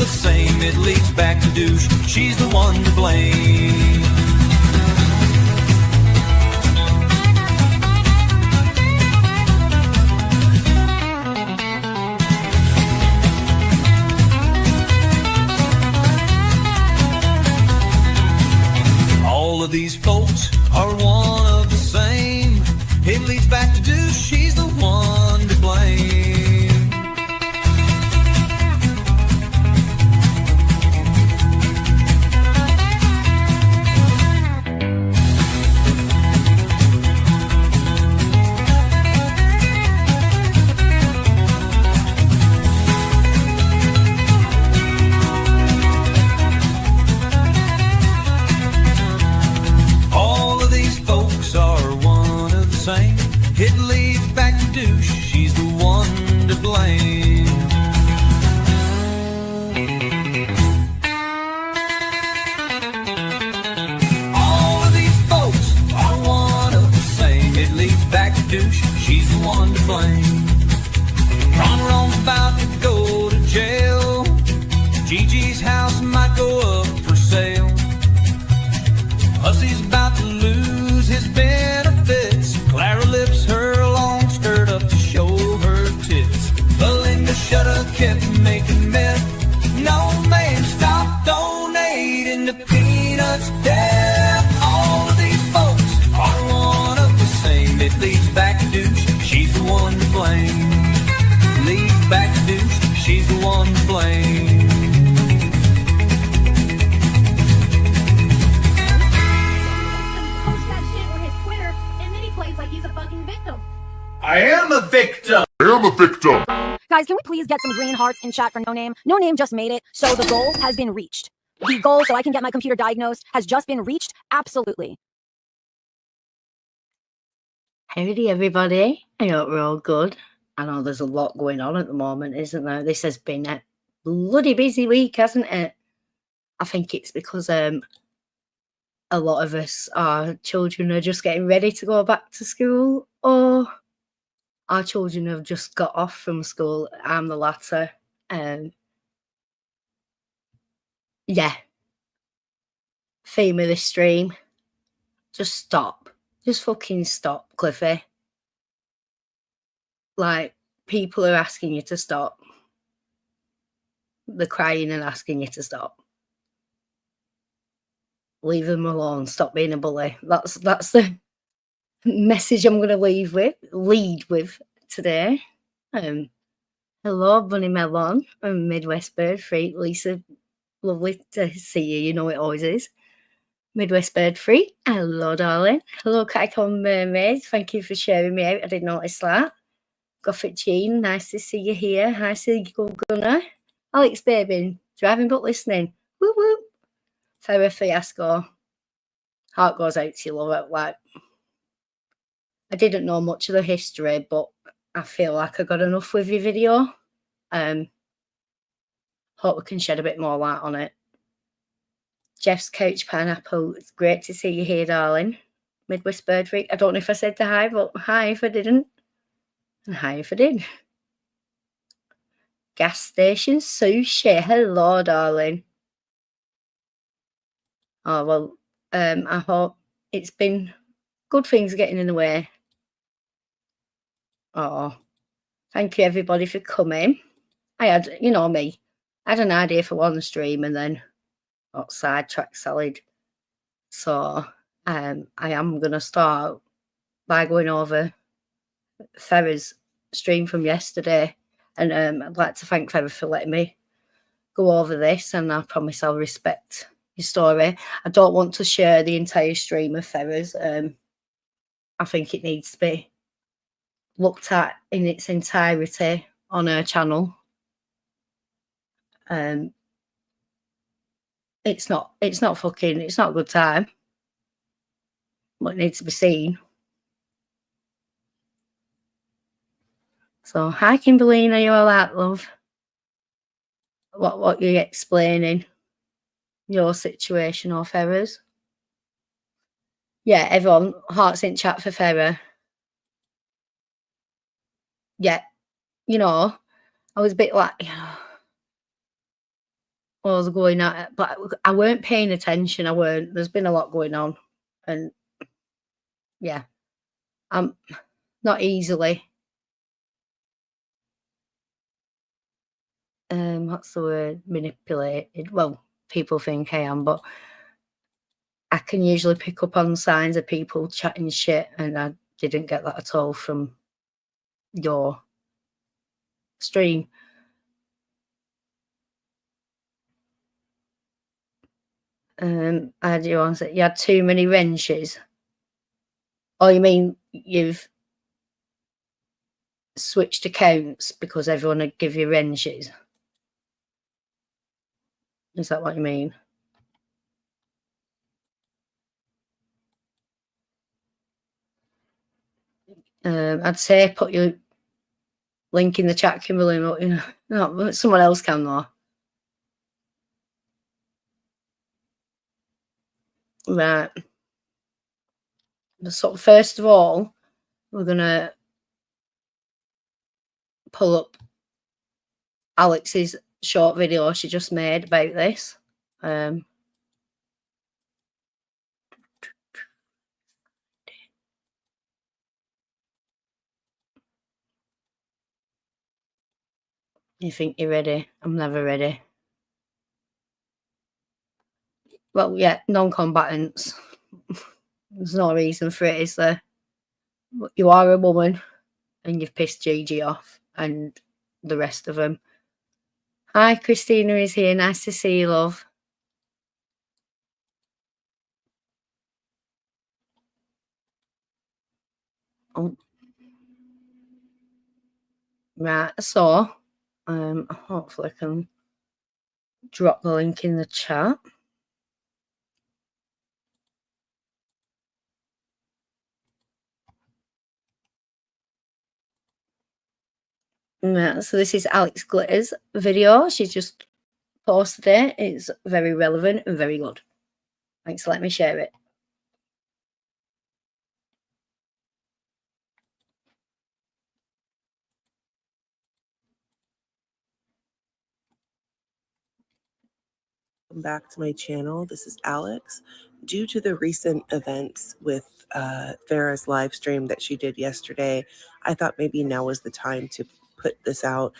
the same, it leads back to douche. She's the one to blame. All of these folks are one of the same. It leads back to douche. She's the one to blame. It leads back to douche. She's the one to blame. All of these folks are one of the same. It leads back to douche. She's the one to blame. Ron's about to go to jail. Gigi's house might go up for sale. Hussy's about to lose his benefits. Clara lifts her long skirt up to show her tits. Belinda Shutter kept making meth. No man stopped donating to Peanuts death. All of these folks are one of the same. It leads back to douche. She's the one to blame. Leads back to douche. She's the one to blame. I am a victim. Guys, can we please get some green hearts in chat for No Name? No Name just made it, so the goal has been reached. The goal so I can get my computer diagnosed has just been reached. Absolutely. Howdy, everybody. I hope we're all good. I know there's a lot going on at the moment, isn't there? This has been a bloody busy week, hasn't it? I think it's because a lot of us, our children are just getting ready to go back to school, or our children have just got off from school. I'm the latter. Yeah. Theme of this stream. Just stop. Just fucking stop, Cliffy. Like, people are asking you to stop. They're crying and asking you to stop. Leave them alone. Stop being a bully. That's the message I'm going to lead with today. Hello, Bunny Melon and Midwest Bird Freak. Lisa, lovely to see you. You know it always is. Midwest Bird Freak. Hello, darling. Hello, Catacomb Mermaid. Thank you for sharing me out. I didn't notice that. Gothic Jean, nice to see you here. Hi, Seagull Gunner. Alex Baby, driving but listening. Woo woo. Farah Fiasco. Heart goes out to you, love it. Like, I didn't know much of the history, but I feel like I got enough with your video. Hope we can shed a bit more light on it. Jeff's Couch Pineapple, it's great to see you here, darling. Midwest Bird Freak. I don't know if I said the hi, but hi if I didn't. And hi if I did. Gas Station Sushi. Hello, darling. Oh, well, I hope it's been good things getting in the way. Oh, thank you, everybody, for coming. I had, you know me, I had an idea for one stream and then got sidetracked solid. So I am going to start by going over Farah's stream from yesterday. And I'd like to thank Farah for letting me go over this. And I promise I'll respect your story. I don't want to share the entire stream of Farah's. I think it needs to be looked at in its entirety on her channel. It's not a good time. But it needs to be seen. So, hi Kimberly, are you all right, love? What you're explaining? Your situation or Farah's? Yeah, everyone, hearts in chat for Farah. Yeah, you know, I was a bit like, was going on, but I weren't paying attention. I weren't. There's been a lot going on, and yeah, I'm not easily. What's the word? Manipulated. Well, people think I am, but I can usually pick up on signs of people chatting shit, and I didn't get that at all from your stream. I do answer. You had too many wrenches. Oh, you mean you've switched accounts because everyone would give you wrenches? Is that what you mean? I'd say put your link in the chat, Kimberly, but you know, no, someone else can though. Right. So first of all, we're gonna pull up Alex's short video she just made about this. You think you're ready? I'm never ready. Well, yeah, non-combatants. There's no reason for it, is there? You are a woman and you've pissed Gigi off and the rest of them. Hi, Christina is here. Nice to see you, love. Oh. Right, so hopefully I can drop the link in the chat. Right, so this is Alex Glitter's video. She's just posted it. It's very relevant and very good. Thanks for letting me share it. Welcome back to my channel. This is Alex. Due to the recent events with Farah's live stream that she did yesterday, I thought maybe now was the time to put this out.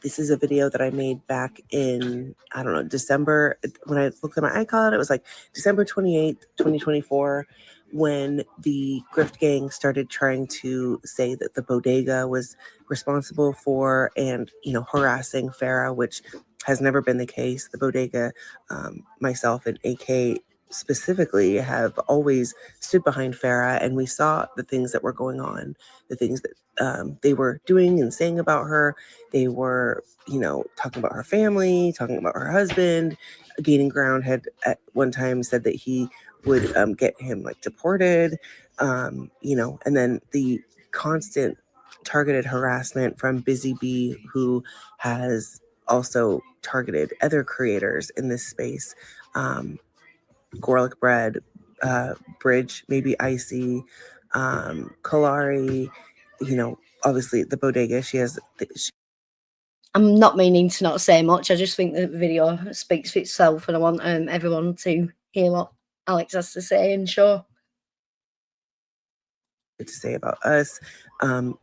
This is a video that I made back in, I don't know, December. When I looked at my iCloud, it was like December 28th, 2024, when the grift gang started trying to say that the bodega was responsible for and, you know, harassing Farah, which has never been the case. The bodega, myself and AK specifically, have always stood behind Farah, and we saw the things that were going on, the things that they were doing and saying about her. They were, you know, talking about her family, talking about her husband. Gaining Ground had at one time said that he would get him like deported, you know, and then the constant targeted harassment from Busy Bee, who has also targeted other creators in this space. Garlic Bread, Bridge, maybe Icy, Kalari, you know, obviously the bodega. I'm not meaning to not say much. I just think the video speaks for itself, and I want everyone to hear what Alex has to say and show. To say about us.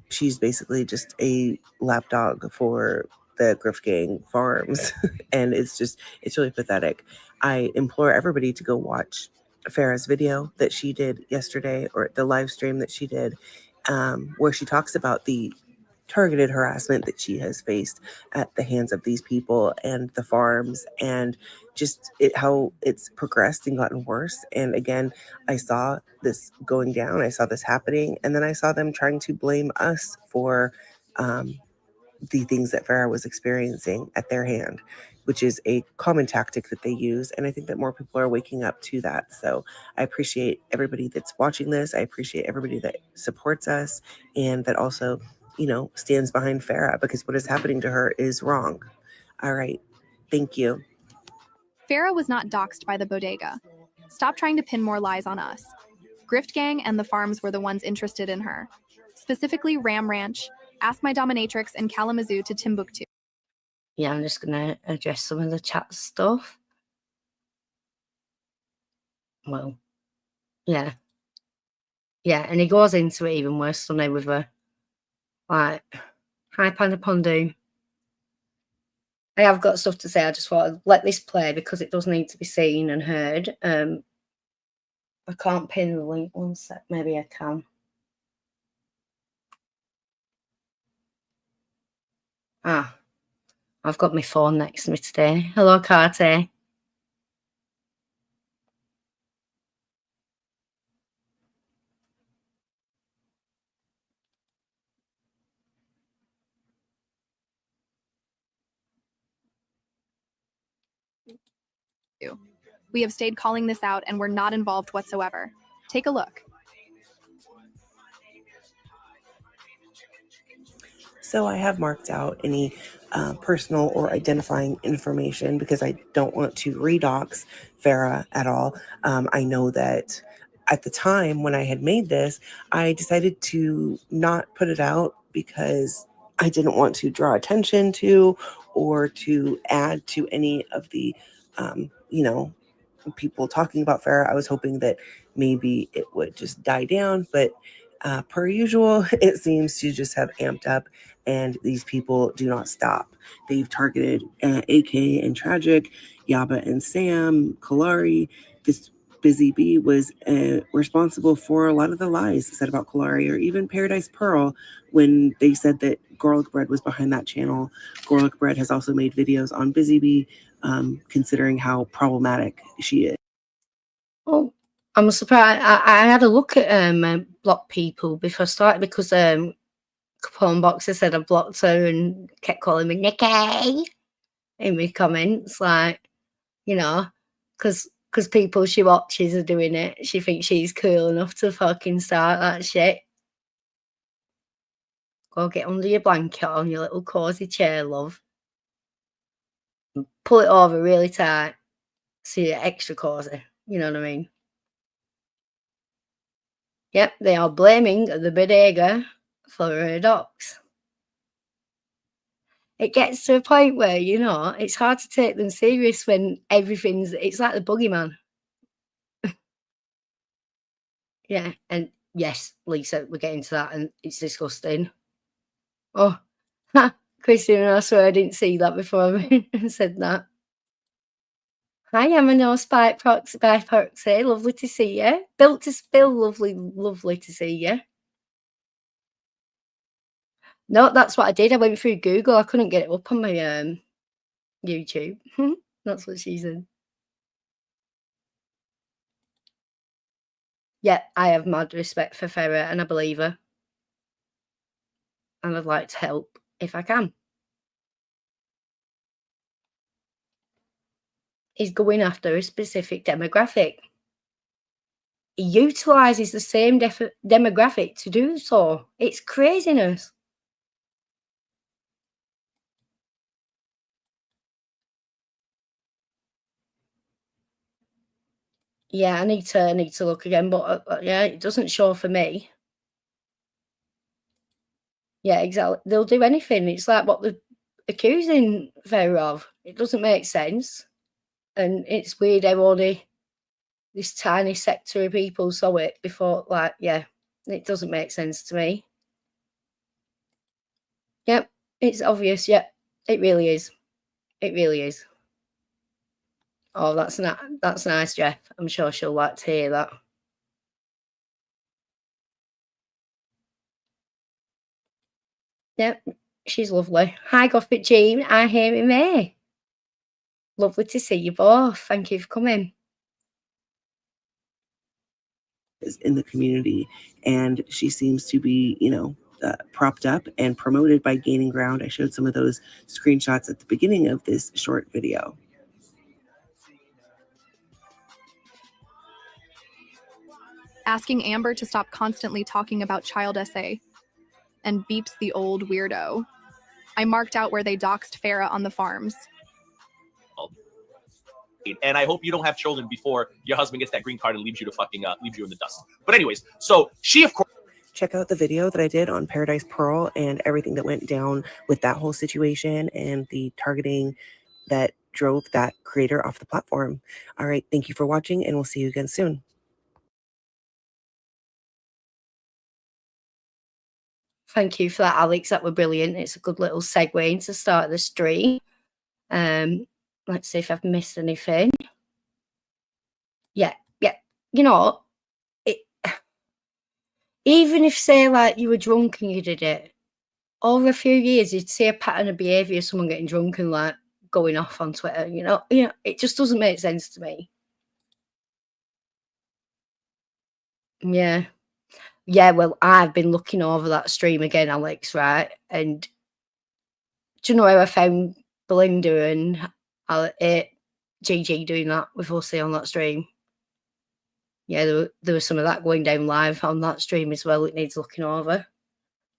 She's basically just a lapdog for the grift gang farms. And it's really pathetic. I implore everybody to go watch Farah's video that she did yesterday, or the live stream that she did, where she talks about the targeted harassment that she has faced at the hands of these people and the farms, and just how it's progressed and gotten worse. And again, I saw this going down, I saw this happening, and then I saw them trying to blame us for the things that Farah was experiencing at their hand, which is a common tactic that they use. And I think that more people are waking up to that. So I appreciate everybody that's watching this. I appreciate everybody that supports us and that also, you know, stands behind Farah, because what is happening to her is wrong. All right. Thank you. Farah was not doxxed by the bodega. Stop trying to pin more lies on us. Grift Gang and the farms were the ones interested in her. Specifically Ram Ranch, Ask My Dominatrix, and Kalamazoo to Timbuktu. yeah, I'm just going to address some of the chat stuff. Well, yeah. Yeah, and he goes into it even worse, doesn't he, with her. Like, hi, Panda Pondu. I have got stuff to say. I just want to let this play because it does need to be seen and heard. I can't pin the link. One sec. Maybe I can. Ah, I've got my phone next to me today. Hello, Carter. We have stayed calling this out and we're not involved whatsoever. Take a look. So I have marked out any personal or identifying information because I don't want to redox Farah at all. I know that at the time when I had made this, I decided to not put it out because I didn't want to draw attention to or to add to any of the, people talking about Farah. I was hoping that maybe it would just die down, but per usual, it seems to just have amped up, and these people do not stop. They've targeted AK and Tragic, Yaba and Sam, Kalari. This Busy Bee was responsible for a lot of the lies said about Kalari, or even Paradise Pearl when they said that Garlic Bread was behind that channel. Garlic Bread has also made videos on Busy Bee, considering how problematic she is. Oh, I'm surprised. I had a look at block people before I started because Capone Boxer said I blocked her and kept calling me Nikki in my comments, like, you know, because people she watches are doing it. She thinks she's cool enough to fucking start that shit. Go get under your blanket on your little cozy chair, love. And pull it over really tight so you're extra cozy. You know what I mean? Yep, they are blaming the bodega for her docs. It gets to a point where, you know, it's hard to take them serious when it's like the boogeyman. Yeah, and yes, Lisa, we're getting to that, and it's disgusting. Oh, Christina, I swear I didn't see that before I said that. Hi, I'm a no spike proxy by proxy. Lovely to see you. Built to spill, lovely to see you. No, that's what I did. I went through Google. I couldn't get it up on my YouTube. That's what she said. Yeah, I have mad respect for Farah and I believe her. And I'd like to help if I can. He's going after a specific demographic. He utilises the same demographic to do so. It's craziness. Yeah, I need to look again, but yeah, it doesn't show for me. Yeah, exactly. They'll do anything. It's like what they're accusing Farah of. It doesn't make sense. And it's weird how only this tiny sector of people saw it before. Like, yeah, it doesn't make sense to me. Yep, it's obvious. Yep, it really is. It really is. Oh, that's nice, Jeff. I'm sure she'll like to hear that. Yep, she's lovely. Hi, Goffit Jean. I hear you, May. Lovely to see you both. Thank you for coming. In the community, and she seems to be, propped up and promoted by gaining ground. I showed some of those screenshots at the beginning of this short video. Asking Amber to stop constantly talking about child SA and beeps the old weirdo. I marked out where they doxed Farah on the farms. And I hope you don't have children before your husband gets that green card and leaves you to fucking leaves you in the dust. But anyways, so she, of course. check out the video that I did on Paradise Pearl and everything that went down with that whole situation and the targeting that drove that creator off the platform. All right, thank you for watching, and we'll see you again soon. Thank you for that, Alex. That were brilliant. It's a good little segue into start the stream. Let's see if I've missed anything. Yeah. You know, even if, say, like, you were drunk and you did it, over a few years, you'd see a pattern of behaviour of someone getting drunk and, like, going off on Twitter, you know, it just doesn't make sense to me. Yeah. Well, I've been looking over that stream again, Alex, right? And do you know how I found Belinda and Gigi doing that with us on that stream? Yeah, there was some of that going down live on that stream as well. It needs looking over.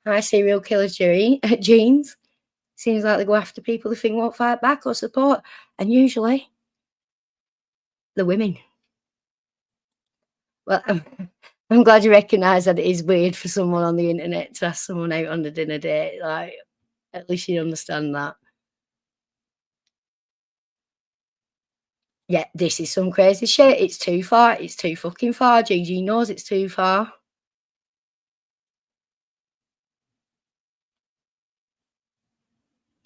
Hi, serial killer Jeans. Seems like they go after people they think won't fight back or support. And usually, the women. Well, I'm glad you recognise that it is weird for someone on the internet to ask someone out on a dinner date. Like, at least you understand that. Yeah, this is some crazy shit. It's too far. It's too fucking far. Gigi knows it's too far.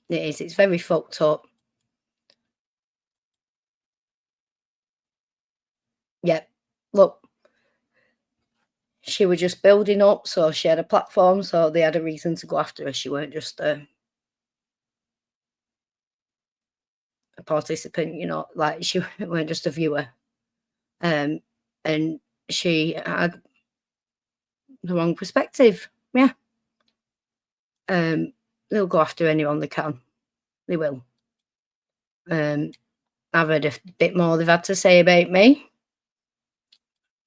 It is. It's very fucked up. Yeah. Look, she was just building up, so she had a platform, so they had a reason to go after her. She weren't just a participant, you know, like she weren't just a viewer. And she had the wrong perspective. Yeah. They'll go after anyone they can. They will. I've heard a bit more they've had to say about me.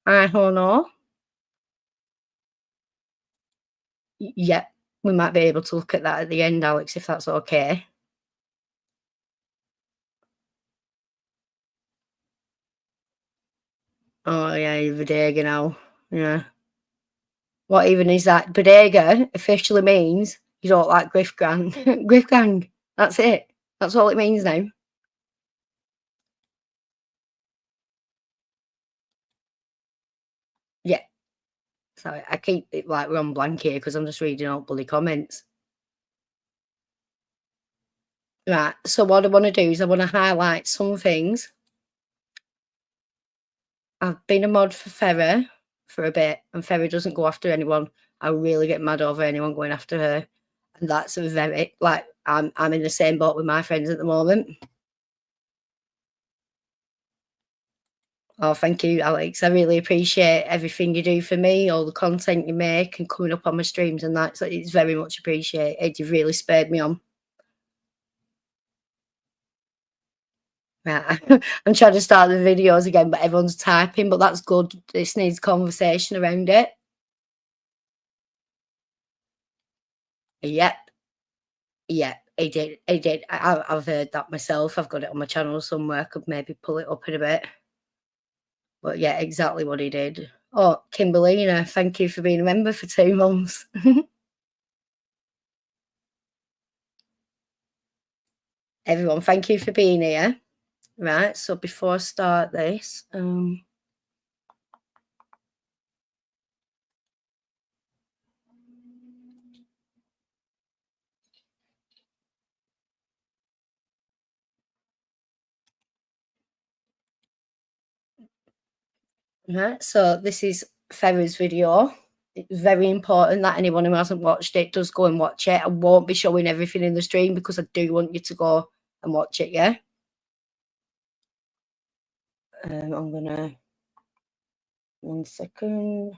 I don't know. Yeah, we might be able to look at that at the end, Alex, if that's okay. Oh, yeah, bodega now. Yeah. What even is that? Bodega officially means you don't like grift gang. Grift gang. That's it. That's all it means now. Yeah. Sorry, I keep it like we're on blank here because I'm just reading all bloody comments. Right, so what I want to do is I want to highlight some things. I've been a mod for Farah for a bit, and Farah doesn't go after anyone. I really get mad over anyone going after her. And that's a very, like, I'm in the same boat with my friends at the moment. Oh, thank you, Alex. I really appreciate everything you do for me, all the content you make and coming up on my streams and that. So it's very much appreciated. You've really spurred me on. Right. I'm trying to start the videos again, but everyone's typing, but that's good. This needs conversation around it. Yep. Yeah, he did. He did. I've heard that myself. I've got it on my channel somewhere. I could maybe pull it up in a bit. But yeah, exactly what he did. Oh, Kimberlina, thank you for being a member for 2 months. Everyone, thank you for being here. Right, so before I start this, right, so this is Farah's video. It's very important that anyone who hasn't watched it does go and watch it. I won't be showing everything in the stream because I do want you to go and watch it, yeah? I'm gonna, 1 second.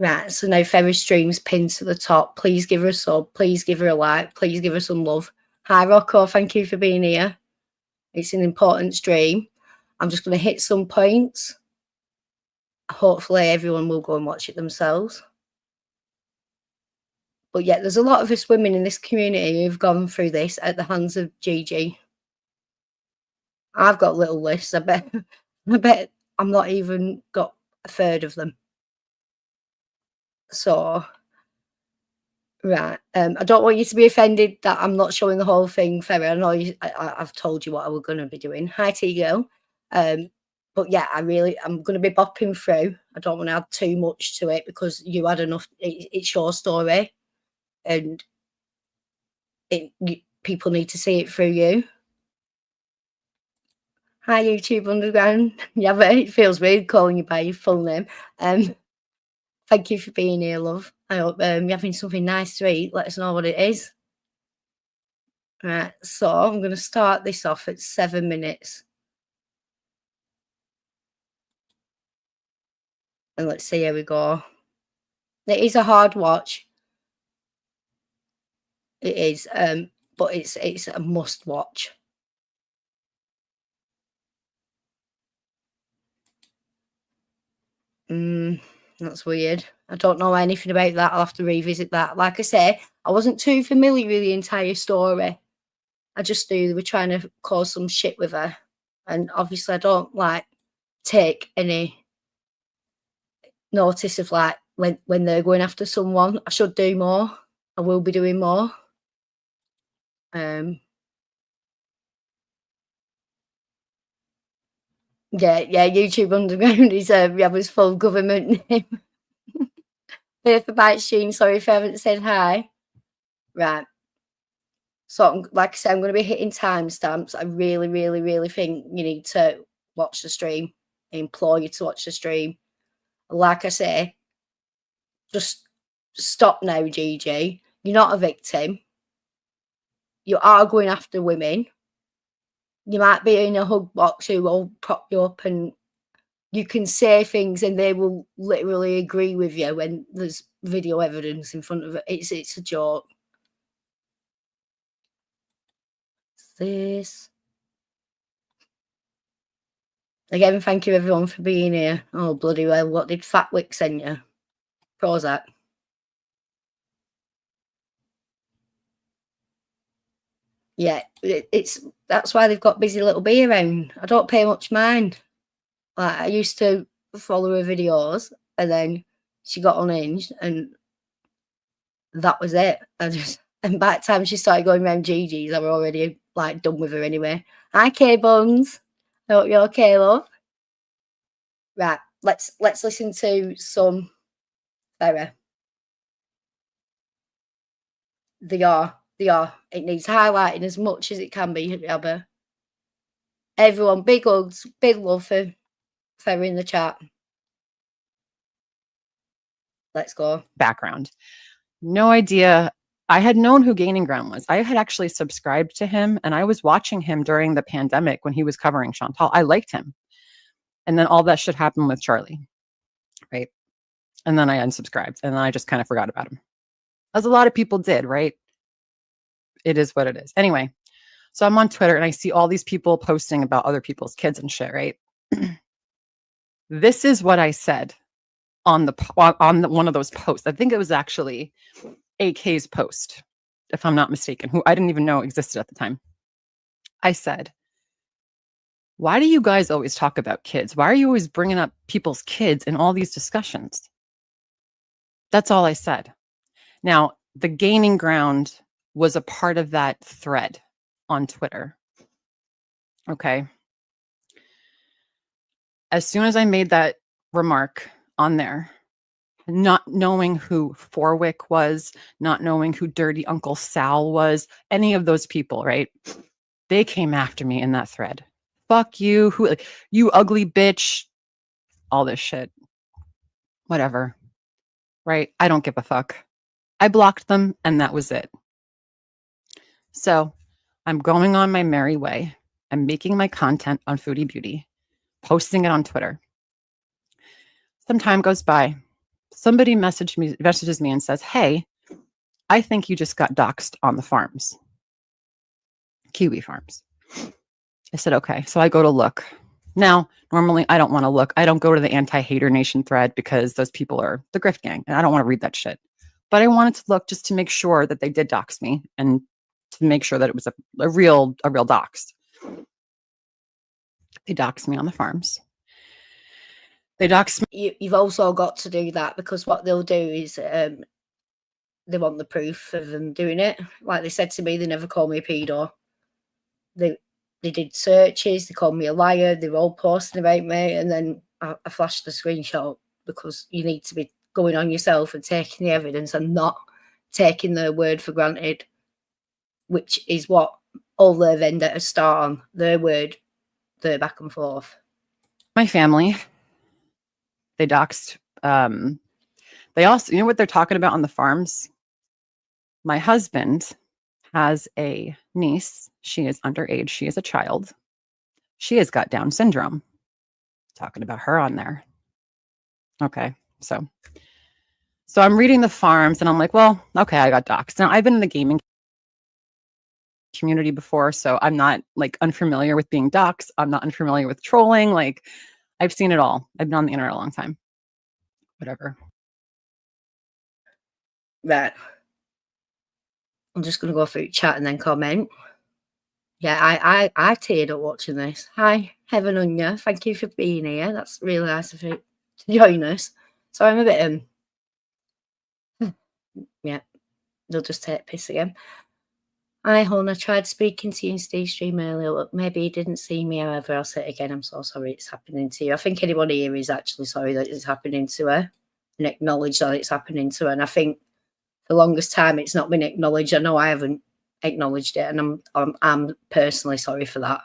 Right, so now Farah's stream's pinned to the top. Please give her a sub. Please give her a like. Please give her some love. Hi, Rocco. Thank you for being here. It's an important stream. I'm just going to hit some points. Hopefully everyone will go and watch it themselves. But yeah, there's a lot of us women in this community who've gone through this at the hands of Gigi. I've got little lists. I bet I bet I'm not even got a third of them. So, right. I don't want you to be offended that I'm not showing the whole thing, Farah. I know I've told you what I was going to be doing. Hi, T-Girl. But yeah, I'm going to be bopping through. I don't want to add too much to it because you had enough. It's your story. And people need to see it through you. Hi, YouTube Underground. Yeah, but it feels weird calling you by your full name. Thank you for being here, love. I hope you're having something nice to eat. Let us know what it is. Right, so I'm going to start this off at 7 minutes. And let's see how we go. It is a hard watch. It is, but it's a must watch. That's weird. I don't know anything about that. I'll have to revisit that. Like I say, I wasn't too familiar with the entire story. I just knew they were trying to cause some shit with her. And obviously I don't take any notice of when they're going after someone. I should do more. I will be doing more. Yeah, YouTube Underground is his full government name. Here for Bite Sheen, sorry if I haven't said hi. Right. So, like I said, I'm going to be hitting timestamps. I really, really, really think you need to watch the stream. I implore you to watch the stream. Like I say, just stop now, Gigi. You're not a victim. You are going after women. You might be in a hug box who will prop you up and you can say things and they will literally agree with you when there's video evidence in front of it. It's a joke. This. Again, thank you everyone for being here. Oh, bloody well. What did Fatwick send you? Prozac. Yeah, that's why they've got Busy Little Bee around. I don't pay much mind. Like, I used to follow her videos and then she got unhinged and that was it. And by the time she started going around Gigi's, I were already done with her anyway. Hi, K-Buns. I hope you're okay, love. Right, let's listen to some Farah. They are. It needs highlighting as much as it can be, Abba. Everyone, big hugs, big love for Farah in the chat. Let's go. Background. No idea. I had known who Gaining Ground was. I had actually subscribed to him and I was watching him during the pandemic when he was covering Chantal. I liked him. And then all that shit happened with Charlie. Right. And then I unsubscribed and then I just kind of forgot about him. As a lot of people did, right? It is what it is. Anyway, so I'm on Twitter and I see all these people posting about other people's kids and shit, right? This is what I said on one of those posts. I think it was actually AK's post, if I'm not mistaken, who I didn't even know existed at the time. I said, why do you guys always talk about kids? Why are you always bringing up people's kids in all these discussions? That's all I said. Now, the Gaining Ground was a part of that thread on Twitter. Okay. As soon as I made that remark on there, not knowing who Forwick was, not knowing who Dirty Uncle Sal was, any of those people, right? They came after me in that thread. Fuck you, you ugly bitch, all this shit. Whatever. Right? I don't give a fuck. I blocked them and that was it. So I'm going on my merry way. I'm making my content on Foodie Beauty, posting it on Twitter. Some time goes by. Somebody messages me and says, hey, I think you just got doxxed on the farms. Kiwi farms. I said, okay. So I go to look. Now, normally I don't want to look. I don't go to the anti-hater nation thread because those people are the grift gang and I don't want to read that shit. But I wanted to look just to make sure that they did dox me and to make sure that it was a real dox. They doxed me on the farms. They dox me. You've also got to do that, because what they'll do is they want the proof of them doing it. Like they said to me, they never call me a pedo. They did searches, they called me a liar, they were all posting about me, and then I flashed the screenshot, because you need to be going on yourself and taking the evidence and not taking their word for granted, which is what all their vendettas start on. Their word, their back and forth. My family. They doxed. They also, you know what they're talking about on the farms? My husband has a niece. She is underage. She is a child. She has got Down syndrome. Talking about her on there. Okay, so I'm reading the farms and I'm like, well, okay, I got doxed. Now I've been in the gaming community before, so I'm not like unfamiliar with being doxed. I'm not unfamiliar with trolling. Like, I've seen it all. I've been on the internet a long time. Whatever. Right. I'm just going to go through chat and then comment. Yeah, I teared up watching this. Hi, Heaven on you. Thank you for being here. That's really nice of you to join us. So I'm a bit yeah, they'll just take piss again. Hi, Hon. I tried speaking to you in Steve's stream earlier. Look, maybe you didn't see me. However, I'll say it again. I'm so sorry it's happening to you. I think anyone here is actually sorry that it's happening to her, and acknowledge that it's happening to her. And I think for the longest time it's not been acknowledged. I know I haven't acknowledged it, and I'm personally sorry for that.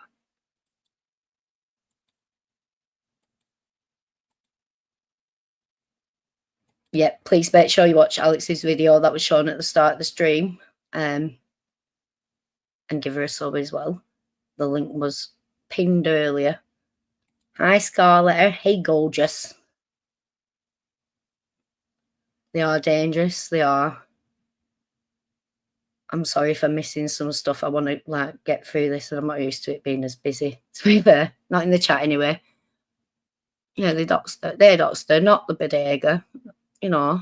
Yeah, please make sure you watch Alex's video that was shown at the start of the stream, and give her a sub as well. The link was pinned earlier. Hi, Scarlett. Hey, gorgeous. They are dangerous. They are. I'm sorry for missing some stuff. I want to like get through this, and I'm not used to it being as busy. To be fair, not in the chat anyway. Yeah, they're doxed, not the bodega. You know,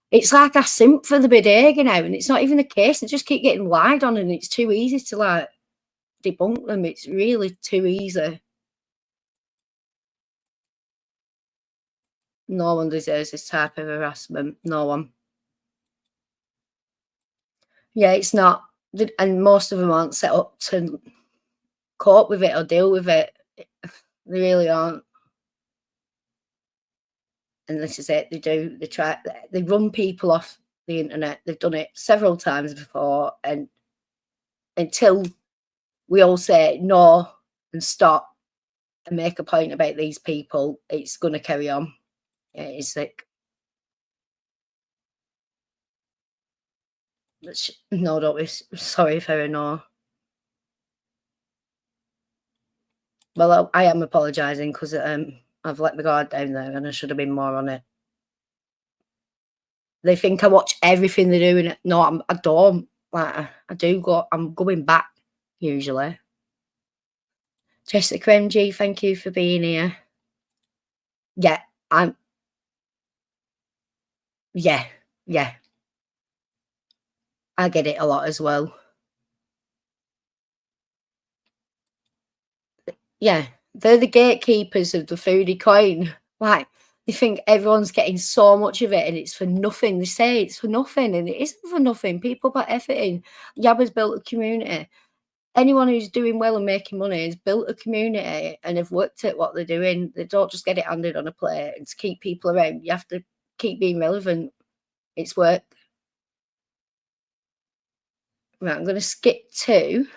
it's like I simp for the bodega now, and it's not even the case. They just keep getting lied on, and it's too easy to like debunk them. It's really too easy. No one deserves this type of harassment. No one. Yeah, it's not. And most of them aren't set up to cope with it or deal with it. They really aren't. And this is it. They run people off the internet. They've done it several times before. And until we all say no and stop and make a point about these people, it's going to carry on. Yeah, it's sick. No, don't be sorry, Farah, no. Well, I am apologising because I've let my guard down there and I should have been more on it. They think I watch everything they do, and no, I don't. Like, I do go. I'm going back usually. Jessica MG, thank you for being here. Yeah, yeah. I get it a lot as well. Yeah, they're the gatekeepers of the foodie coin. Like, they think everyone's getting so much of it and it's for nothing. They say it's for nothing, and it isn't for nothing. People put effort in. Yabba's built a community. Anyone who's doing well and making money has built a community and have worked at what they're doing. They don't just get it handed on a plate. And to keep people around, you have to keep being relevant. It's work. Right, I'm going to skip to...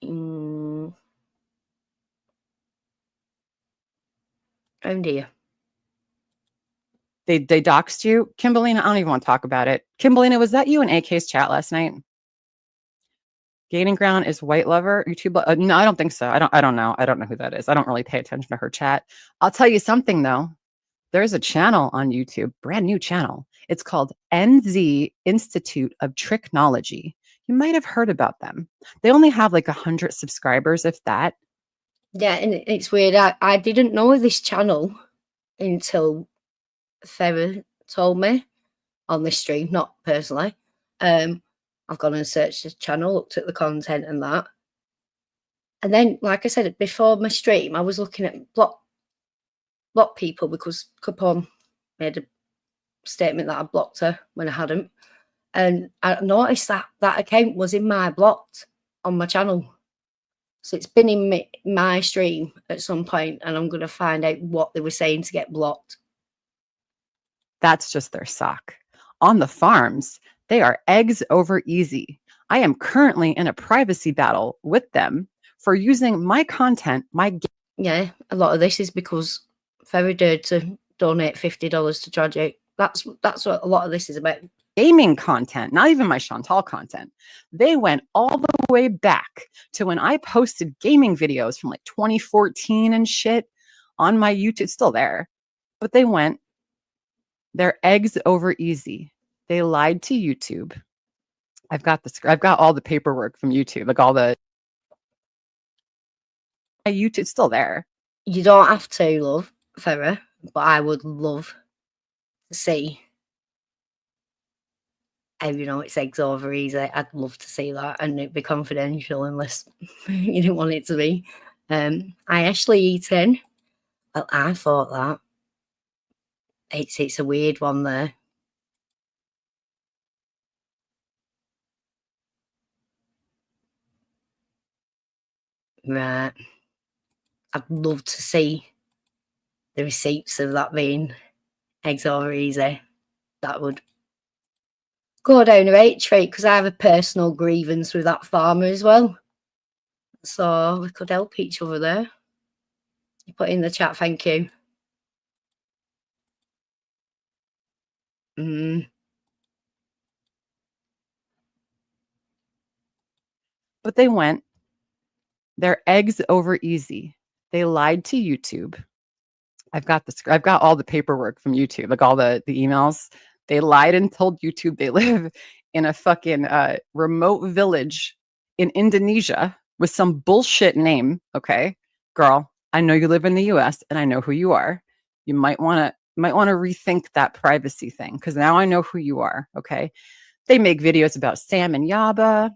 oh dear. They doxed you. Kimberlina, I don't even want to talk about it. Kimberlina, was that you in AK's chat last night? Gaining ground is white lover YouTube. No, I don't think so. I don't know. I don't know who that is. I don't really pay attention to her chat. I'll tell you something though. There's a channel on YouTube, brand new channel. It's called NZ Institute of Tricknology. You might have heard about them. They only have like 100 subscribers, if that. Yeah, and it's weird. I didn't know this channel until Farah told me on this stream, not personally. I've gone and searched the channel, looked at the content and that. And then, like I said, before my stream, I was looking at block people because Capone made a statement that I blocked her when I hadn't. And I noticed that that account was in my blocked on my channel. So it's been in my stream at some point, and I'm going to find out what they were saying to get blocked. That's just their sock. On the farms, they are eggs over easy. I am currently in a privacy battle with them for using my content, Yeah, a lot of this is because Farah dared to donate $50 to Tragic. That's what a lot of this is about. Gaming content, not even my Chantal content. They went all the way back to when I posted gaming videos from like 2014 and shit on my YouTube. It's still there. But they're eggs over easy. They lied to YouTube. I've got all the paperwork from YouTube, like all the my YouTube. It's still there. You don't have to, love, Farah, but I would love to see it's eggs over easy. I'd love to see that, and it'd be confidential unless you didn't want it to be. I actually eaten. Well, I thought that it's a weird one there. Right. I'd love to see the receipts of that being eggs over easy. That would go down a right rate because I have a personal grievance with that farmer as well. So we could help each other there. You put in the chat, thank you. But they're eggs over easy. They lied to YouTube. I've got all the paperwork from YouTube, like all the emails. They lied and told YouTube they live in a fucking remote village in Indonesia with some bullshit name. Okay, girl, I know you live in the US and I know who you are. You might want to rethink that privacy thing because now I know who you are. Okay, they make videos about Sam and Yaba,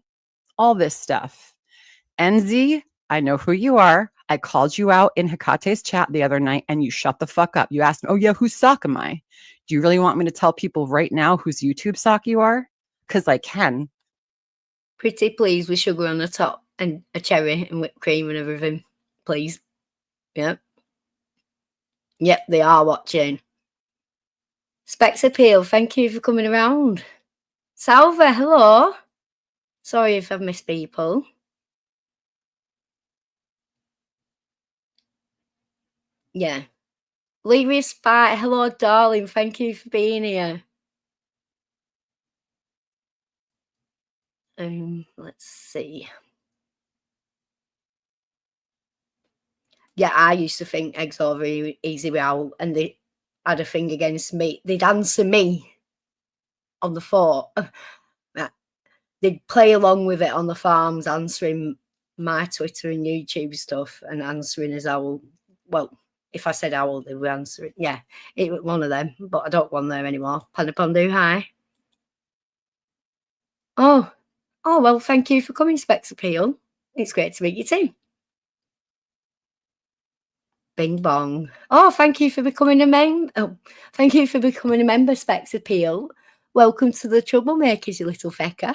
all this stuff. NZ, I know who you are. I called you out in Hekate's chat the other night and you shut the fuck up. You asked me, oh yeah, whose sock am I? Do you really want me to tell people right now whose YouTube sock you are? Because I can. Pretty please with sugar on the top and a cherry and whipped cream and everything. Please. Yep. Yep, they are watching. Specs Appeal, thank you for coming around. Salva, hello. Sorry if I've missed people. Yeah. Leary Spite, hello, darling. Thank you for being here. Let's see. Yeah, I used to think eggs over easy well, and they had a thing against me. They'd answer me on the fort. They'd play along with it on the farms, answering my Twitter and YouTube stuff and answering as owl. Well, if I said owl, they would answer it. Yeah, it was one of them, but I don't want there anymore. Panapondu, hi. Oh, well, thank you for coming, Specs Appeal. It's great to meet you too. Bing bong. Oh, thank you for becoming a member. Oh, thank you for becoming a member, Specs Appeal. Welcome to the Troublemakers, you little fecker.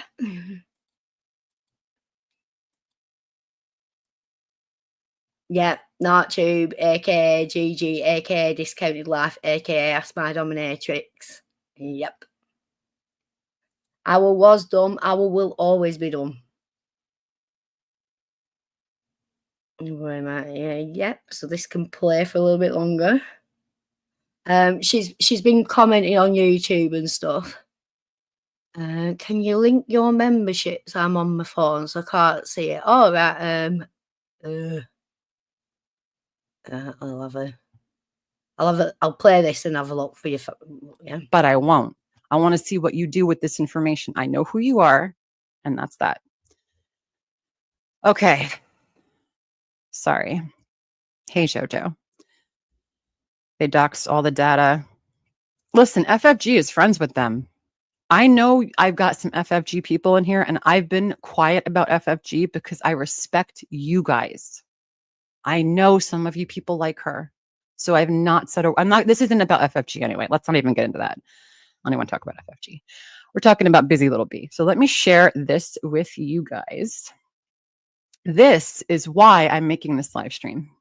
Yeah, Nartube, aka GG, aka Discounted Life, aka Ask My Dominatrix. Yep. Owl was dumb. Owl will always be dumb. Where am I? Yeah, yep. So this can play for a little bit longer. She's been commenting on YouTube and stuff. Can you link your memberships? I'm on my phone, so I can't see it. Oh, right. I'll play this and have a look for you. Yeah. But I won't. I want to see what you do with this information. I know who you are, and that's that. Okay. Sorry. Hey, Jojo. They doxed all the data. Listen, FFG is friends with them. I know I've got some FFG people in here, and I've been quiet about FFG because I respect you guys. I know some of you people like her. So I've not said, this isn't about FFG anyway. Let's not even get into that. I don't want to talk about FFG. We're talking about Busy Little Bee. So let me share this with you guys. This is why I'm making this live stream.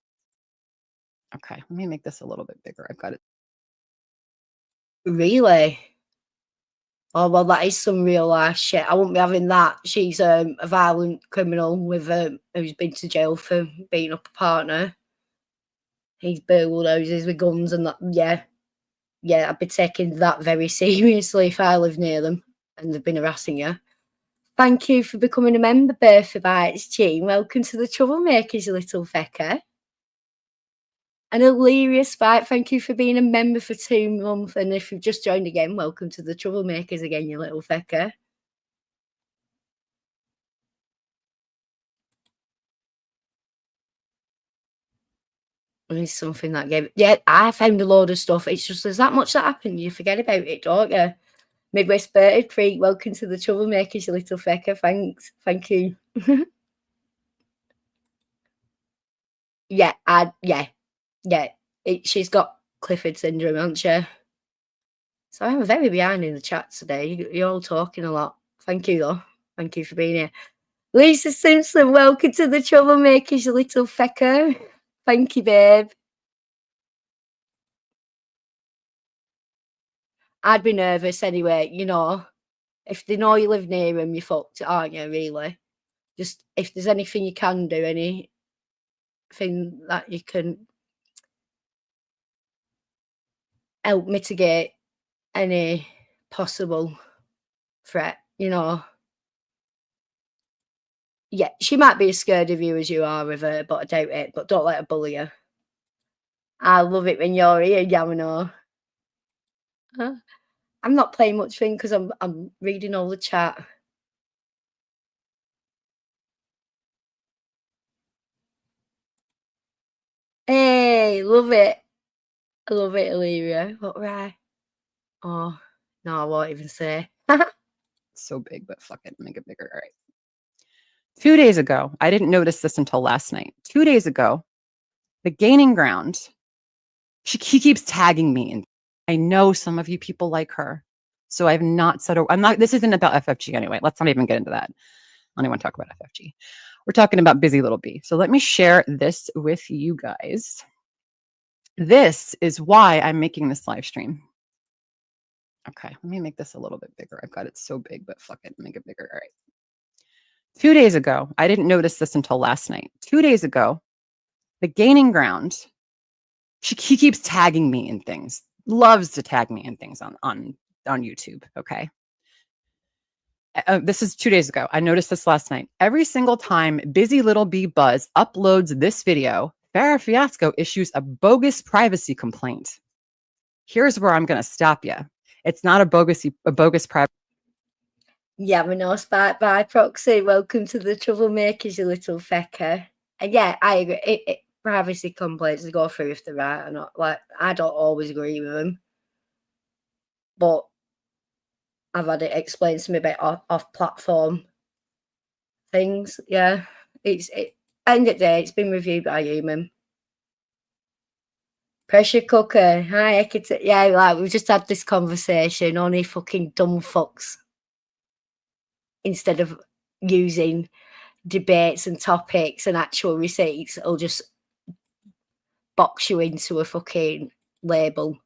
Okay, let me make this a little bit bigger. I've got it. Really? Oh, well, that is some real life shit. I won't be having that. She's a violent criminal with who's been to jail for beating up a partner. He's bulldozers with guns and that. Yeah. Yeah, I'd be taking that very seriously if I live near them and they've been harassing you. Thank you for becoming a member, Bertha Bites team. Welcome to the Troublemakers, you little fecker. And Hilarious Fight, thank you for being a member for 2 months. And if you've just joined again, welcome to the Troublemakers again, you little fecker. There's something that gave. Yeah, I found a load of stuff. It's just there's that much that happened. You forget about it, don't you? Midwest Bird Creek, welcome to the Troublemakers, you little fecker. Thanks. Thank you. Yeah, she's got Clifford syndrome, hasn't she? So I'm very behind in the chat today. You're all talking a lot. Thank you, though. Thank you for being here. Lisa Simpson, welcome to the Troublemakers, you little fecker. Thank you, babe. I'd be nervous anyway, you know. If they know you live near them, you're fucked, aren't you, really? Just if there's anything you can do, anything that you can help mitigate any possible threat, you know. Yeah, she might be as scared of you as you are of her, but I doubt it. But don't let her bully you. I love it when you're here, Yamano. Huh? I'm not playing much thing because I'm reading all the chat. Hey, love it. I love it, Illyria. What right? Oh, no, I won't even say. So big, but fuck it, make it bigger. All right. 2 days ago, I didn't notice this until last night. 2 days ago, the Gaining Ground, he keeps tagging me, and I know some of you people like her. So I've not said, this isn't about FFG anyway. Let's not even get into that. I don't want to talk about FFG. We're talking about Busy Little Bee. So let me share this with you guys. This is why I'm making this live stream. Okay, let me make this a little bit bigger. I've got it so big, but fuck it, make it bigger. All right. 2 days ago, I didn't notice this until last night. 2 days ago, the Gaining Ground, he keeps tagging me in things, loves to tag me in things on YouTube, okay? This is 2 days ago. I noticed this last night. Every single time Busy Little Bee Buzz uploads this video, Farah Fiasco issues a bogus privacy complaint. Here's where I'm going to stop you. It's not a bogus privacy. Yeah, we know Spike by proxy. Welcome to the Troublemakers, you little fecker. And yeah, I agree. Privacy complaints to go through if they're right or not. Like, I don't always agree with them, but I've had it explained to me about off-platform things. Yeah, end of the day, it's been reviewed by a human. Pressure cooker. Hi, Ekita. Yeah, like we've just had this conversation. Only fucking dumb fucks. Instead of using debates and topics and actual receipts, it'll just box you into a fucking label.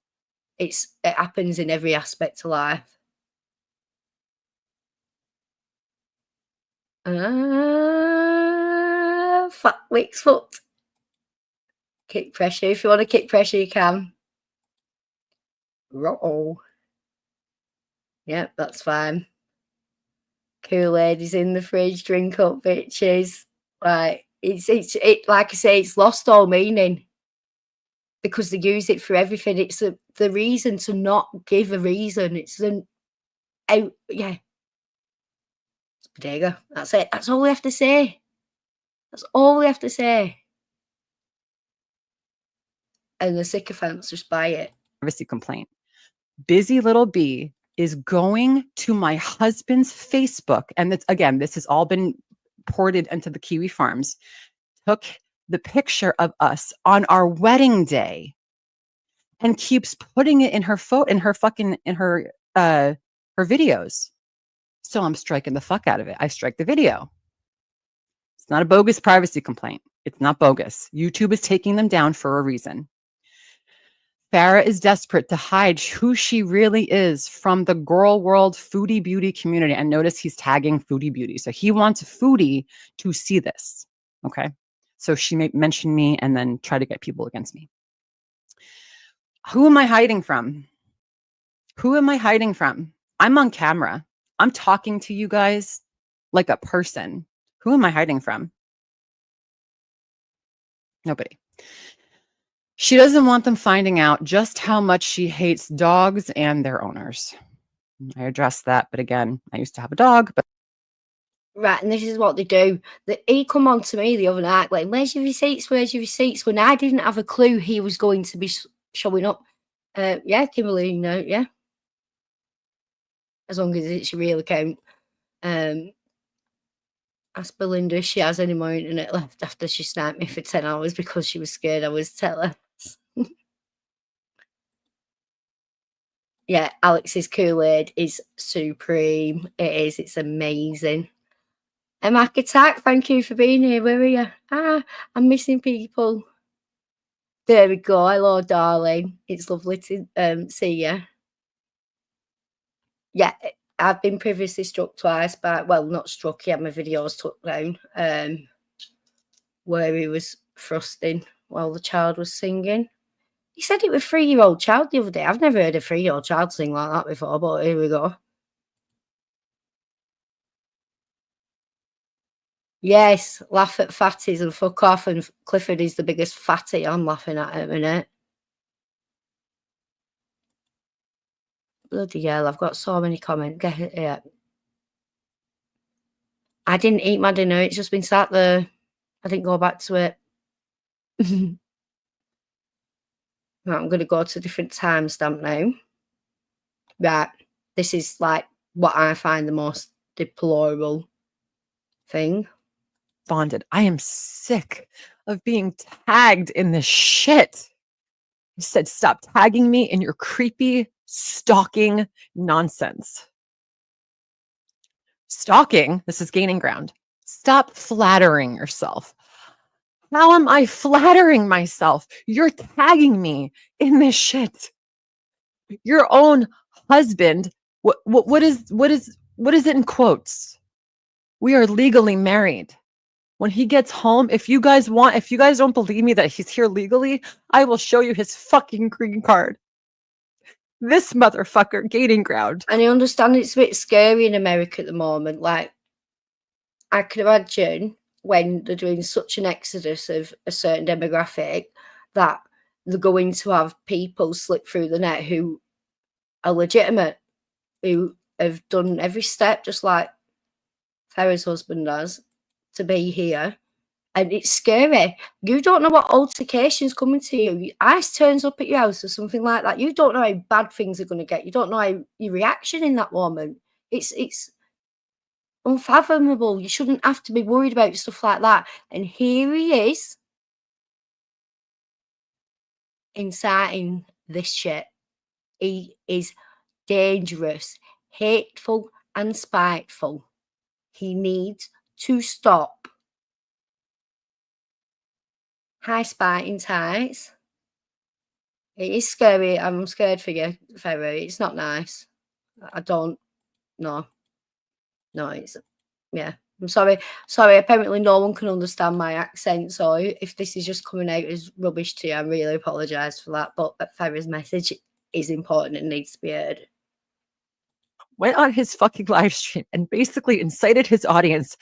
It happens in every aspect of life. Fat Wick's foot. Kick pressure. If you want to kick pressure, you can. Uh-oh. Yep, that's fine. Kool-Aid is in the fridge. Drink up, bitches. Right. It's like I say, it's lost all meaning because they use it for everything. It's the reason to not give a reason. It's yeah. Bodega. That's it. That's all we have to say. That's all we have to say. And the sycophants just buy it. Privacy complaint. Busy Little Bee is going to my husband's Facebook. And it's, again, this has all been ported into the Kiwi Farms. Took the picture of us on our wedding day and keeps putting it in her her videos. So I'm striking the fuck out of it. I strike the video. It's not a bogus privacy complaint. It's not bogus. YouTube is taking them down for a reason. Farah is desperate to hide who she really is from the girl world foodie beauty community. And notice he's tagging foodie beauty. So he wants foodie to see this. Okay. So she may mention me and then try to get people against me. Who am I hiding from? Who am I hiding from? I'm on camera. I'm talking to you guys like a person. Who am I hiding from? Nobody. She doesn't want them finding out just how much she hates dogs and their owners. I addressed that, but again, I used to have a dog. But right, and this is what they do. He come on to me the other night, like, where's your receipts? Where's your receipts? When I didn't have a clue he was going to be showing up. Yeah, Kimberly, no, yeah. As long as it's your real account. Ask Belinda if she has any more internet left after she sniped me for 10 hours because she was scared I was telling. Yeah, Alex's Kool-Aid is supreme. It is. It's amazing. Mac Attack, thank you for being here. Where are you? I'm missing people. There we go. Hello, darling. It's lovely to see you. Yeah, I've been previously struck twice by, well, not struck, he had my videos took down, where he was thrusting while the child was singing. He said it was a 3-year-old child the other day. I've never heard a 3-year-old child sing like that before, but here we go. Yes, laugh at fatties and fuck off, and Clifford is the biggest fatty I'm laughing at a minute. Bloody hell, I've got so many comments. Get it here. I didn't eat my dinner. It's just been sat there. I didn't go back to it. Right, I'm going to go to a different timestamp now. Right, this is like what I find the most deplorable thing. bonded. I am sick of being tagged in this shit. He said, stop tagging me in your creepy stalking nonsense. Stalking, this is gaining ground. Stop flattering yourself. How am I flattering myself? You're tagging me in this shit. Your own husband, what is it in quotes? We are legally married. When he gets home, if you guys don't believe me that he's here legally, I will show you his fucking green card. This motherfucker gaining ground. And I understand it's a bit scary in America at the moment. Like, I can imagine when they're doing such an exodus of a certain demographic that they're going to have people slip through the net who are legitimate, who have done every step, just like Farah's husband has, to be here. And it's scary. You don't know what altercation's coming to you. ICE turns up at your house or something like that. You don't know how bad things are going to get. You don't know how your reaction in that moment. It's unfathomable. You shouldn't have to be worried about stuff like that. And here he is inciting this shit. He is dangerous, hateful, and spiteful. He needs to stop. Hi, Spiting Tights. It is scary. I'm scared for you, Farah. It's not nice. I don't know. No, it's, yeah. I'm sorry. Sorry, apparently no one can understand my accent, so if this is just coming out as rubbish to you, I really apologise for that. But Farah's message is important and needs to be heard. Went on his fucking live stream and basically incited his audience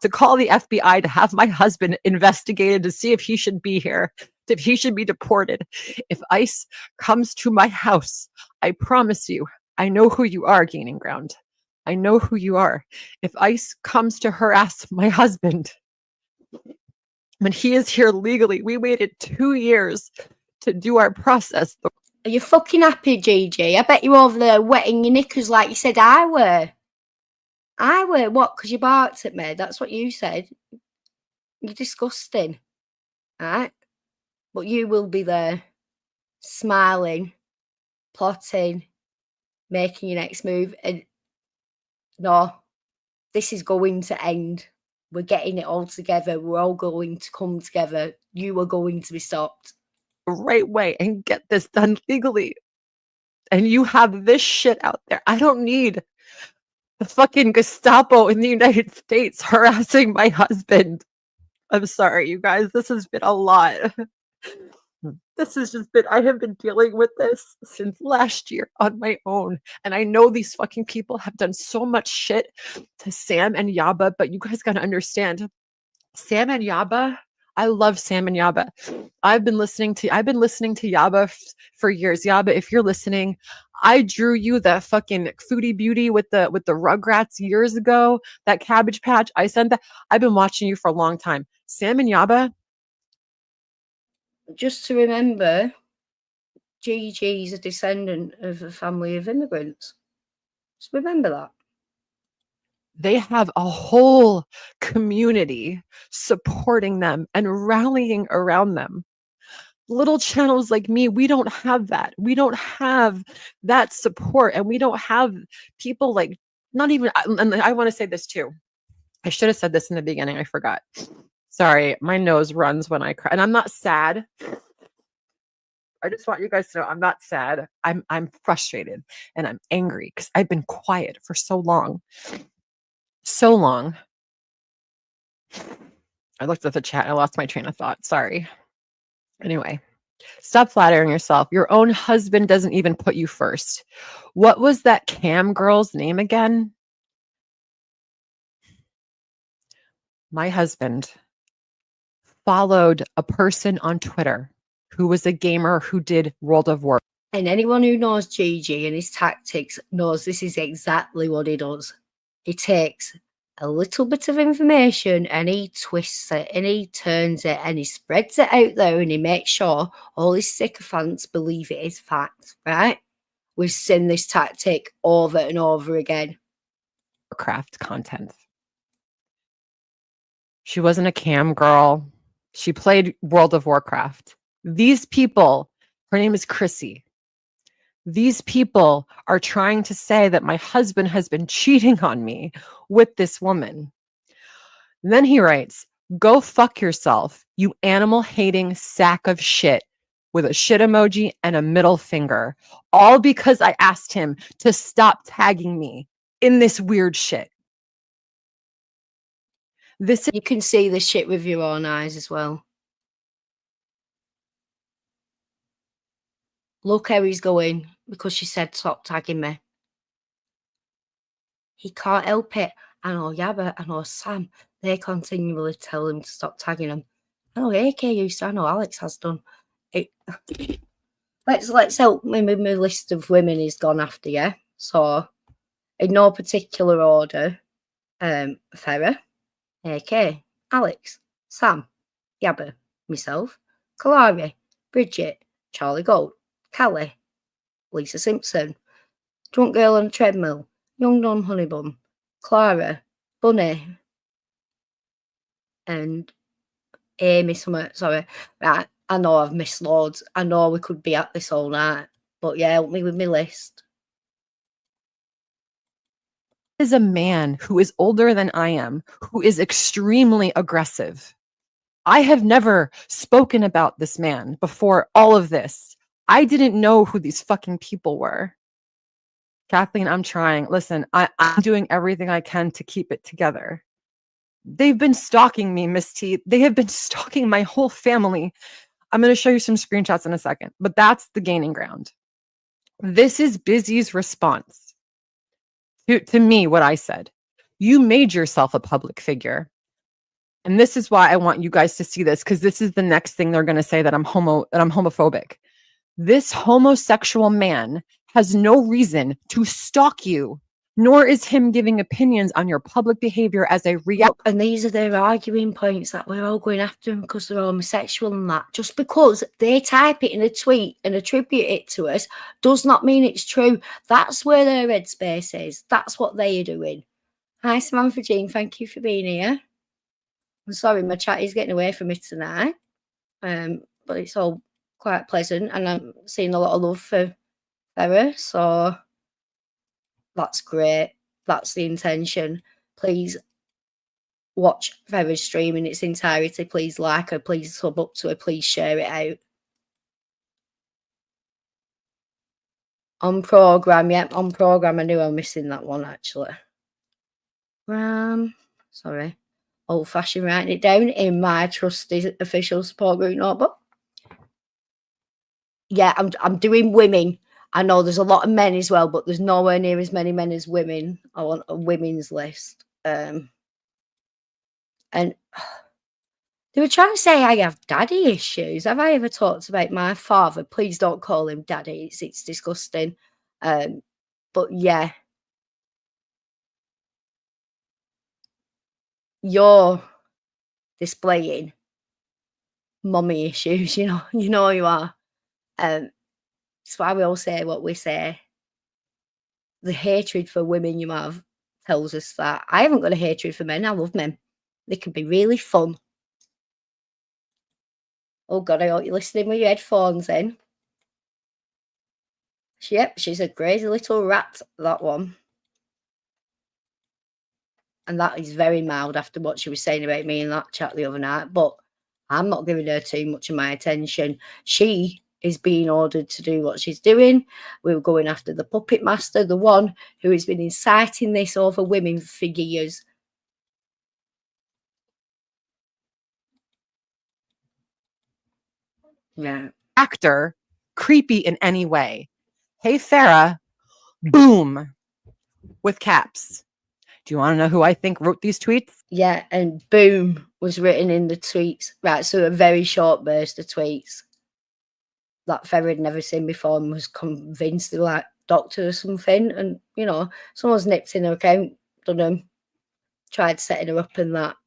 to call the FBI to have my husband investigated to see if he should be here, if he should be deported. If ICE comes to my house, I promise you, I know who you are, gaining ground. I know who you are. If ICE comes to harass my husband, when he is here legally, we waited 2 years to do our process. Are you fucking happy, Gigi? I bet you're over there wetting your knickers like you said I were. I were. What? Because you barked at me. That's what you said. You're disgusting. Right? But you will be there, smiling, plotting, making your next move. And no, this is going to end. We're getting it all together. We're all going to come together. You are going to be stopped. Right way and get this done legally. And you have this shit out there. I don't need the fucking Gestapo in the United States harassing my husband. I'm sorry, you guys. This has been a lot. This has just been, I have been dealing with this since last year on my own. And I know these fucking people have done so much shit to Sam and Yaba, but you guys got to understand, Sam and Yaba, I love Sam and Yaba. I've been listening to Yaba for years. Yaba, if you're listening, I drew you that fucking Foodie Beauty with the Rugrats years ago, that Cabbage Patch. I sent that. I've been watching you for a long time. Sam and Yaba. Just to remember, Gigi's a descendant of a family of immigrants. Just remember that. They have a whole community supporting them and rallying around them. Little channels like me, we don't have that. We don't have that support, and we don't have people like, not even, and I want to say this too. I should have said this in the beginning. I forgot. Sorry, my nose runs when I cry, and I'm not sad. I just want you guys to know I'm not sad. I'm frustrated and I'm angry because I've been quiet for so long. So long. I looked at the chat and I lost my train of thought. Sorry. Anyway, stop flattering yourself. Your own husband doesn't even put you first. What was that cam girl's name again? My husband followed a person on Twitter who was a gamer who did World of Warcraft. And anyone who knows Gigi and his tactics knows this is exactly what he does. He takes a little bit of information and he twists it and he turns it and he spreads it out there and he makes sure all his sycophants believe it is fact, right? We've seen this tactic over and over again. Warcraft content. She wasn't a cam girl. She played World of Warcraft. These people, her name is Chrissy. These people are trying to say that my husband has been cheating on me with this woman. And then he writes, "Go fuck yourself, you animal-hating sack of shit," with a shit emoji and a middle finger. All because I asked him to stop tagging me in this weird shit. You can see the shit with your own eyes as well. Look how he's going because she said stop tagging me. He can't help it. I know Yabba, I know Sam. They continually tell him to stop tagging him. I know AK used to, I know Alex has done. Let's help me with my list of women he's gone after, yeah? So, in no particular order, Farah, AK, Alex, Sam, Yabba, myself, Kalari, Bridget, Charlie Gold, Callie, Lisa Simpson, Drunk Girl on a Treadmill, Young Don Honeybun, Clara, Bunny, and Amy Summer. Sorry, right. I know I've missed loads. I know we could be at this all night. But yeah, help me with my list. Is a man who is older than I am, who is extremely aggressive. I have never spoken about this man before all of this. I didn't know who these fucking people were. Kathleen, I'm trying. Listen, I'm doing everything I can to keep it together. They've been stalking me, Miss T. They have been stalking my whole family. I'm going to show you some screenshots in a second, but that's the gaining ground. This is Busy's response to me, what I said. You made yourself a public figure. And this is why I want you guys to see this, because this is the next thing they're going to say that I'm homophobic. This homosexual man has no reason to stalk you nor is him giving opinions on your public behavior as a reality. And these are their arguing points, that we're all going after them because they're homosexual and that. Just because they type it in a tweet and attribute it to us does not mean it's true. That's where their headspace is. That's what they are doing. Hi, Samantha Jean. Thank you for being here. I'm sorry, my chat is getting away from me tonight. But it's all quite pleasant, and I'm seeing a lot of love for Farah, so that's great. That's the intention. Please watch Farah's stream in its entirety. Please like her. Please sub up to her. Please share it out. On program, yep, on program. I knew I was missing that one actually. Sorry, old-fashioned writing it down in my trusty official support group notebook. Yeah, I'm doing women. I know there's a lot of men as well, but there's nowhere near as many men as women. I want a women's list. And they were trying to say I have daddy issues. Have I ever talked about my father? Please don't call him daddy. It's disgusting. But yeah, you're displaying mummy issues. You know you are. That's why we all say what we say. The hatred for women you have tells us that. I haven't got a hatred for men. I love men. They can be really fun. Oh God, I hope you're listening with your headphones in. Yep, she's a crazy little rat, that one. And that is very mild after what she was saying about me in that chat the other night. But I'm not giving her too much of my attention. She is being ordered to do what she's doing. We were going after the puppet master, the one who has been inciting this over women for years. Yeah. Actor, creepy in any way. Hey, Farah, boom, with caps. Do you want to know who I think wrote these tweets? Yeah, and boom was written in the tweets. Right, so a very short burst of tweets that Farah had never seen before and was convinced they're like doctor or something. And, someone's nipped in her account, done them, tried setting her up and that.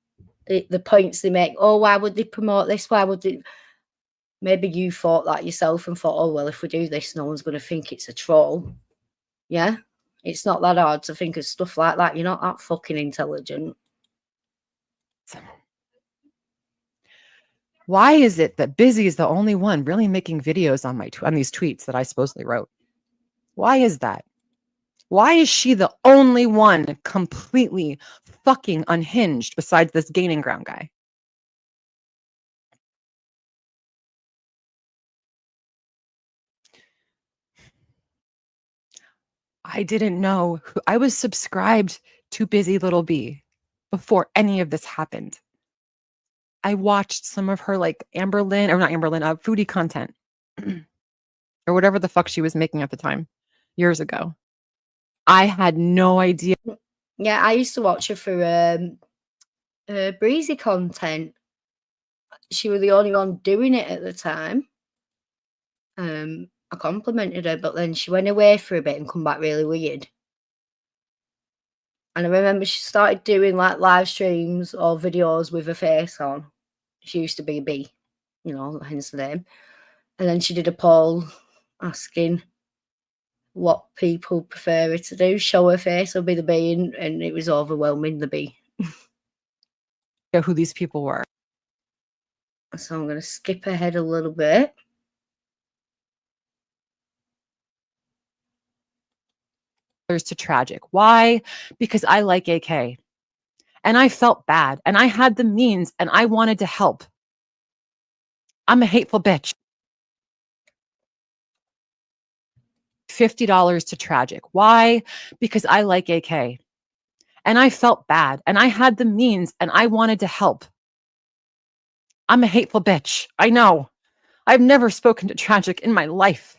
The points they make, oh, why would they promote this? Why would they? Maybe you thought that yourself and thought, oh, well, if we do this, no one's going to think it's a troll. Yeah? It's not that hard to think of stuff like that. You're not that fucking intelligent. Why is it that Busy is the only one really making videos on these tweets that I supposedly wrote? Why is that? Why is she the only one completely fucking unhinged besides this gaining ground guy? I didn't know who I was subscribed to Busy Little Bee before any of this happened. I watched some of her like foodie content or whatever the fuck she was making at the time years ago. I had no idea. Yeah, I used to watch her for breezy content. She was the only one doing it at the time. I complimented her, but then she went away for a bit and come back really weird. And I remember she started doing like live streams or videos with her face on. She used to be a bee, hence the name. And then she did a poll asking what people prefer her to do, show her face or be the bee, and it was overwhelming, the bee. Who these people were. So I'm going to skip ahead a little bit. To tragic. Why? Because I like AK. And I felt bad. And I had the means. And I wanted to help. I'm a hateful bitch. $50 to tragic. Why? Because I like AK. And I felt bad. And I had the means. And I wanted to help. I'm a hateful bitch. I know. I've never spoken to tragic in my life.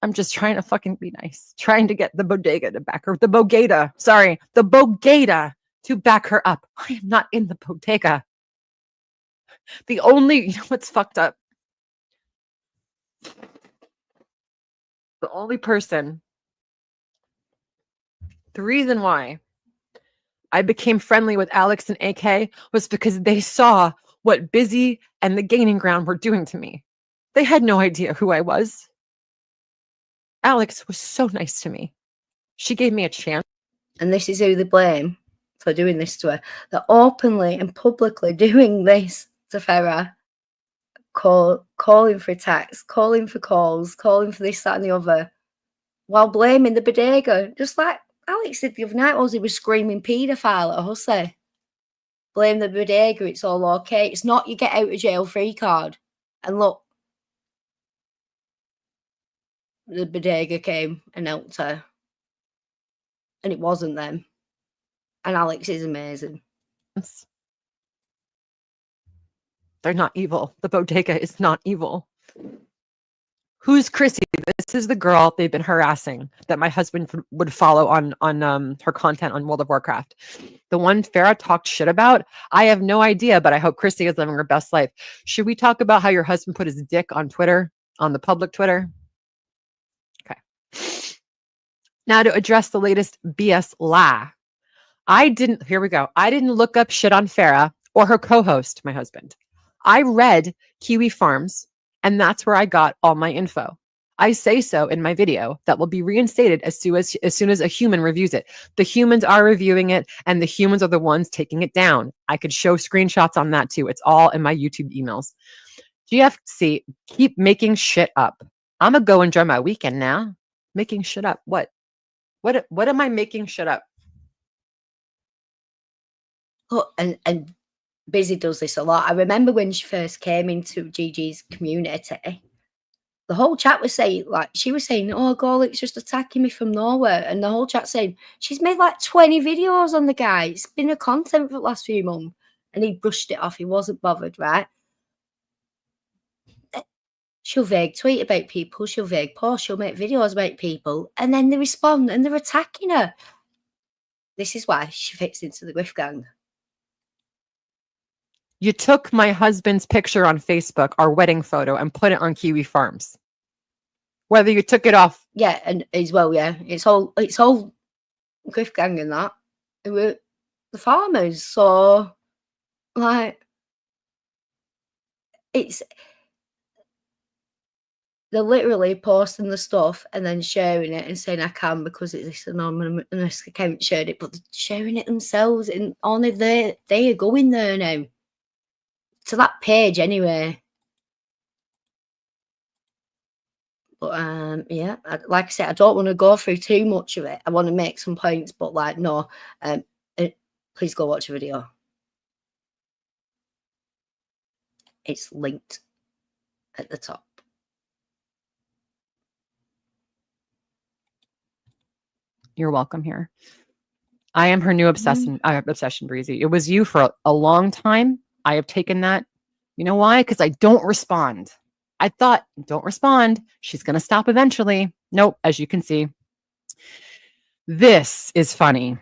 I'm just trying to fucking be nice. Trying to get the bodega to back her. The Bogata to back her up. I am not in the bodega. The only, what's fucked up? The only person The reason why I became friendly with Alex and AK was because they saw what Busy and the Gaining Ground were doing to me. They had no idea who I was. Alex was so nice to me. She gave me a chance. And this is who they blame for doing this to her. They're openly and publicly doing this to Farah. Calling for attacks, calling for calls, calling for this, that, and the other, while blaming the bodega. Just like Alex did the other night, he was screaming paedophile at Hussey. Blame the bodega, it's all okay. It's not your get out of jail free card. And look, the bodega came and helped her. And it wasn't them. And Alex is amazing. They're not evil. The bodega is not evil. Who's Chrissy? This is the girl they've been harassing that my husband would follow on her content on World of Warcraft. The one Farah talked shit about. I have no idea, but I hope Chrissy is living her best life. Should we talk about how your husband put his dick on Twitter, on the public Twitter? Okay. Now to address the latest BS lie. Here we go. I didn't look up shit on Farah or her co-host, my husband. I read Kiwi Farms, and that's where I got all my info. I say so in my video that will be reinstated as soon as a human reviews it. The humans are reviewing it, and the humans are the ones taking it down. I could show screenshots on that too. It's all in my YouTube emails. GFC, keep making shit up. I'm going to go enjoy my weekend now. Making shit up. What am I making shit up? Oh, and Busy does this a lot. I remember when she first came into Gigi's community, the whole chat was saying, like, she was saying, oh, Gorlick's just attacking me from nowhere. And the whole chat saying, she's made like 20 videos on the guy. It's been her content for the last few months. And he brushed it off. He wasn't bothered, right? She'll vague tweet about people. She'll vague post. She'll make videos about people. And then they respond and they're attacking her. This is why she fits into the grift gang. You took my husband's picture on Facebook, our wedding photo, and put it on Kiwi Farms. Whether you took it off. Yeah, and as well, yeah. It's all grift gang and that. It were the farmers. So, like, they're literally posting the stuff and then sharing it and saying I can because it's this anonymous account shared it, but they're sharing it themselves and only they are going there now. To that page anyway. But yeah, like I said, I don't want to go through too much of it. I want to make some points, but like, no, please go watch the video. It's linked at the top. You're welcome here. I am her new obsession, Breezy. It was you for a long time. I have taken that. You know why? Because I don't respond. I thought, don't respond. She's going to stop eventually. Nope, as you can see. This is funny.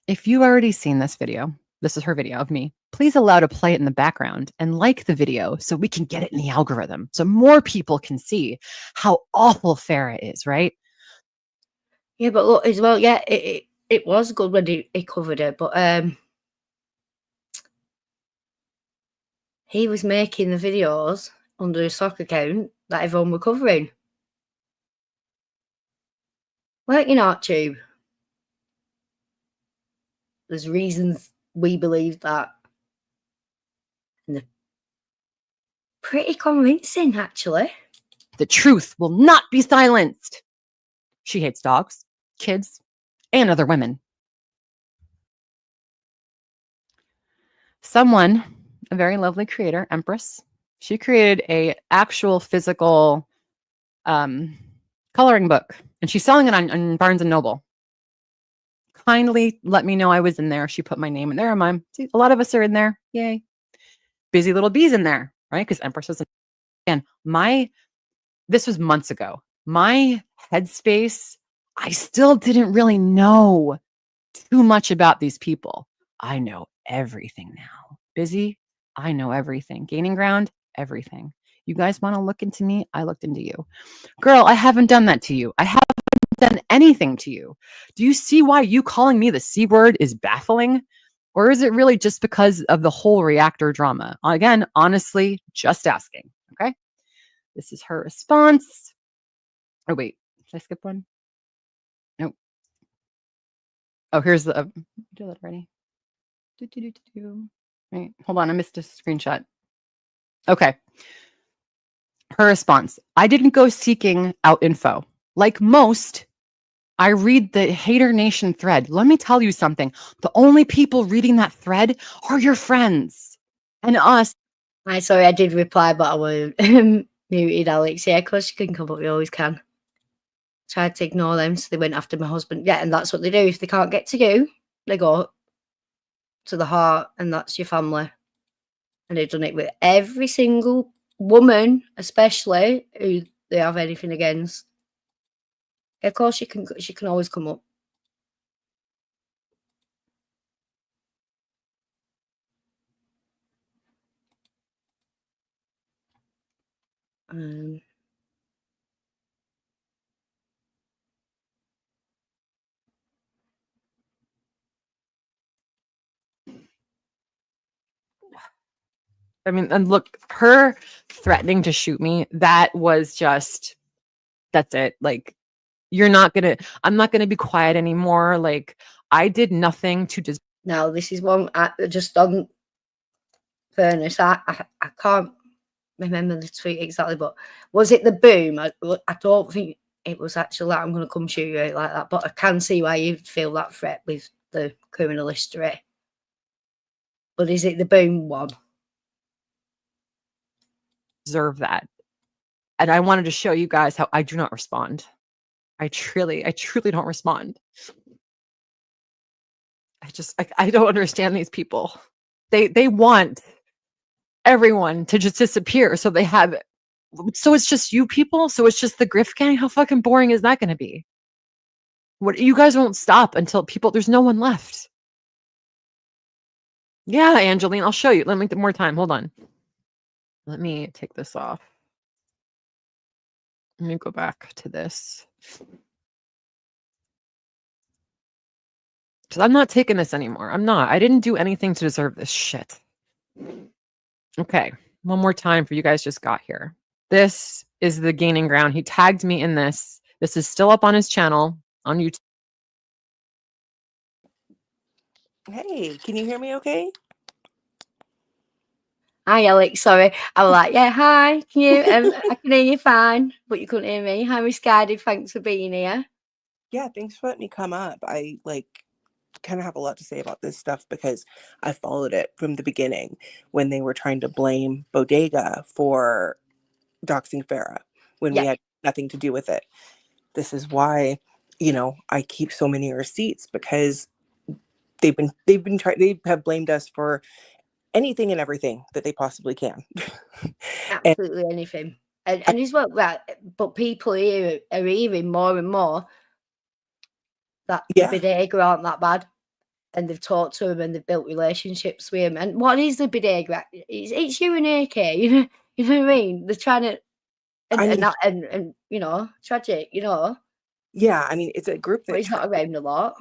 If you've already seen this video, this is her video of me. Please allow to play it in the background and like the video so we can get it in the algorithm. So more people can see how awful Farah is, right? Yeah, but look, as well, yeah, it was good when he covered it, but he was making the videos under a sock account that everyone were covering. Working art tube. There's reasons we believe that. And they're pretty convincing, actually. The truth will not be silenced. She hates dogs, kids, and other women. Someone, a very lovely creator, Empress, she created a actual physical coloring book, and she's selling it on Barnes and Noble. Kindly let me know I was in there. She put my name in there. See, a lot of us are in there. Yay. Busy little bees in there, right? Because Empress was in. And this was months ago. My headspace, I still didn't really know too much about these people. I know everything now. Busy, I know everything. Gaining ground, everything. You guys want to look into me? I looked into you. Girl, I haven't done that to you. I haven't done anything to you. Do you see why you calling me the C word is baffling? Or is it really just because of the whole reactor drama? Again, honestly, just asking. Okay. This is her response. Oh, wait. Did I skip one? Nope. Oh, here's the. Do that already. Right. Hold on. I missed a screenshot. Okay. Her response: I didn't go seeking out info. Like most, I read the Hater Nation thread. Let me tell you something. The only people reading that thread are your friends and us. Sorry, I did reply, but I was muted, Alex. Yeah, of course you can come up. You always can. Tried to ignore them, so they went after my husband. Yeah, and that's what they do. If they can't get to you, they go to the heart, and that's your family. And they've done it with every single woman, especially who they have anything against. Of course, she can always come up. I mean, and look, her threatening to shoot me, that was just, that's it. Like, I'm not going to be quiet anymore. Like, I did nothing to just. Now, this is one, just on fairness, I can't remember the tweet exactly, but was it the boom? I don't think it was actually like, I'm going to come shoot you out like that, but I can see why you'd feel that threat with the criminal history. But is it the boom one? Deserve that. And I wanted to show you guys how I do not respond. I truly don't respond. I don't understand these people. They want everyone to just disappear. So it's just you people. So it's just the grift gang. How fucking boring is that going to be? What, you guys won't stop until there's no one left. Yeah, Angeline, I'll show you. Let me get more time. Hold on. Let me take this off. Let me go back to this. Because I'm not taking this anymore. I'm not. I didn't do anything to deserve this shit. Okay. One more time for you guys just got here. This is the gaining ground. He tagged me in this. This is still up on his channel on YouTube. Hey, can you hear me okay? Hi, Alex. Sorry. I was like, yeah, hi. Can you? I can hear you fine, but you couldn't hear me. Hi, Miss Guided. Thanks for being here. Yeah, thanks for letting me come up. I kind of have a lot to say about this stuff because I followed it from the beginning when they were trying to blame Bodega for doxing Farah when we had nothing to do with it. This is why, I keep so many receipts, because they have blamed us for anything and everything that they possibly can. Absolutely anything. And as well, but people here are hearing more and more that the bodega aren't that bad, and they've talked to him and they've built relationships with him. And what is the bodega? It's you and AK, you know what I mean? They're trying to, and tragic, Yeah, I mean, it's a group that but he's not around a lot.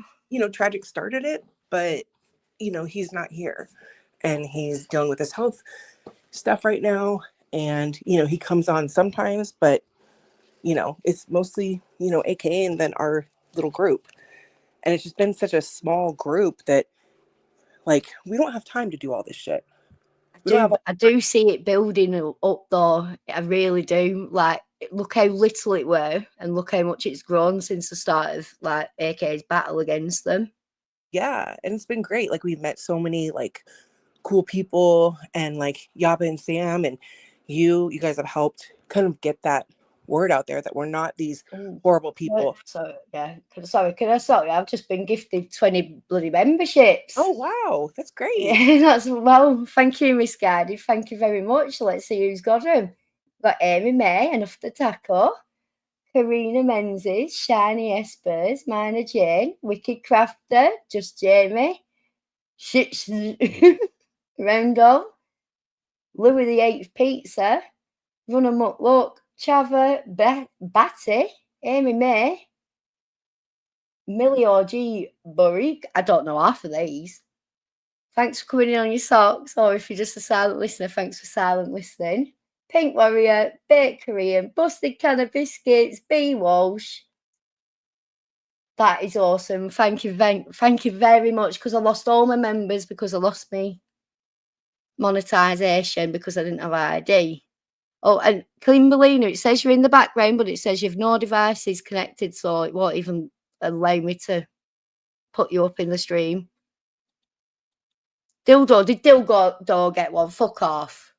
Tragic started it, but he's not here, and he's dealing with his health stuff right now, and he comes on sometimes, but it's mostly AK and then our little group. And it's just been such a small group that, we don't have time to do all this shit. I do see it building up though. I really do. Like, look how little it were, and look how much it's grown since the start of AK's battle against them. Yeah, and it's been great. We've met so many cool people, and Yaba and Sam and you guys have helped kind of get that word out there that we're not these horrible people. So yeah, sorry, I've just been gifted 20 bloody memberships. Oh wow, that's great. Yeah, thank you, Miss Guided. Thank you very much. Let's see who's got them. Got Amy May, Enough the Taco, Karina Menzies, Shiny Espers, Mina Jane, Wicked Crafter, Just Jamie, Shits Roundel, Louis the Eighth Pizza, Run Amok Look, Chava, Batty, Amy May, Millie OG Burik. I don't know half of these. Thanks for coming in on your socks, or if you're just a silent listener, thanks for silent listening. Pink Warrior, Baked Korean, Busted Can of Biscuits, B Walsh. That is awesome. Thank you very much, because I lost all my members because I lost me monetization because I didn't have ID. Oh, and Kimberlina, it says you're in the background, but it says you've no devices connected, so it won't even allow me to put you up in the stream. Dildo, did Dildo get one? Fuck off.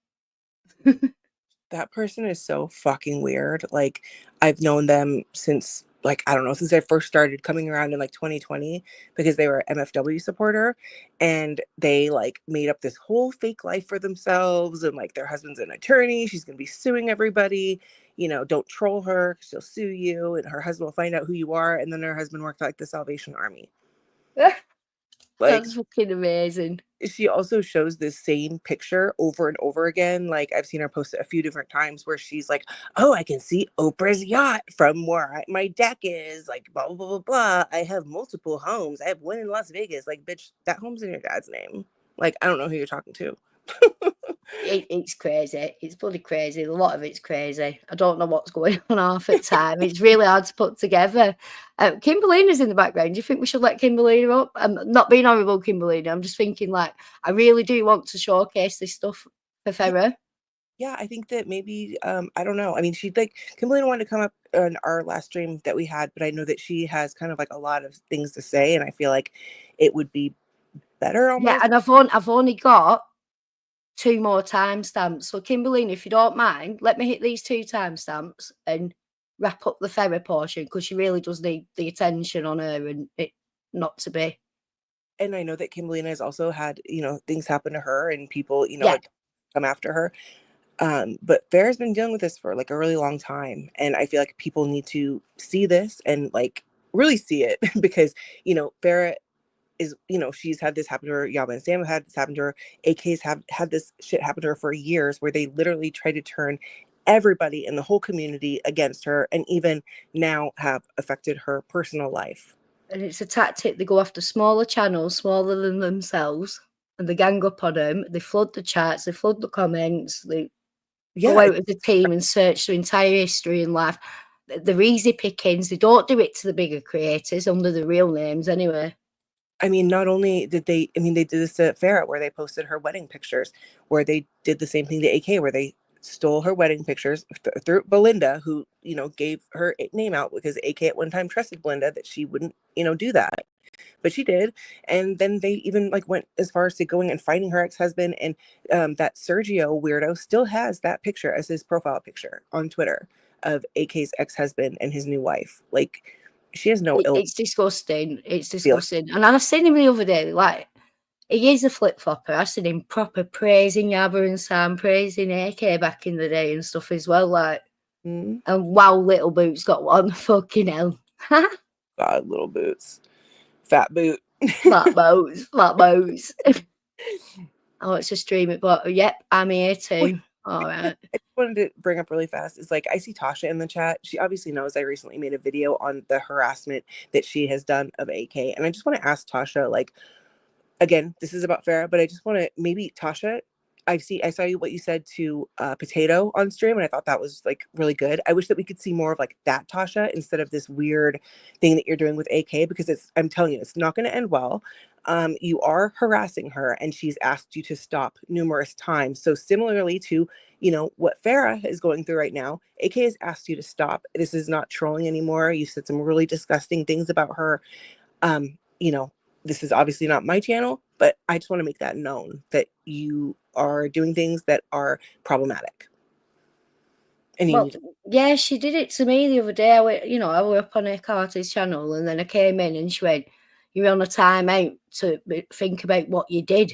That person is so fucking weird. Like, I've known them since, like, I don't know, since I first started coming around in like 2020, because they were an MFW supporter, and they like made up this whole fake life for themselves, and like their husband's an attorney, she's gonna be suing everybody, you know, don't troll her, she'll sue you, and her husband will find out who you are, and then her husband worked like the Salvation Army. Like, That's fucking amazing. she also shows this same picture over and over again. Like, I've seen her post it a few different times where she's like, oh, I can see Oprah's yacht from where my deck is, like, blah, blah, blah, blah, blah. I have multiple homes. I have one in Las Vegas. Like, bitch, that home's in your dad's name. Like, I don't know who you're talking to. It's crazy. It's bloody crazy. A lot of it's crazy. I don't know what's going on half the time. It's really hard to put together. Kimberlina's in the background. Do you think we should let Kimberlina up? I'm not being horrible, Kimberlina. I'm just thinking, like, I really do want to showcase this stuff for Farah. Yeah, I think that maybe, I don't know. I mean, she'd like, Kimberlina wanted to come up on our last stream that we had, but I know that she has kind of like a lot of things to say, and I feel like it would be better almost. Yeah, and I've only got 2 more timestamps. So, Kimberlina, if you don't mind, let me hit these 2 timestamps and wrap up the Farah portion, because she really does need the attention on her and it not to be. And I know that Kimberlina has also had, you know, things happen to her and people, you know, Yeah. like, come after her. But Farah's been dealing with this for like a really long time. And I feel like people need to see this and like really see it because, you know, Farah is, you know, she's had this happen to her. Yaba and Sam have had this happen to her. AKs have had this shit happen to her for years, where they literally try to turn everybody in the whole community against her, and even now have affected her personal life. And it's a tactic. They go after smaller channels, smaller than themselves, and they gang up on them. They flood the chats, they flood the comments, they go out as a team and search their entire history and life. They're easy pickings. They don't do it to the bigger creators under the real names anyway. I mean, not only did they, I mean, they did this to Farah, where they posted her wedding pictures, where they did the same thing to AK, where they stole her wedding pictures through Belinda, who, you know, gave her name out, because AK at one time trusted Belinda that she wouldn't, you know, do that. But she did. And then they even like went as far as to going and finding her ex-husband. And that Sergio weirdo still has that picture as his profile picture on Twitter of AK's ex-husband and his new wife. Like, she has no ill. It's disgusting. It's disgusting. And I seen him the other day, like, he is a flip-flopper. I seen him proper praising Yabba and Sam, praising AK back in the day and stuff as well. Like, and wow, Little Boots got one. Fucking hell. God, Little Boots. Fat boot. Fat boats. Fat boats. Oh, it's a stream it, but yep, I'm here too. All right. I just wanted to bring up really fast is like, I see Tasha in the chat. She obviously knows I recently made a video on the harassment that she has done of AK. And I just want to ask Tasha, like, again, this is about Farah, but I just want to, maybe Tasha, I saw what you said to Potato on stream, and I thought that was like really good. I wish that we could see more of like that Tasha instead of this weird thing that you're doing with AK, because I'm telling you, it's not going to end well. You are harassing her, and she's asked you to stop numerous times. So similarly to, you know, what Farah is going through right now, AK has asked you to stop. This is not trolling anymore. You said some really disgusting things about her. You know, this is obviously not my channel, but I just want to make that known that you are doing things that are problematic. And well, yeah, she did it to me the other day. I were up on her Carter's channel, and then I came in and she went, "You're on a timeout to think about what you did."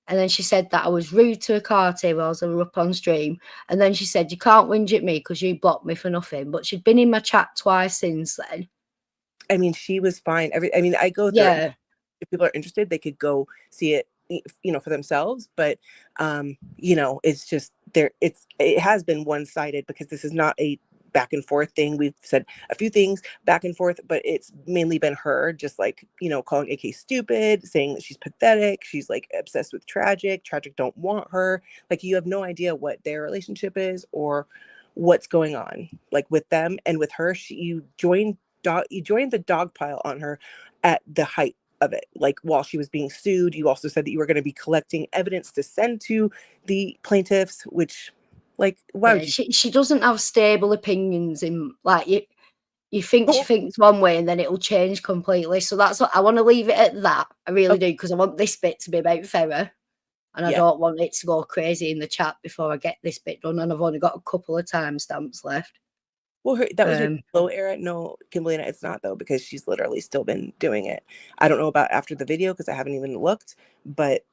And then she said that I was rude to a Carter whilst I was up on stream. And then she said, "You can't whinge at me because you blocked me for nothing." But she'd been in my chat twice since then. I mean, she was fine. I go through it. If people are interested, they could go see it, you know, for themselves. But, you know, it's just it has been one-sided, because this is not a back and forth thing. We've said a few things back and forth, but it's mainly been her just like, calling AK stupid, saying that she's pathetic. She's like obsessed with Tragic. Tragic don't want her. Like, you have no idea what their relationship is or what's going on like with them and with her. You joined the dog pile on her at the height of it. Like, while she was being sued, you also said that you were going to be collecting evidence to send to the plaintiffs, which, like, why would you? She doesn't have stable opinions in, like, you think she thinks one way and then it'll change completely. So that's what I want to leave it at that. I really do, because I want this bit to be about Farah, and I don't want it to go crazy in the chat before I get this bit done. And I've only got a couple of timestamps left. Well, that was her low era. No, Kimberly, it's not, though, because she's literally still been doing it. I don't know about after the video because I haven't even looked, but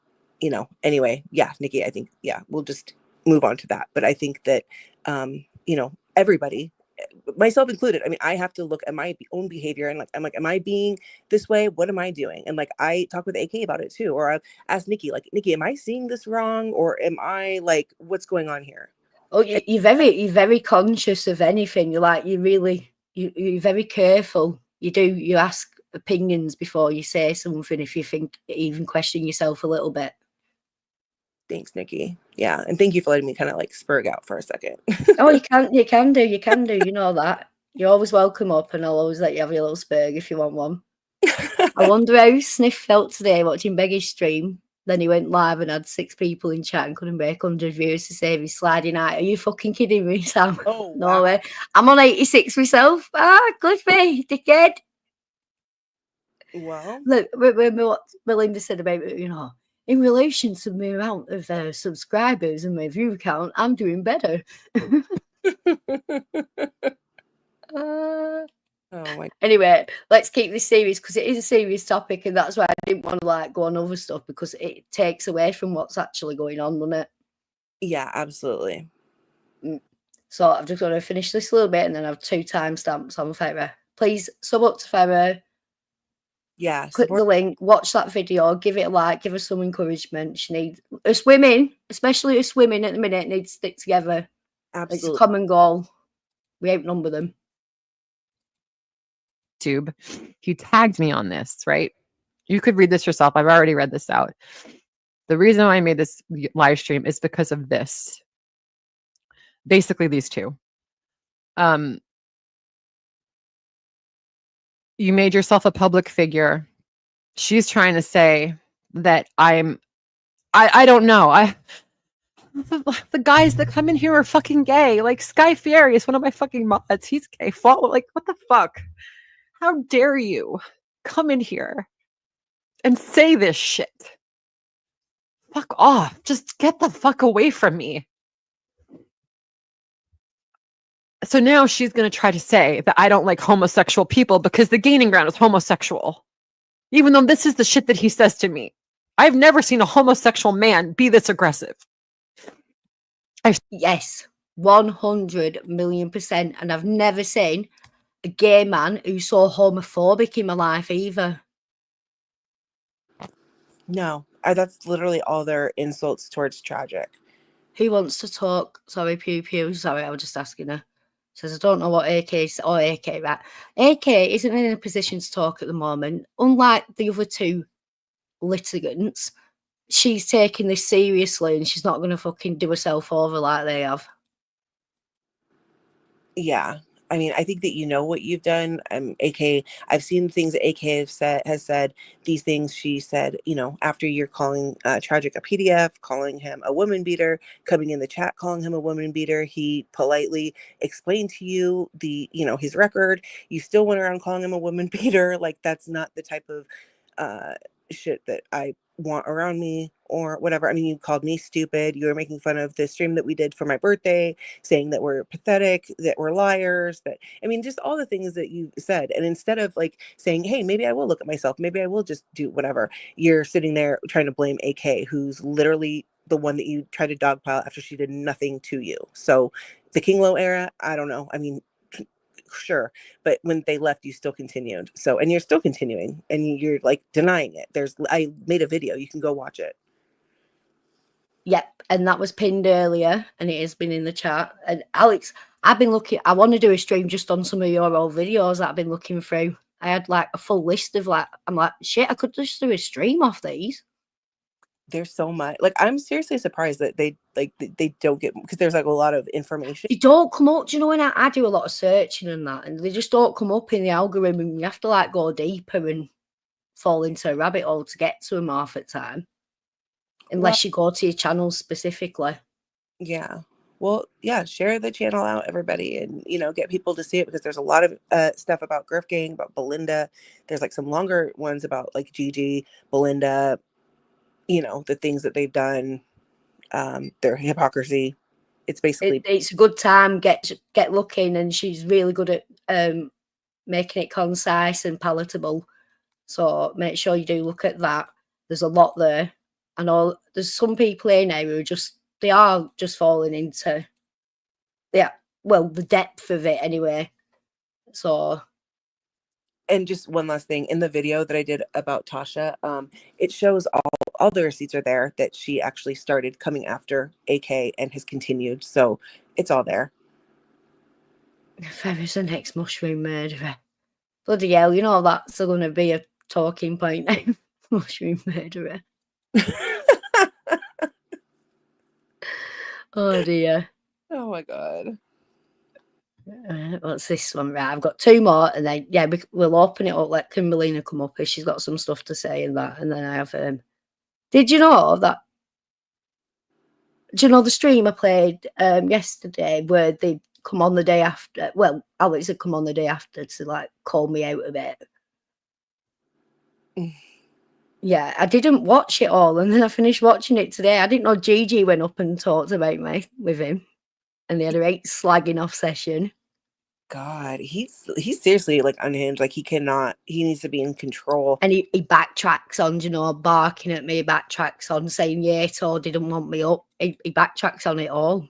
anyway, yeah, Nikki, I think, we'll just move on to that. But I think that, everybody, myself included, I mean, I have to look at my own behavior and I'm like, am I being this way? What am I doing? And like, I talk with AK about it too, or I ask Nikki, like, Nikki, am I seeing this wrong? Or am I like, what's going on here? Oh, you're very conscious of anything. You're like, you're very careful. You ask opinions before you say something, if you think, even question yourself a little bit. Thanks, Nikki. Yeah, and thank you for letting me kind of like spurg out for a second. Oh, you can do. You know that. You're always welcome up, and I'll always let you have your little spurg if you want one. I wonder how Sniff felt today watching Beggy's stream. Then he went live and had 6 people in chat and couldn't break 100 views to save his sliding eye. Are you fucking kidding me, Sam? Oh, no wow. way. I'm on 86 myself. Good for me, dickhead. Well, look, what Melinda said about, in relation to the amount of subscribers and my view count, I'm doing better. Anyway, let's keep this serious, because it is a serious topic, and that's why I didn't want to like go on other stuff, because it takes away from what's actually going on, doesn't it? Yeah, absolutely. So I've just got to finish this little bit and then have 2 timestamps on Farah. Please sub up to Farah. Yeah, click the link, watch that video, give it a like, give her some encouragement. She needs us women, especially us women at the minute, need to stick together. Absolutely. It's a common goal. We outnumber them. YouTube, he tagged me on this, right? You could read this yourself. I've already read this out. The reason why I made this live stream is because of this. Basically, these two. You made yourself a public figure. She's trying to say that I don't know. The guys that come in here are fucking gay. Like, Sky Fieri is one of my fucking mods. He's gay. Like, what the fuck? How dare you come in here and say this shit? Fuck off. Just get the fuck away from me. So now she's going to try to say that I don't like homosexual people because the gaining ground is homosexual. Even though this is the shit that he says to me. I've never seen a homosexual man be this aggressive. Yes, 100,000,000%. And I've never seen a gay man who's so homophobic in my life either. No, that's literally all their insults towards Tragic. Who wants to talk? Sorry, Pew Pew. Sorry, I was just asking her. Says, I don't know what AK is. Oh, AK, right. AK isn't in a position to talk at the moment. Unlike the other 2 litigants, she's taking this seriously and she's not going to fucking do herself over like they have. Yeah. I mean, I think that you know what you've done. AK, I've seen things that AK has said, these things she said, after you're calling Tragic a PDF, calling him a woman beater, coming in the chat, calling him a woman beater. He politely explained to you his record. You still went around calling him a woman beater. Like, that's not the type of shit that I want around me or whatever. I mean, you called me stupid. You were making fun of the stream that we did for my birthday, saying that we're pathetic, that we're liars, just all the things that you said. And instead of like saying, hey, maybe I will look at myself, maybe I will just do whatever, you're sitting there trying to blame AK, who's literally the one that you tried to dogpile after she did nothing to you. So the King Low era, I don't know. I mean, sure, but when they left, you still continued. So, and you're still continuing, and you're like denying it. I made a video, you can go watch it. Yep, and that was pinned earlier, and it has been in the chat. And Alex, I've been looking. I want to do a stream just on some of your old videos that I've been looking through. I had like a full list of like. I'm like, shit. I could just do a stream off these. There's so much. Like, I'm seriously surprised that they don't get, because there's like a lot of information. They don't come up. Do you know when I do a lot of searching and that, and they just don't come up in the algorithm. And you have to like go deeper and fall into a rabbit hole to get to them half the time, unless you go to your channel specifically. Yeah. Well, yeah, share the channel out, everybody, and, you know, get people to see it, because there's a lot of stuff about grifting, about Belinda. There's like some longer ones about like Gigi, Belinda, you know, the things that they've done, their hypocrisy. It's basically it's a good time. Get looking, and she's really good at making it concise and palatable. So make sure you do look at that. There's a lot there. I know there's some people here now who they are just falling into the depth of it anyway. So, and just one last thing, in the video that I did about Tasha, it shows all the receipts are there that she actually started coming after AK and has continued. So it's all there. Farah's the next mushroom murderer. Bloody hell, you know that's going to be a talking point now. Mushroom murderer. Oh dear. Oh my God. What's this one? Right, I've got two more, and then we'll open it up. Let Kimberlina come up if she's got some stuff to say in that, and then I have. Did you know that? Do you know the stream I played yesterday where they come on the day after? Well, Alex had come on the day after to like call me out of it. Yeah, I didn't watch it all, and then I finished watching it today. I didn't know Gigi went up and talked about me with him, and they had a great slagging off session. God, he's seriously like unhinged. Like he needs to be in control. And he backtracks on, you know, barking at me, backtracks on saying Yato didn't want me up. He backtracks on it all.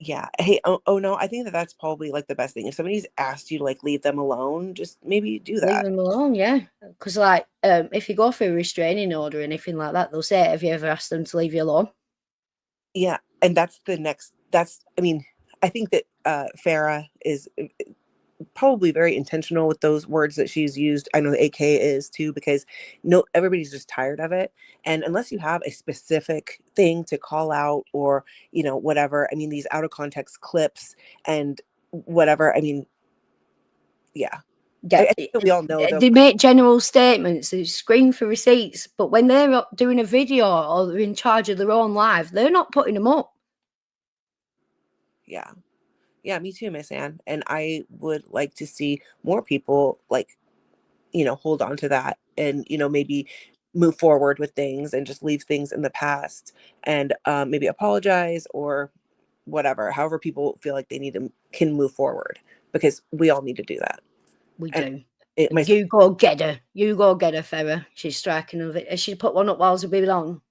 Yeah. Hey, oh no, I think that's probably like the best thing. If somebody's asked you to like leave them alone, just maybe do that. Leave them alone, yeah. Because like if you go for a restraining order or anything like that, they'll say, have you ever asked them to leave you alone? Yeah. And I think that Farah is probably very intentional with those words that she's used. I know the AK is too, because everybody's just tired of it. And unless you have a specific thing to call out or, you know, whatever, I mean, these out of context clips and whatever, I mean, yeah. I think that we all know they make general statements, they scream for receipts, but when they're doing a video or they're in charge of their own live, they're not putting them up. Yeah. Yeah, me too, Miss Anne. And I would like to see more people like, you know, hold on to that and, you know, maybe move forward with things and just leave things in the past and maybe apologize or whatever, however people feel like they can move forward, because we all need to do that. We do. You go get her. You go get her, Farah. She's striking of it. Has she put one up while we belong?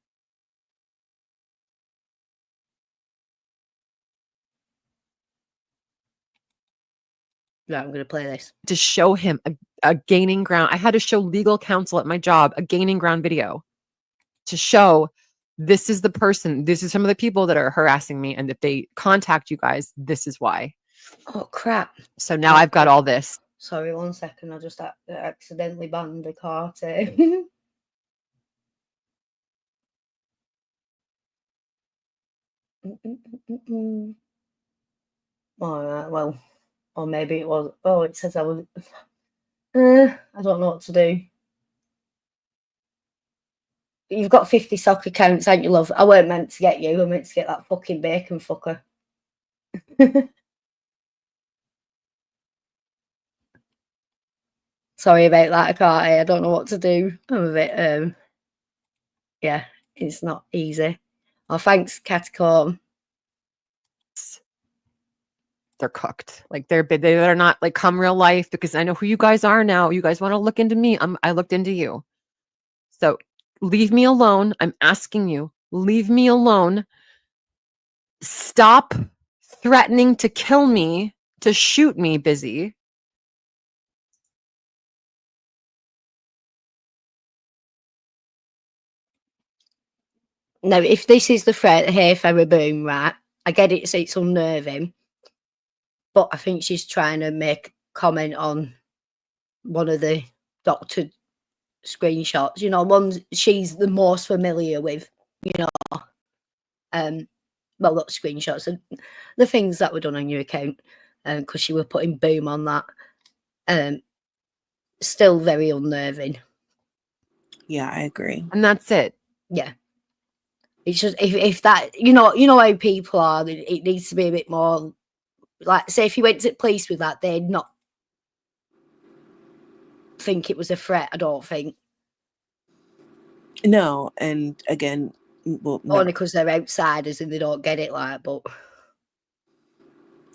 Right, I'm going to play this. To show him a gaining ground. I had to show legal counsel at my job a gaining ground video to show this is the person, this is some of the people that are harassing me. And if they contact you guys, this is why. Oh, crap. So now I've got all this. Sorry, 1 second. I just accidentally banned the cartoon. All right, well, or maybe it was. Oh, it says I was. I don't know what to do. You've got 50 soccer accounts, ain't you, love? I weren't meant to get you. I meant to get that fucking bacon fucker. Sorry about that, I don't know what to do. I'm a bit, yeah, it's not easy. Oh, thanks, Catacomb. They're cooked. Like they're not like come real life, because I know who you guys are now. You guys want to look into me. I looked into you. So leave me alone. I'm asking you, leave me alone. Stop threatening to kill me, to shoot me, busy. Now, if this is the threat, hey, Farah, boom, right? I get it, so it's unnerving. But I think she's trying to make comment on one of the doctored screenshots, you know, ones she's the most familiar with, you know. Well, not screenshots, the things that were done on your account, because she were putting boom on that. Still very unnerving. Yeah, I agree. And that's it. Yeah. It's just if that, you know how people are, it needs to be a bit more like, say if you went to the police with that, they'd not think it was a threat, I don't think. No, and again, well, no. Only because they're outsiders and they don't get it, like, but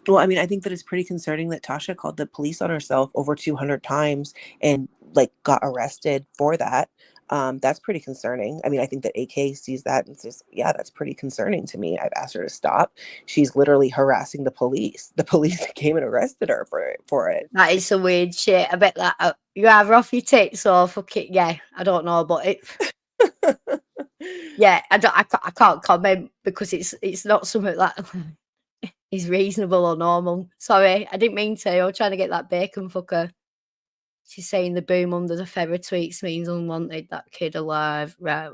Well, I mean, I think that it's pretty concerning that Tasha called the police on herself over 200 times and like got arrested for that. That's pretty concerning. I mean, I think that AK sees that and says, yeah, that's pretty concerning to me. I've asked her to stop. She's literally harassing the police. The police came and arrested her for it. that is some weird shit. I bet that you either off your tits or fuck it. Yeah, I don't know, but it. Yeah, I can't comment because it's not something that is reasonable or normal. Sorry, I didn't mean to. I was trying to get that bacon fucker. She's saying the boom under the feather tweets means unwanted. That kid alive, right?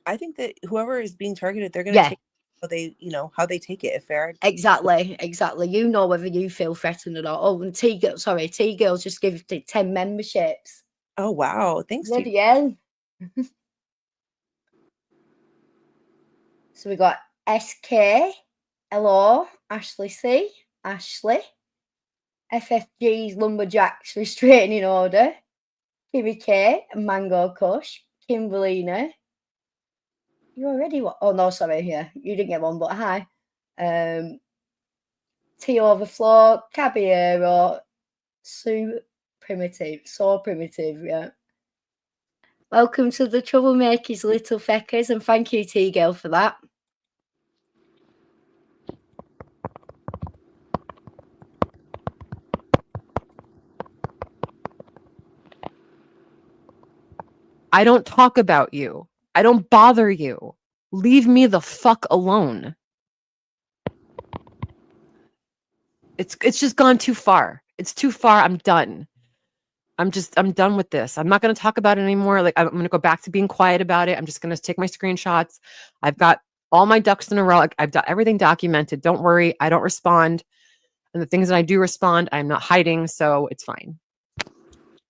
I think that whoever is being targeted, they're going to take how they take it. If Farah, Exactly. You know whether you feel threatened or not. Oh, and T Girls just gifted 10 memberships. oh wow, thanks. Bloody hell. So we got SK, hello, Ashley C, Ashley, FFG's Lumberjacks Restraining Order, Kimmy K, Mango Kush, Kimberlina. You already what? Oh no, sorry, yeah, you didn't get one, but hi. T Overflow, Caballero, so primitive, yeah. Welcome to the Troublemakers, little feckers, and thank you, T Girl, for that. I don't talk about you. I don't bother you. Leave me the fuck alone. It's just gone too far. It's too far. I'm done. I'm done with this. I'm not going to talk about it anymore. Like, I'm going to go back to being quiet about it. I'm just going to take my screenshots. I've got all my ducks in a row. I've got everything documented. Don't worry. I don't respond. And the things that I do respond, I'm not hiding. So it's fine.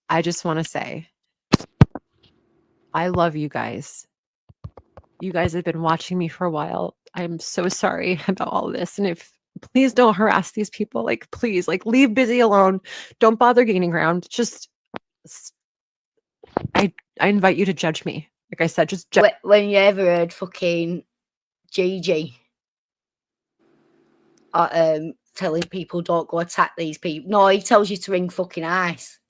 I just want to say, I love you guys. You guys have been watching me for a while. I'm so sorry about all this. And please don't harass these people. Like, please, like, leave Busy alone. Don't bother gaining ground. Just, I invite you to judge me. Like I said, just judge. When you ever heard fucking Gigi telling people don't go attack these people? No, he tells you to ring fucking ice.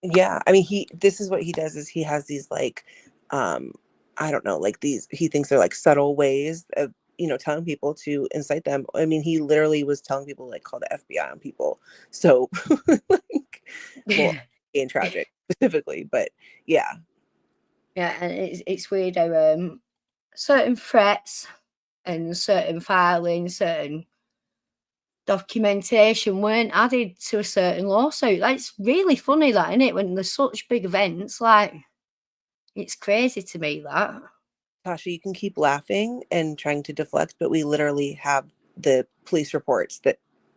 Yeah, I mean, this is what he does is he has these like, I don't know, like he thinks they're like subtle ways of, telling people to incite them. I mean, he literally was telling people like call the FBI on people. So like, well, and tragic specifically, but yeah. Yeah, and it's weird how certain threats and certain filings, certain documentation weren't added to a certain lawsuit. That's really funny, that, isn't it? When there's such big events, like, it's crazy to me that. Tasha, you can keep laughing and trying to deflect, but we literally have the police reports